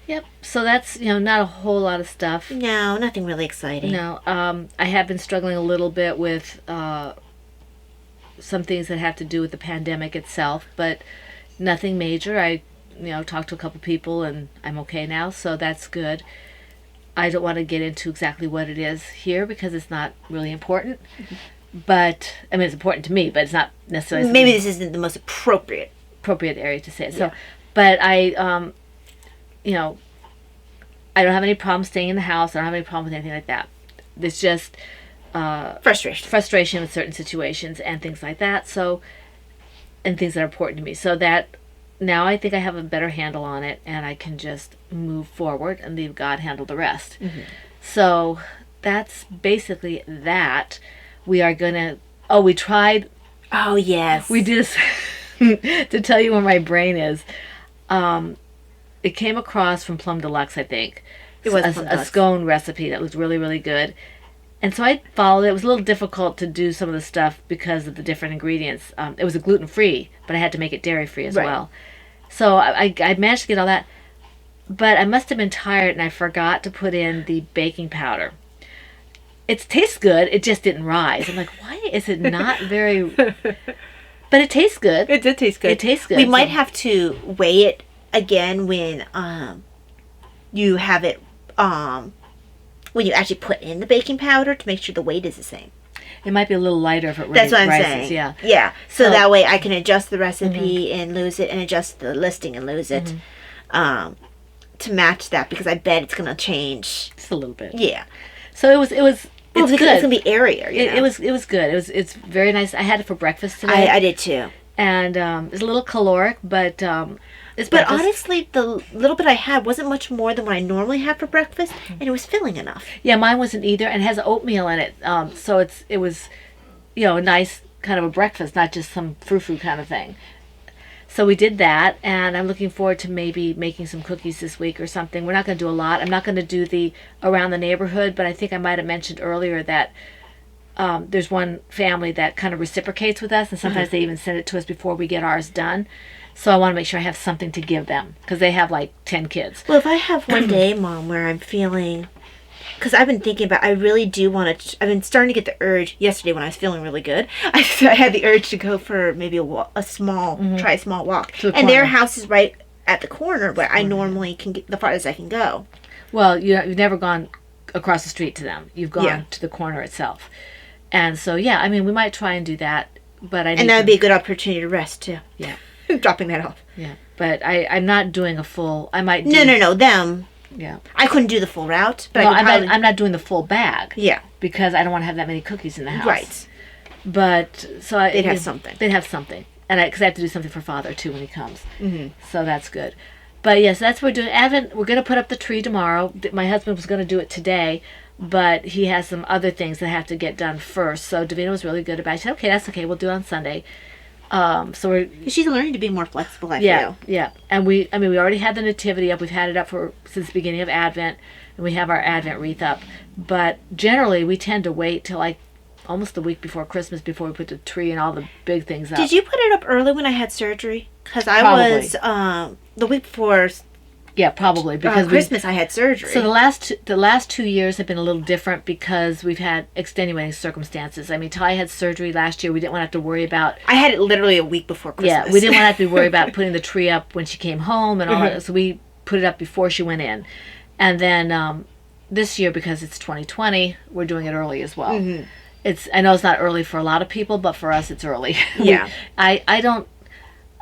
Speaker 2: Yep. So that's, not a whole lot of stuff.
Speaker 3: No, nothing really exciting.
Speaker 2: No. I have been struggling a little bit with some things that have to do with the pandemic itself, but nothing major. I, talked to a couple people and I'm okay now, so that's good. I don't want to get into exactly what it is here because it's not really important. But, I mean, it's important to me, but it's not necessarily...
Speaker 3: Maybe this isn't the most appropriate
Speaker 2: area to say it. So, but I, I don't have any problem staying in the house. I don't have any problem with anything like that. It's just... frustration with certain situations and things like that. So, and things that are important to me. So that... Now I think I have a better handle on it, and I can just move forward and leave God handle the rest. So that's basically that. We are gonna. Oh, we tried.
Speaker 3: Oh yes,
Speaker 2: we did. To tell you where my brain is, it came across from Plum Deluxe, I think.
Speaker 3: It was
Speaker 2: a scone recipe that was really, really good. And so I followed it. It was a little difficult to do some of the stuff because of the different ingredients. It was a gluten-free, but I had to make it dairy-free as well. So I managed to get all that. But I must have been tired, and I forgot to put in the baking powder. It tastes good. It just didn't rise. I'm like, why is it not very... But it tastes good.
Speaker 3: It did taste good.
Speaker 2: It tastes good.
Speaker 3: We might have to weigh it again when you have it... when you actually put in the baking powder to make sure the weight is the same.
Speaker 2: It might be a little lighter if it rises.
Speaker 3: That's what I'm saying.
Speaker 2: Yeah.
Speaker 3: Yeah. So that way I can adjust the recipe and lose it, and adjust the listing and lose it to match that, because I bet it's going to change.
Speaker 2: Just a little bit.
Speaker 3: Yeah.
Speaker 2: So it's good.
Speaker 3: It's going to be airier.
Speaker 2: It was good. It's very nice. I had it for breakfast today.
Speaker 3: I did too.
Speaker 2: And it's a little caloric, but it's breakfast.
Speaker 3: But honestly, the little bit I had wasn't much more than what I normally have for breakfast, and it was filling enough.
Speaker 2: Yeah, mine wasn't either, and it has oatmeal in it. So it was, a nice kind of a breakfast, not just some frou-frou kind of thing. So we did that, and I'm looking forward to maybe making some cookies this week or something. We're not going to do a lot. I'm not going to do the around the neighborhood, but I think I might have mentioned earlier that there's one family that kind of reciprocates with us, and sometimes they even send it to us before we get ours done. So I want to make sure I have something to give them, because they have like 10 kids.
Speaker 3: Well, if I have one day, Mom, where I'm feeling... Because I've been thinking about, I really do want to... I've been starting to get the urge. Yesterday when I was feeling really good, I had the urge to go for maybe try a small walk. And their house is right at the corner where I normally can get the farthest I can go.
Speaker 2: Well, you've never gone across the street to them. You've gone to the corner itself. And so, we might try and do that. But and
Speaker 3: that would be a good opportunity to rest, too.
Speaker 2: Yeah.
Speaker 3: Dropping that off.
Speaker 2: Yeah. But I'm not doing a full... I might do...
Speaker 3: No, them.
Speaker 2: Yeah.
Speaker 3: I couldn't do the full route. But
Speaker 2: I'm not doing the full bag.
Speaker 3: Yeah.
Speaker 2: Because I don't want to have that many cookies in the house.
Speaker 3: Right.
Speaker 2: But, so...
Speaker 3: They'd have something.
Speaker 2: They'd have something. And because I have to do something for Father, too, when he comes. Mm-hmm. So that's good. But, yes, that's what we're doing. Advent, we're going to put up the tree tomorrow. My husband was going to do it today, but he has some other things that have to get done first. So Davina was really good about it. She said, okay, that's okay. We'll do it on Sunday. So
Speaker 3: she's learning to be more flexible, I feel.
Speaker 2: Yeah. And we already had the nativity up. We've had it up since the beginning of Advent, and we have our Advent wreath up. But generally, we tend to wait till like almost the week before Christmas before we put the tree and all the big things up.
Speaker 3: Did you put it up early when I had surgery? Because I was the week before.
Speaker 2: Yeah, probably because
Speaker 3: Christmas I had surgery.
Speaker 2: So the last 2 years have been a little different because we've had extenuating circumstances. I mean, Ty had surgery last year. We didn't want to have to worry about.
Speaker 3: I had it literally a week before Christmas.
Speaker 2: Yeah, we didn't want to have to worry about putting the tree up when she came home and all that. So we put it up before she went in, and then this year, because it's 2020, we're doing it early as well. I know it's not early for a lot of people, but for us it's early.
Speaker 3: Yeah.
Speaker 2: I don't.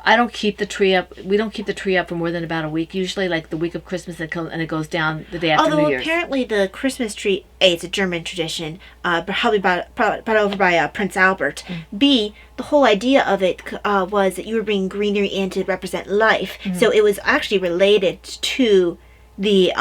Speaker 2: I don't keep the tree up. We don't keep the tree up for more than about a week. Usually, like the week of Christmas, and it goes down the day after New
Speaker 3: Although
Speaker 2: Year's.
Speaker 3: apparently the Christmas tree, A, it's a German tradition, probably brought over by Prince Albert. B, the whole idea of it was that you were bringing greenery in to represent life. So it was actually related to the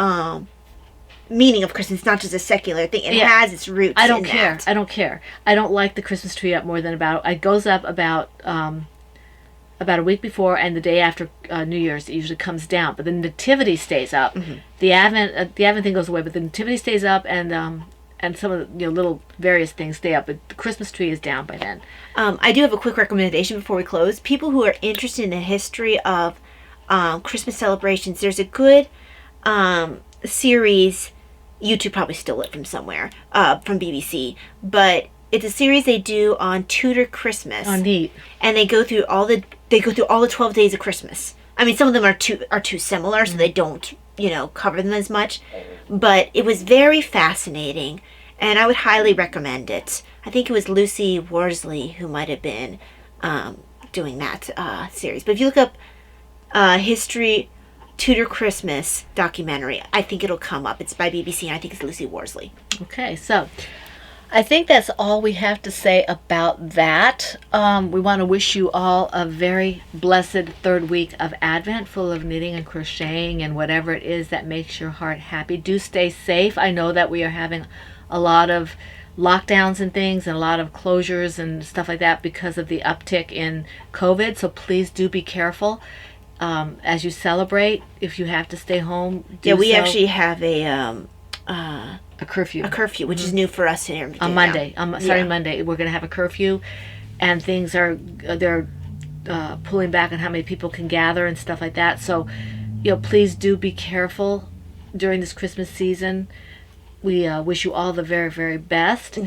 Speaker 3: meaning of Christmas, not just a secular thing. It has its roots.
Speaker 2: I don't
Speaker 3: in
Speaker 2: care.
Speaker 3: that.
Speaker 2: I don't care. I don't like the Christmas tree up more than about. It goes up about a week before and the day after New Year's. It usually comes down, but the nativity stays up. The Advent thing goes away, but the nativity stays up, and some of the little various things stay up. But the Christmas tree is down by then.
Speaker 3: I do have a quick recommendation before we close. People who are interested in the history of Christmas celebrations, there's a good series. YouTube probably stole it from somewhere, from BBC, but it's a series they do on Tudor Christmas.
Speaker 2: Oh, neat!
Speaker 3: And they go through all the 12 days of Christmas. I mean, some of them are too similar, so they don't cover them as much. But it was very fascinating, and I would highly recommend it. I think it was Lucy Worsley who might have been doing that series. But if you look up history. Tudor Christmas documentary. I think it'll come up. It's by BBC, and I think it's Lucy Worsley.
Speaker 2: Okay, so I think that's all we have to say about that. We want to wish you all a very blessed third week of Advent, full of knitting and crocheting and whatever it is that makes your heart happy. Do stay safe. I know that we are having a lot of lockdowns and things and a lot of closures and stuff like that because of the uptick in COVID, so please do be careful. As you celebrate, if you have to stay home,
Speaker 3: we actually have a
Speaker 2: curfew.
Speaker 3: A curfew, which is new for us here in Virginia.
Speaker 2: On Monday, starting Monday, we're going to have a curfew, and things they're pulling back on how many people can gather and stuff like that. So, please do be careful during this Christmas season. We wish you all the very, very best.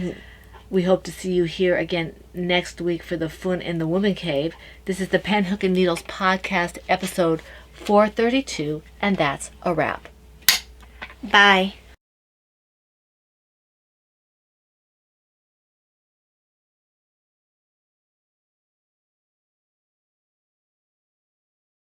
Speaker 2: We hope to see you here again next week for the Fun in the Woman Cave. This is the Pen, Hook, and Needles podcast, episode 432, and that's a wrap.
Speaker 3: Bye.